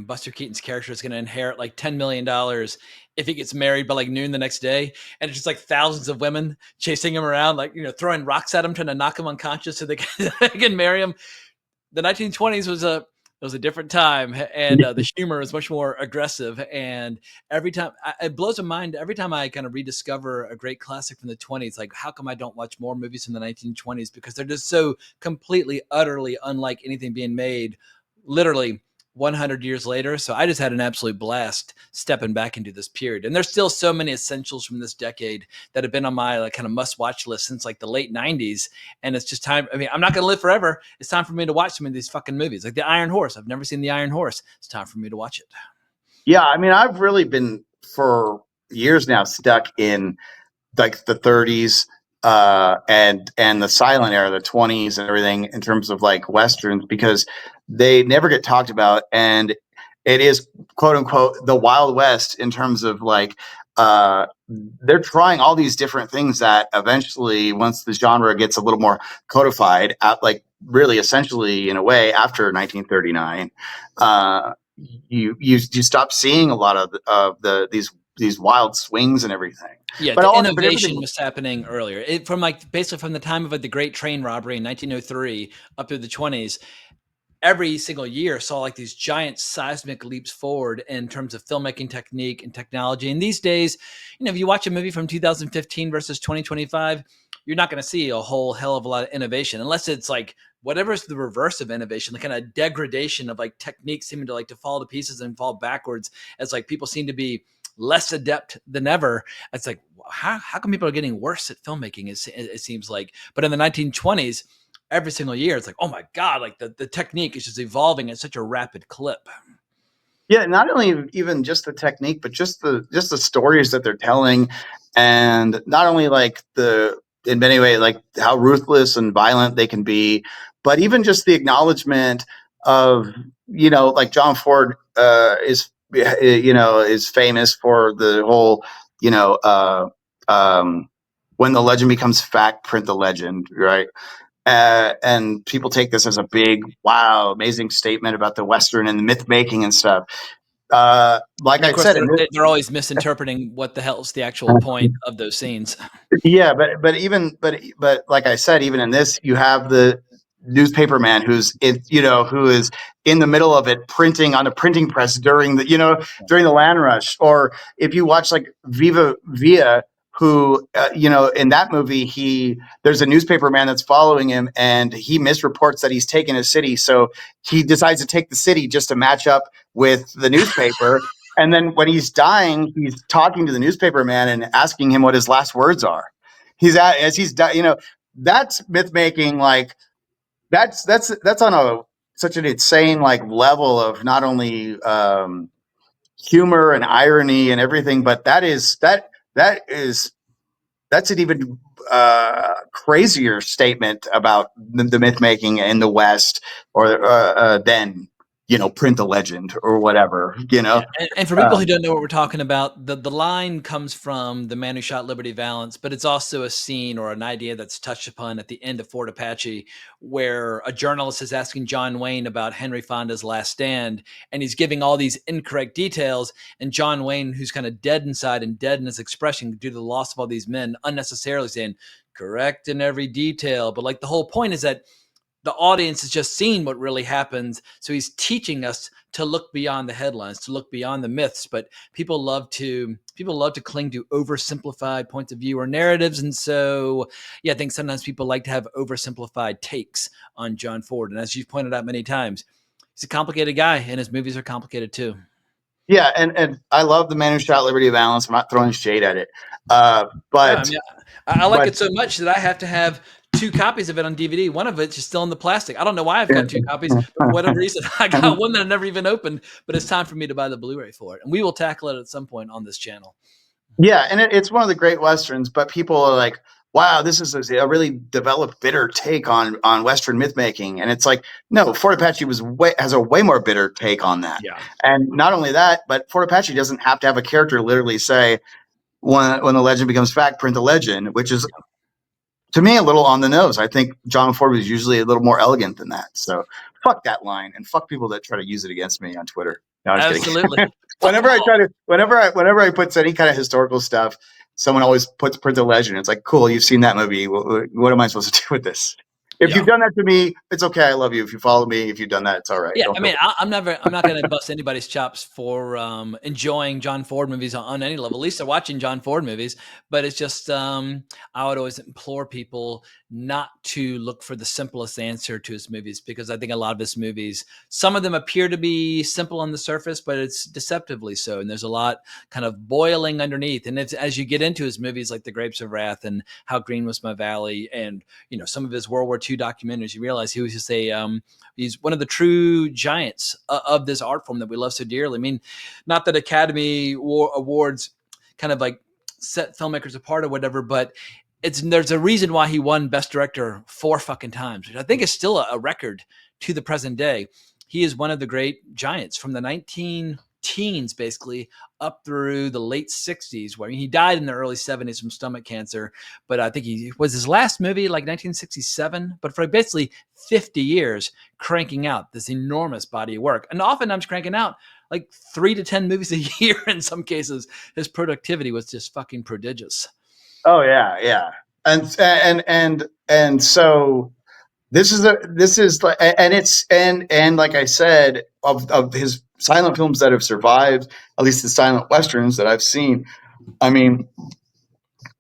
Buster Keaton's character is going to inherit like $10 million if he gets married by like noon the next day. And it's just like thousands of women chasing him around, like, throwing rocks at him, trying to knock him unconscious so they can marry him. The 1920s was a different time, and the humor is much more aggressive. And every time it blows my mind, every time I kind of rediscover a great classic from the 20s, like, how come I don't watch more movies from the 1920s? Because they're just so completely, utterly unlike anything being made literally 100 years later. So I just had an absolute blast stepping back into this period. And there's still so many essentials from this decade that have been on my like kind of must watch list since like the late 90s. And it's just time. I mean, I'm not going to live forever. It's time for me to watch some of these fucking movies, like The Iron Horse. I've never seen The Iron Horse. It's time for me to watch it. Yeah, I mean, I've really been for years now stuck in like the 30s and the silent era, the 20s and everything, in terms of like Westerns, because they never get talked about. And it is, quote unquote, the Wild West in terms of like, they're trying all these different things that eventually, once the genre gets a little more codified, like really essentially in a way after 1939, you stop seeing a lot of these wild swings and everything. Yeah, but the innovation was happening earlier. From like basically from the time of like the Great Train Robbery in 1903 up through the 20s. Every single year saw like these giant seismic leaps forward in terms of filmmaking technique and technology. And these days, if you watch a movie from 2015 versus 2025, you're not going to see a whole hell of a lot of innovation, unless it's like whatever's the reverse of innovation, the kind of degradation of like techniques seeming to like to fall to pieces and fall backwards as like people seem to be less adept than ever. It's like, how come people are getting worse at filmmaking? It seems like, but in the 1920s, every single year, it's like, oh my God, like the technique is just evolving at such a rapid clip. Yeah, not only even just the technique, but just the stories that they're telling, and not only like in many ways like how ruthless and violent they can be, but even just the acknowledgement like John Ford is famous for the whole, when the legend becomes fact, print the legend, right? And people take this as a big, wow, amazing statement about the Western and the myth making and stuff. Like And of I course, said, they're always misinterpreting what the hell's the actual point of those scenes. yeah, but like I said, even in this, you have the newspaper man who is in the middle of it, printing on a printing press during the land rush. Or if you watch like Viva Villa, who in that movie, there's a newspaper man that's following him, and he misreports that he's taken a city, so he decides to take the city just to match up with the newspaper. And then when he's dying, he's talking to the newspaper man and asking him what his last words are. That's myth making. Like that's on such an insane like level of not only humor and irony and everything, but that's an even crazier statement about the myth making in the West, or than print the legend or whatever. Yeah, and for people who don't know what we're talking about, the line comes from The Man Who Shot Liberty Valance, but it's also a scene or an idea that's touched upon at the end of Fort Apache, where a journalist is asking John Wayne about Henry Fonda's last stand, and he's giving all these incorrect details, and John Wayne, who's kind of dead inside and dead in his expression due to the loss of all these men, unnecessarily saying, correct in every detail. But like the whole point is that the audience is just seeing what really happens. So he's teaching us to look beyond the headlines, to look beyond the myths. But people love to cling to oversimplified points of view or narratives. And so, yeah, I think sometimes people like to have oversimplified takes on John Ford. And as you've pointed out many times, he's a complicated guy, and his movies are complicated too. Yeah, and I love The Man Who Shot Liberty Valance. I'm not throwing shade at it, but I like it so much that I have to have 2 copies of it on DVD. One of it's just still in the plastic. I don't know why I've got 2 copies, but for whatever reason, I got one that I never even opened. But it's time for me to buy the Blu-ray for it, and we will tackle it at some point on this channel. Yeah, and it's one of the great westerns. But people are like, "Wow, this is a really developed, bitter take on Western myth making." And it's like, no, Fort Apache has a way more bitter take on that. Yeah. And not only that, but Fort Apache doesn't have to have a character literally say, "When the legend becomes fact, print the legend," which is, to me, a little on the nose. I think John Ford was usually a little more elegant than that. So fuck that line, and fuck people that try to use it against me on Twitter. No, I'm just Absolutely. kidding. whenever I put any kind of historical stuff, someone always puts print the legend. It's like, cool, you've seen that movie. What am I supposed to do with this? If you've done that to me, it's okay. I love you. If you follow me, if you've done that, it's all right. Yeah, I mean, I'm not going to bust anybody's chops for enjoying John Ford movies on any level. At least they're watching John Ford movies, but it's just I would always implore people not to look for the simplest answer to his movies, because I think a lot of his movies, some of them appear to be simple on the surface, but it's deceptively so, and there's a lot kind of boiling underneath. And as you get into his movies like The Grapes of Wrath and How Green Was My Valley, and some of his World War II documentaries, you realize he was just he's one of the true giants of this art form that we love so dearly. I mean, not that Academy Awards kind of like set filmmakers apart or whatever, but there's a reason why he won Best Director 4 fucking times, which I think is still a record to the present day. He is one of the great giants from the 19 teens, basically, up through the late 60s, where he died in the early 70s from stomach cancer. But I think he was his last movie like 1967, but for basically 50 years cranking out this enormous body of work, and oftentimes cranking out like 3 to 10 movies a year. In some cases, his productivity was just fucking prodigious. Oh yeah. And so this is like I said, of his silent films that have survived, at least the silent westerns that I've seen. I mean,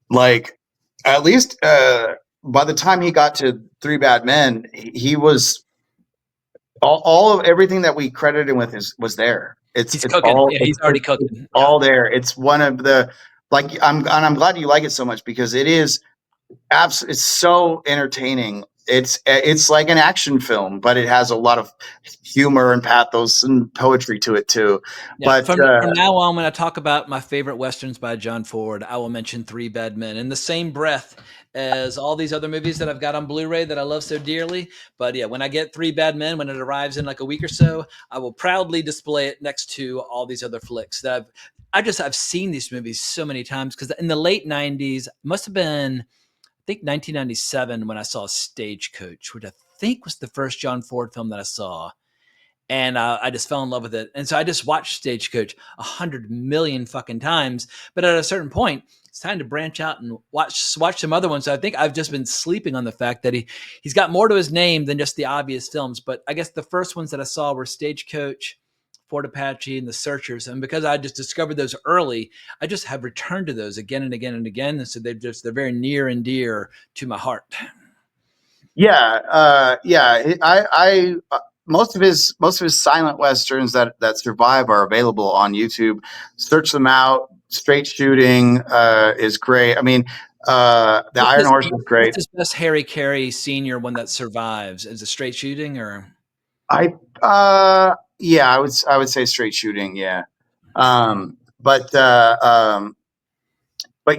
like, at least by the time he got to Three Bad Men, he was all of everything that we credited him with was there. He's cooking. He's already cooking. It's all there. It's one of the, like, I'm glad you like it so much, because it is it's so entertaining it's like an action film, but it has a lot of humor and pathos and poetry to it too. Yeah, But from now on, when I talk about my favorite westerns by John Ford, I will mention Three Bad Men in the same breath as all these other movies that I've got on Blu-ray that I love so dearly. But yeah, when I get Three Bad Men, when it arrives in like a week or so, I will proudly display it next to all these other flicks that I've seen these movies so many times, because in the late 90s, must have been, I think 1997, when I saw Stagecoach, which I think was the first John Ford film that I saw. And I just fell in love with it. And so I just watched Stagecoach 100 million fucking times. But at a certain point, it's time to branch out and watch some other ones. So I think I've just been sleeping on the fact that he's got more to his name than just the obvious films. But I guess the first ones that I saw were Stagecoach, Fort Apache, and The Searchers. And because I just discovered those early, I just have returned to those again and again and again. And so they're very near and dear to my heart. yeah, I most of his silent westerns that survive are available on YouTube. Search them out. Straight Shooting is great. I mean, the What's Iron his, Horse is great. what's his best Harry Carey Sr. one that survives? Is it Straight Shooting or? I yeah, I would say Straight Shooting. Yeah, but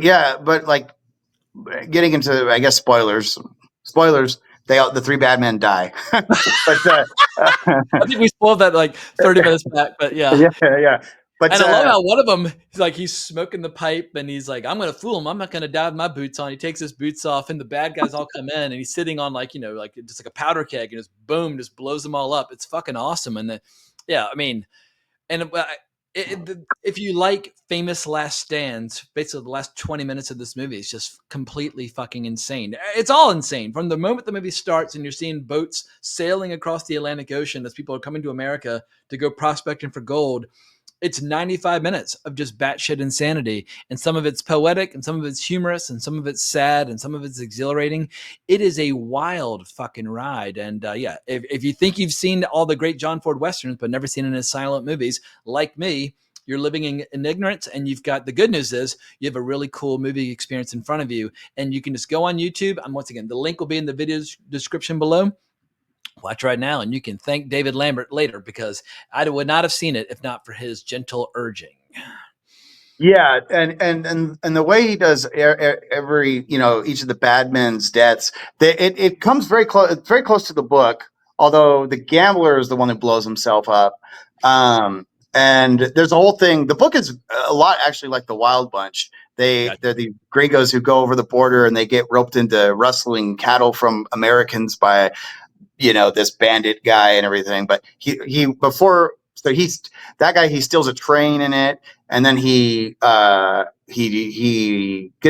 yeah, but like getting into, I guess, spoilers. The three bad men die, but I think we spoiled that like 30 minutes back, but yeah. yeah, yeah. But And I love how one of them, he's smoking the pipe and he's like, I'm going to fool him. I'm not going to die with my boots on. He takes his boots off and the bad guys all come in and he's sitting on like just like a powder keg and just boom, just blows them all up. It's fucking awesome. And yeah, I mean, and if you like famous last stands, basically the last 20 minutes of this movie is just completely fucking insane. It's all insane from the moment the movie starts and you're seeing boats sailing across the Atlantic Ocean as people are coming to America to go prospecting for gold. It's 95 minutes of just batshit insanity. And some of it's poetic and some of it's humorous and some of it's sad and some of it's exhilarating. It is a wild fucking ride. And yeah, if you think you've seen all the great John Ford Westerns, but never seen any silent movies like me, you're living in ignorance. And you've got, the good news is you have a really cool movie experience in front of you. And you can just go on YouTube. And once again, the link will be in the video description below. Watch right now, and you can thank David Lambert later, because I would not have seen it if not for his gentle urging. yeah, and the way he does every, each of the bad men's deaths, it comes very close to the book. Although the gambler is the one who blows himself up. And there's a whole thing. The book is a lot actually like the Wild Bunch. Gotcha. They're the gringos who go over the border and they get roped into rustling cattle from Americans by this bandit guy and everything. But he before, so he's that guy. He steals a train in it, and then he gets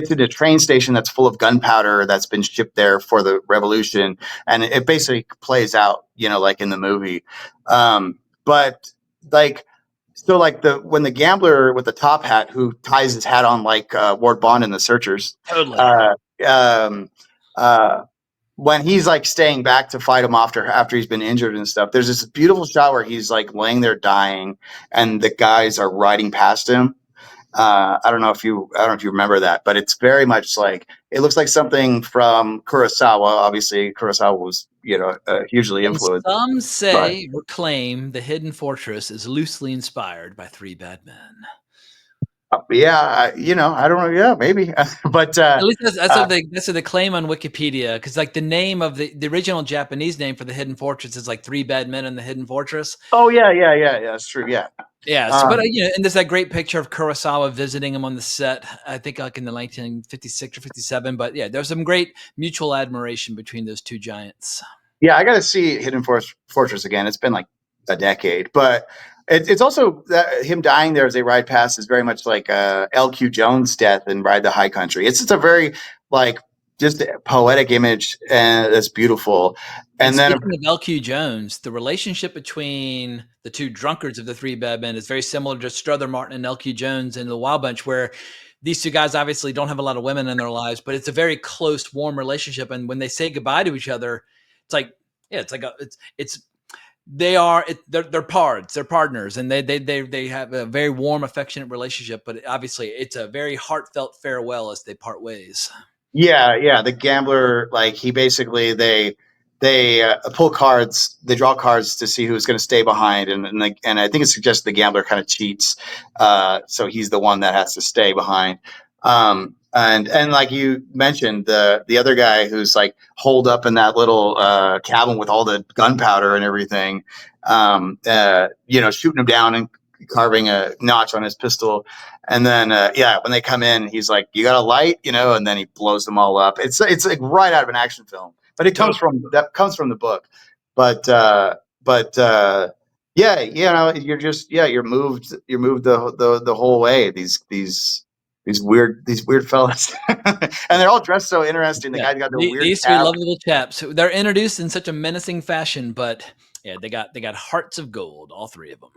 to the train station that's full of gunpowder that's been shipped there for the revolution, and it basically plays out, like in the movie. But like. So like when the gambler with the top hat who ties his hat on like Ward Bond in The Searchers, Totally. um, when he's like staying back to fight him after he's been injured and stuff, there's this beautiful shot where he's like laying there dying, and the guys are riding past him. I don't know if you remember that, but it's very much like, it looks like something from Kurosawa. Obviously, Kurosawa was hugely And influenced. some But say or claim The Hidden Fortress is loosely inspired by Three Bad Men. yeah, I don't know. Yeah, maybe, but At least that's what they claim on Wikipedia, because like the name of the original Japanese name for The Hidden Fortress is like Three Bad Men in the Hidden Fortress. oh yeah, that's true. Yeah. Yeah, so, but Um, and there's that great picture of Kurosawa visiting him on the set. I think like in the 1956 or 57. But yeah, there's some great mutual admiration between those two giants. Yeah, I got to see Hidden Fortress again. It's been like a decade, but it's also that him dying there as they ride past is very much like L.Q. Jones' death in Ride the High Country. It's a very like just a poetic image, and it's beautiful. And And then speaking of L.Q. Jones, the relationship between the two drunkards of the Three Bad Men is very similar to Strother Martin and L.Q. Jones in the Wild Bunch, where these two guys obviously don't have a lot of women in their lives, but it's a very close, warm relationship. And when they say goodbye to each other, it's like, yeah, it's like they're pards, they're partners, and they have a very warm, affectionate relationship. But obviously, it's a very heartfelt farewell as they part ways. Yeah. The gambler, like he basically they pull cards, they draw cards to see who's going to stay behind, and I think it suggests the gambler kind of cheats, so he's the one that has to stay behind. And like you mentioned, the other guy who's like holed up in that little cabin with all the gunpowder and everything, shooting him down and carving a notch on his pistol. And then, when they come in, he's like, "You got a light," and then he blows them all up. It's like right out of an action film, but it comes from the book. But yeah, you're moved the whole way. These weird fellas, and they're all dressed so interesting. The guy's got the weird these three cap. lovely little chaps. They're introduced in such a menacing fashion, but yeah, they got hearts of gold, all three of them.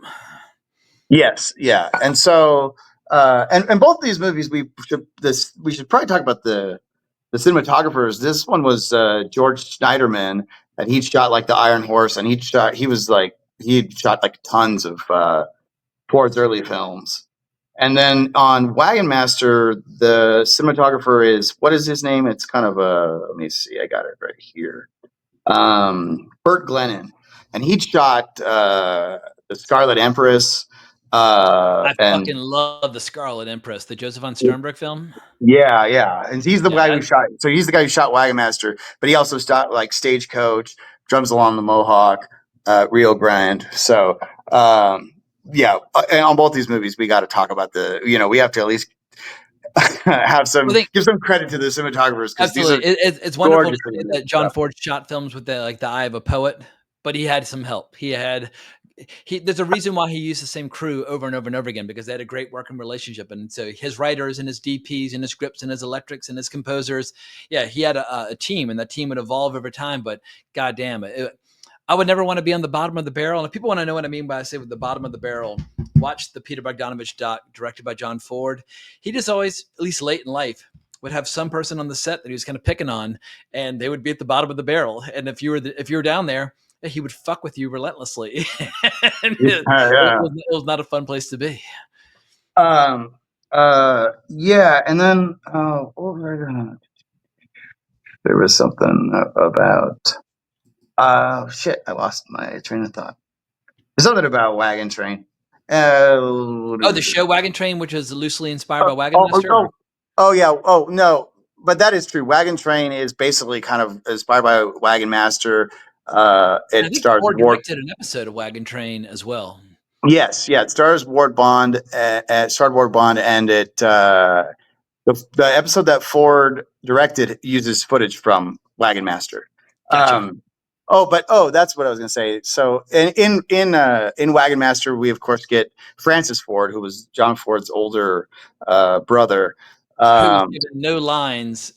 Yes, yeah, and so and both of these movies we should probably talk about the cinematographers. This one was George Schneiderman, and he shot like the Iron Horse, and he shot like tons of Ford's early films. And then on Wagon Master, the cinematographer is, what is his name? It's kind of let me see, I got it right here. Burt Glennon, and he shot the Scarlet Empress. I And fucking love the Scarlet Empress, the Joseph von Sternberg film. yeah, and he's the guy who shot. So he's the guy who shot Wagon Master, but he also shot like Stagecoach, Drums Along the Mohawk, Rio Grande. So and on both these movies, we got to talk about we have to at least give some credit to the cinematographers, because absolutely, it's wonderful that John stuff. Ford shot films with the eye of a poet, but he had some help. There's a reason why he used the same crew over and over and over again, because they had a great working relationship. And so his writers and his DPs and his scripts and his electrics and his composers, he had a team, and that team would evolve over time. But goddamn it, I would never want to be on the bottom of the barrel. And if people want to know what I mean by I say with the bottom of the barrel, watch the Peter Bogdanovich doc directed by John Ford. He just always, at least late in life, would have some person on the set that he was kind of picking on, and they would be at the bottom of the barrel. And if you were down there, he would fuck with you relentlessly. It was not a fun place to be. And then there was something about shit. I lost my train of thought. There's something about Wagon Train. The show Wagon Train, which is loosely inspired by Wagon Master. Yeah. Oh no, but that is true. Wagon Train is basically kind of inspired by Wagon Master. It stars Ford directed an episode of Wagon Train as well. Yes, yeah, it stars Ward Bond. Starred Ward Bond, and it the episode that Ford directed uses footage from Wagon Master. Gotcha. That's what I was going to say. So in Wagon Master, we of course get Francis Ford, who was John Ford's older brother, who was given no lines,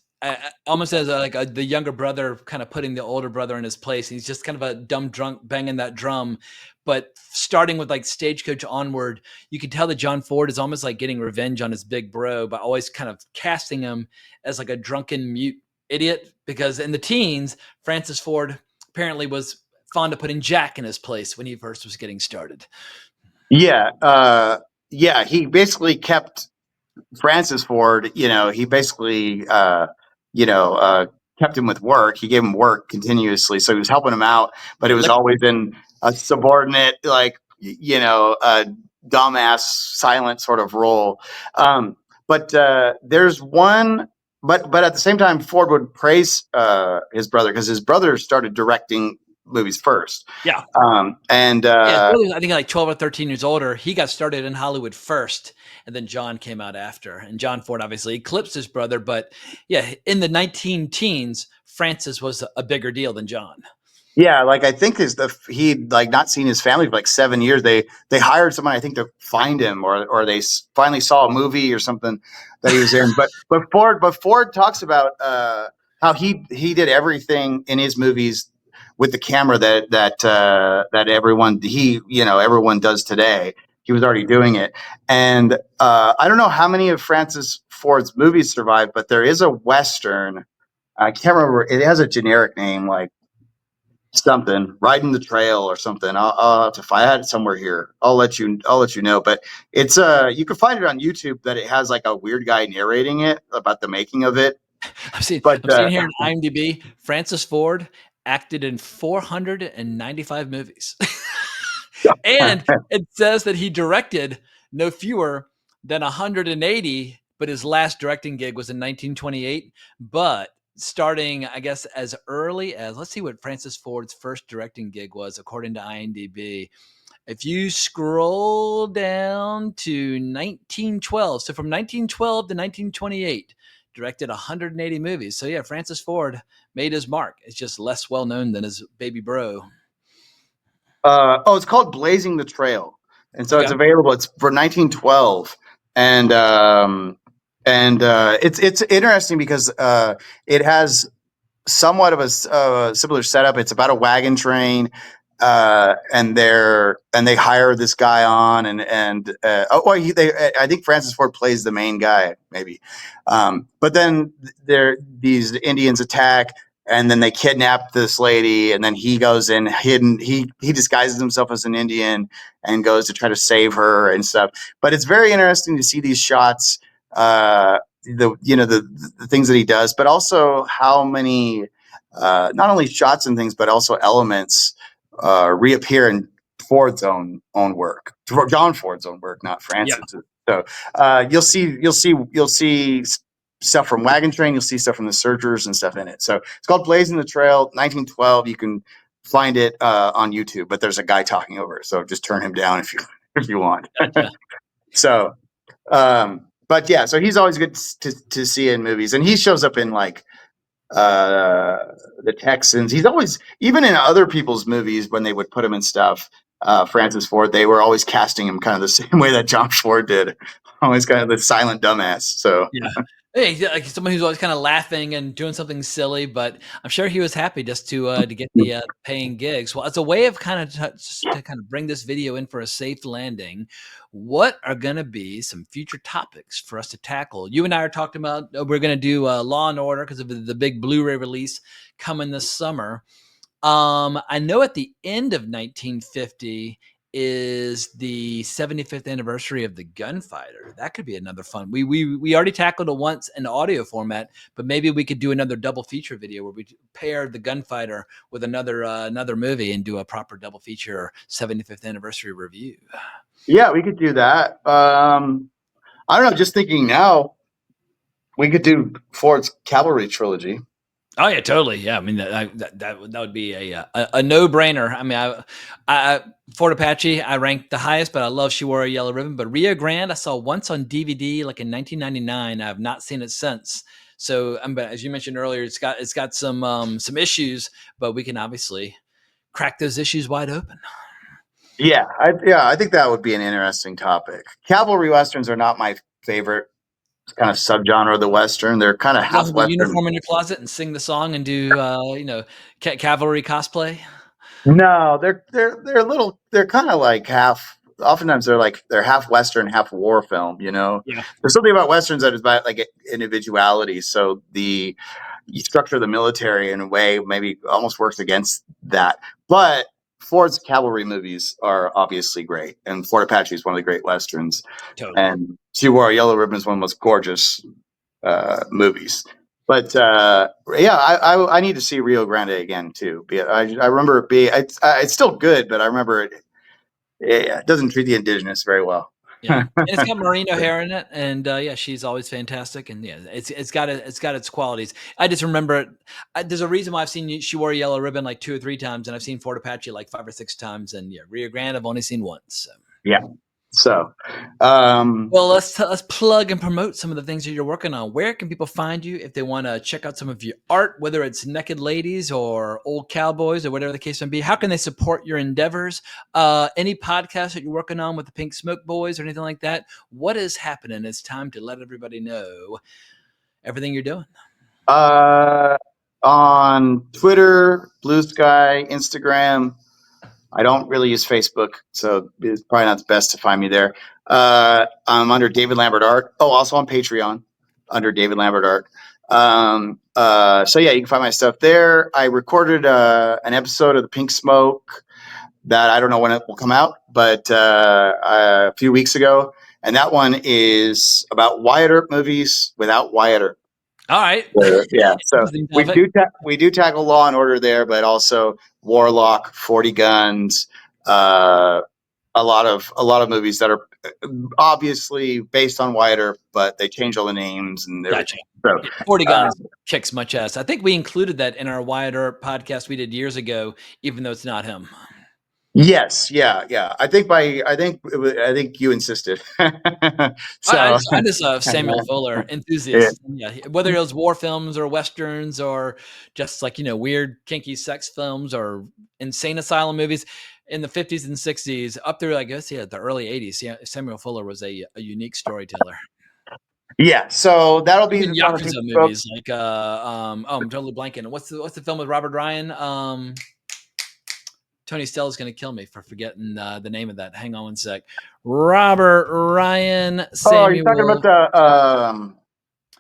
almost as the younger brother, kind of putting the older brother in his place. He's just kind of a dumb drunk banging that drum. But starting with like Stagecoach onward, you can tell that John Ford is almost like getting revenge on his big bro by always kind of casting him as like a drunken mute idiot. Because in the teens, Francis Ford apparently was fond of putting Jack in his place when he first was getting started. Yeah, he basically kept Francis Ford. He basically kept him with work. He gave him work continuously, so he was helping him out, but it was always in a subordinate, a dumbass, silent sort of role. But there's one. But at the same time, Ford would praise his brother, because his brother started directing movies first. Yeah. I think like 12 or 13 years older. He got started in Hollywood first, and then John came out after. And John Ford obviously eclipsed his brother, but in the 19 teens, Francis was a bigger deal than John. Yeah, like I think he'd like not seen his family for like 7 years. They hired someone, I think, to find him, or they finally saw a movie or something that he was in. But Ford talks about how he did everything in his movies with the camera that everyone does today. He was already doing it, and I don't know how many of Francis Ford's movies survived, but there is a Western. I can't remember. It has a generic name, like something, Riding the Trail or something. I'll have to find. I had it somewhere here. I'll let you know. But it's you can find it on YouTube. That it has like a weird guy narrating it about the making of it. But I'm seeing here in IMDb, Francis Ford acted in 495 movies. And it says that he directed no fewer than 180, but his last directing gig was in 1928. But starting, I guess, as early as, let's see what Francis Ford's first directing gig was, according to IMDb. If you scroll down to 1912, so from 1912 to 1928, directed 180 movies. So yeah, Francis Ford made his mark. It's just less well known than his baby bro. it's called Blazing the Trail, and so it's Okay. available. It's for 1912, and it's interesting because it has somewhat of a similar setup. It's about a wagon train, and they hire this guy on, I think Francis Ford plays the main guy, maybe, but then these Indians attack. And then they kidnap this lady, and then he goes in hidden. He disguises himself as an Indian and goes to try to save her and stuff. But it's very interesting to see these shots, the things that he does, but also how many not only shots and things, but also elements reappear in Ford's own work, John Ford's own work, not Yeah. Francis. So you'll see stuff from Wagon Train, you'll see stuff from the Searchers and stuff in it. So it's called Blazing the Trail, 1912. You can find it on YouTube, but there's a guy talking over it, so just turn him down if you want. Gotcha. So, but yeah, so he's always good to see in movies, and he shows up in like the Texans. He's always, even in other people's movies when they would put him in stuff. Francis Ford, they were always casting him kind of the same way that John Ford did, always kind of the silent dumbass. So Yeah. Hey, he's like someone who's always kind of laughing and doing something silly, but I'm sure he was happy just to get the paying gigs. Well, as a way of kind of to kind of bring this video in for a safe landing, what are going to be some future topics for us to tackle? You and I are talking about we're going to do Law and Order because of the big Blu-ray release coming this summer. I know at the end of 1950 is the 75th anniversary of the gunfighter. That could be another fun. We already tackled it once in audio format, but maybe we could do another double feature video where we pair the gunfighter with another movie and do a proper double feature 75th anniversary review. yeah, we could do that. I don't know. Just thinking now, we could do Ford's Cavalry trilogy. Oh yeah, totally. Yeah, I mean that would be a no brainer. I mean, I Fort Apache I ranked the highest, but I love She Wore a Yellow Ribbon. But Rio Grande I saw once on DVD like in 1999. I have not seen it since. So, but as you mentioned earlier, it's got some issues, but we can obviously crack those issues wide open. Yeah, I think that would be an interesting topic. Cavalry westerns are not my favorite kind of subgenre of the western. They're kind of You don't half have a western. uniform in your closet and sing the song and do cavalry cosplay. No, they're little. They're kind of like half. Oftentimes they're half western, half war film. Yeah, There's something about westerns that is about like individuality. So the structure of the military in a way maybe almost works against that. But Ford's cavalry movies are obviously great, and Fort Apache is one of the great westerns, totally. and She Wore a Yellow Ribbon is one of the most gorgeous movies. But yeah, I need to see Rio Grande again too. I remember it being it's still good, but I remember it doesn't treat the indigenous very well. Yeah, and it's got Maureen O'Hara in it, and yeah, she's always fantastic, and yeah, it's got its qualities. I just remember it. There's a reason why I've seen She Wore a Yellow Ribbon like 2 or 3 times, and I've seen Fort Apache like 5 or 6 times, and yeah, Rio Grande I've only seen once. So. Yeah. So, Well, let's plug and promote some of the things that you're working on. Where can people find you if they want to check out some of your art, whether it's naked ladies or old cowboys or whatever the case may be? How can they support your endeavors? Any podcasts that you're working on with the Pink Smoke Boys or anything like that? What is happening? It's time to let everybody know everything you're doing. on Twitter, Blue Sky, Instagram. I don't really use Facebook, so it's probably not the best to find me there. I'm under David Lambert Art. Oh, also on Patreon under David Lambert Art. So yeah, you can find my stuff there. I recorded an episode of the Pink Smoke that I don't know when it will come out, but a few weeks ago, and that one is about Wyatt Earp movies without Wyatt Earp. All right. Yeah, so Interesting topic. we do tackle Law and Order there, but also Warlock, 40 Guns, a lot of movies that are obviously based on Wyatt Earp, but they change all the names and Gotcha. everything. So, Yeah, 40 uh, Guns kicks much ass. I think we included that in our Wyatt Earp podcast we did years ago, even though it's not him. yes, yeah. I think you insisted. I So, just Samuel Fuller yeah, enthusiast. Yeah, whether it was war films or westerns or just like weird kinky sex films or insane asylum movies in the 50s and 60s up through I guess the early 80s. Yeah, Samuel Fuller was a unique storyteller. yeah. So that'll be Even the one of Yakuza the movies like I'm totally blanking. What's the film with Robert Ryan? Tony Stella's going to kill me for forgetting the name of that. Hang on one sec. Robert Ryan Oh, you're talking about Samuel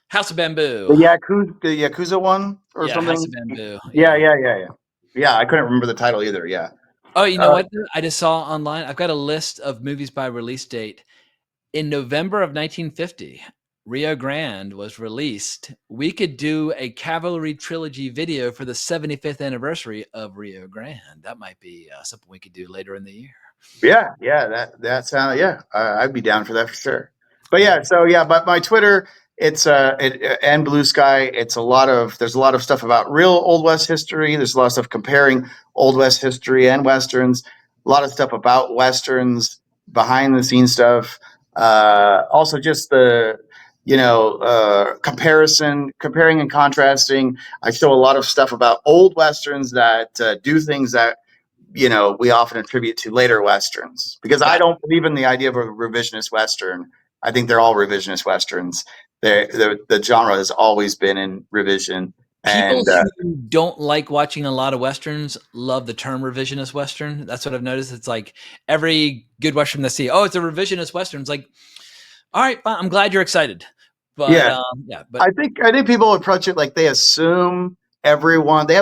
House of Bamboo. The Yakuza one or Yeah, House of something? Bamboo. Yeah, Yeah. Yeah, I couldn't remember the title either. Yeah. Oh, you know Uh, what? I just saw online. I've got a list of movies by release date. In November of 1950, Rio Grande was released. We could do a Cavalry Trilogy video for the 75th anniversary of Rio Grande. That might be something we could do later in the year. yeah, that sound I'd be down for that for sure. But but my Twitter, it's and Blue Sky, it's there's a lot of stuff about real Old West history. There's a lot of stuff comparing Old West history and westerns. A lot of stuff about westerns, behind the scenes stuff. Also, just the comparing and contrasting. I show a lot of stuff about old westerns that do things that we often attribute to later westerns, because I Got don't believe in the idea of a revisionist western. I think they're all revisionist westerns. The genre has always been in revision, people and who don't like watching a lot of westerns love the term revisionist western. That's what I've noticed. It's like every good western they see, oh, it's a revisionist western. It's like, all right, fine. I'm glad you're excited, but yeah, but I think people approach it like they assume they have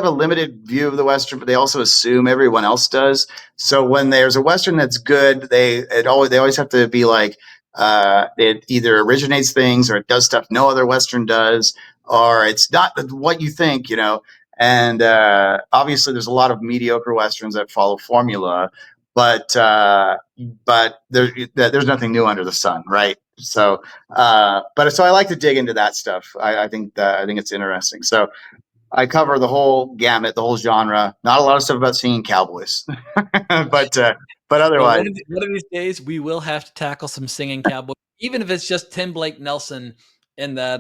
a limited view of the western, but they also assume everyone else does. So when there's a western that's good, they always have to be like, it either originates things or it does stuff no other western does, or it's not what you think, And obviously, there's a lot of mediocre westerns that follow formula, but there's nothing new under the sun, right? So so I like to dig into that stuff. I think it's interesting. So I cover the whole gamut, the whole genre. Not a lot of stuff about singing cowboys, but well, otherwise, one of these days we will have to tackle some singing cowboy, even if it's just Tim Blake Nelson in that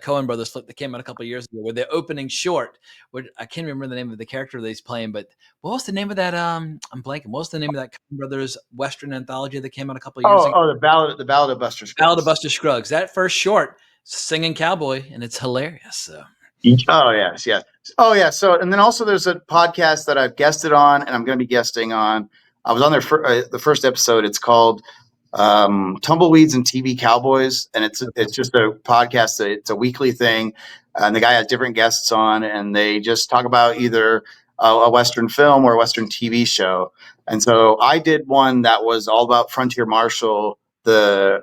Coen Brothers flip that came out a couple of years ago, where the opening short, which I can't remember the name of the character that he's playing, but what was the name of that? I'm blanking. What was the name of that Coen Brothers Western anthology that came out a couple of years ago? the Ballad of Buster Ballad of Scruggs. Buster Scruggs. That first short, singing cowboy, and it's hilarious. So. Oh yes, yes. Oh yeah. So and then also there's a podcast that I've guested on, and I'm going to be guesting on. I was on there for the first episode. It's called Tumbleweeds and TV Cowboys, and it's just a podcast. It's a weekly thing, and the guy has different guests on, and they just talk about either a Western film or a Western TV show. And so I did one that was all about Frontier Marshall, the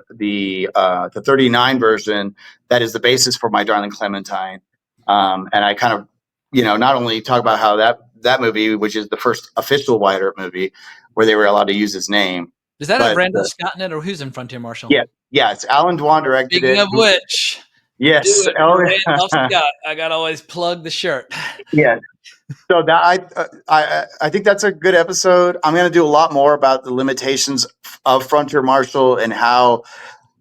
39 version that is the basis for My Darling Clementine. And I kind of, not only talk about how that movie, which is the first official Wyatt Earp movie where they were allowed to use his name. Does that have But Randall Scott in it, or who's in Frontier Marshall? yeah, it's Alan Dwan directed Speaking it. of which, do Yes. it Oh, for Randolph Scott. I gotta always plug the shirt. yeah. So that I think that's a good episode. I'm going to do a lot more about the limitations of Frontier Marshall and how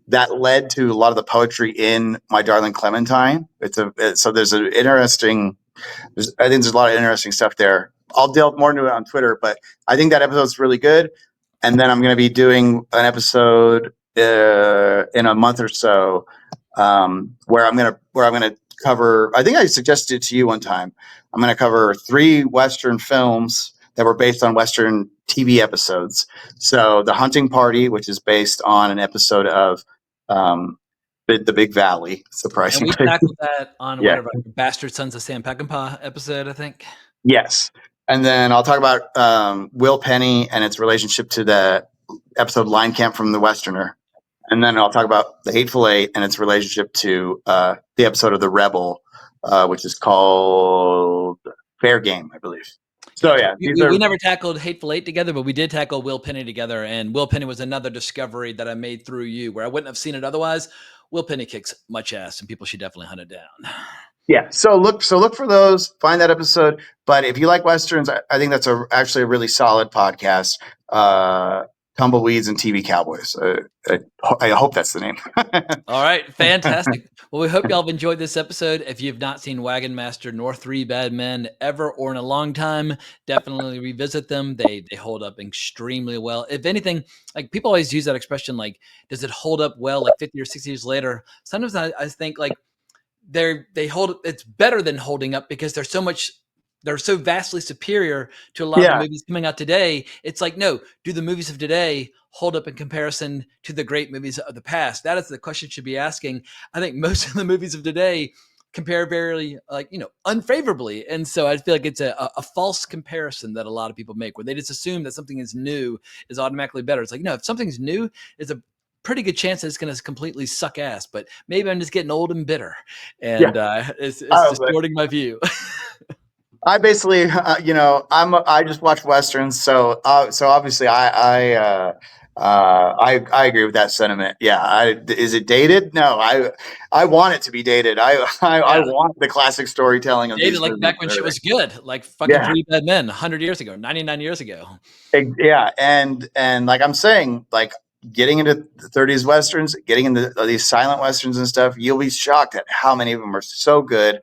that led to a lot of the poetry in My Darling Clementine. So there's an interesting. I think there's a lot of interesting stuff there. I'll delve more into it on Twitter, but I think that episode's really good. And then I'm going to be doing an episode in a month or so where I'm going to cover. I think I suggested it to you one time. I'm going to cover 3 Western films that were based on Western TV episodes. So The Hunting Party, which is based on an episode of The Big Valley, And we surprisingly. tackled that on Yeah. whatever Bastard Sons of Sam Peckinpah episode, I think. Yes. And then I'll talk about Will Penny and its relationship to the episode Line Camp from the Westerner. And then I'll talk about The Hateful Eight and its relationship to the episode of The Rebel. which is called Fair Game, I believe. So Gotcha. yeah, We never tackled Hateful Eight together, but we did tackle Will Penny together. And Will Penny was another discovery that I made through you, where I wouldn't have seen it otherwise. Will Penny kicks much ass, and people should definitely hunt it down. Yeah, so look for those. Find that episode. But if you like westerns, I think that's actually a really solid podcast. Tumbleweeds and TV Cowboys. I hope that's the name. All right, fantastic. Well, we hope y'all have enjoyed this episode. If you've not seen Wagon Master nor Three Bad Men ever or in a long time, definitely revisit them. They hold up extremely well. If anything, like people always use that expression, like, does it hold up well like 50 or 60 years later? Sometimes I think like they hold it's better than holding up because they're so vastly superior to a lot of the movies coming out today. It's like, no, do the movies of today hold up in comparison to the great movies of the past? That is the question you should be asking. I think most of the movies of today compare very unfavorably. And so I feel like it's a false comparison that a lot of people make, where they just assume that something is new is automatically better. It's like, no, if something's new, it's a pretty good chance that it's going to completely suck ass, but maybe I'm just getting old and bitter, and it's distorting my view. I basically, I just watch westerns, so obviously I agree with that sentiment. Yeah, is it dated? No, I want it to be dated. I want the classic storytelling of Dated these like movies. back when shit was good, like fucking Three Bad Men, 100 years ago, 99 years ago. Yeah, and like I'm saying, like getting into the 30s westerns, getting into these silent westerns and stuff, you'll be shocked at how many of them are so good.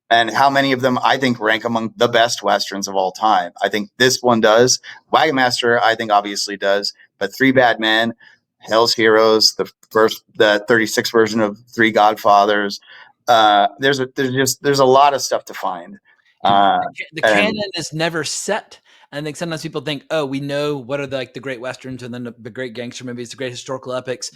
And how many of them I think rank among the best westerns of all time. I think this one does. Wagon Master, I think obviously does. But Three Bad Men, Hell's Heroes, the 36 version of Three Godfathers. There's a lot of stuff to find. The canon is never set. I think sometimes people think, oh, we know what are the great westerns and then the great gangster movies, the great historical epics.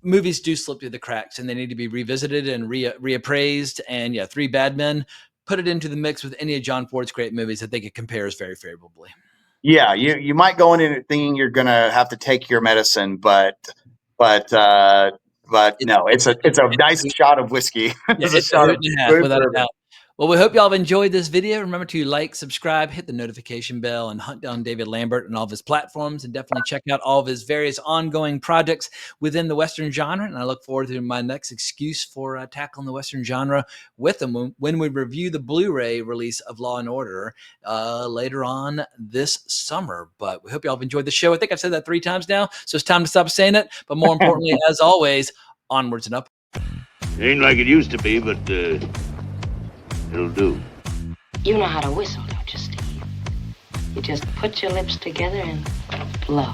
Movies do slip through the cracks, and they need to be revisited and reappraised. And yeah, Three Bad Men, put it into the mix with any of John Ford's great movies. I think it compares very favorably. Yeah, you might go in it thinking you're gonna have to take your medicine, but no, it's a nice shot of whiskey. It's a hoot and a half, without a doubt. Well, we hope y'all have enjoyed this video. Remember to like, subscribe, hit the notification bell, and hunt down David Lambert and all of his platforms. And definitely check out all of his various ongoing projects within the Western genre. And I look forward to my next excuse for tackling the Western genre with him when we review the Blu-ray release of Law and Order later on this summer. But we hope y'all have enjoyed the show. I think I've said that 3 times now, so it's time to stop saying it. But more importantly, as always, onwards and up. Ain't like it used to be, but it'll do. You know how to whistle, don't you, Steve? You just put your lips together and blow.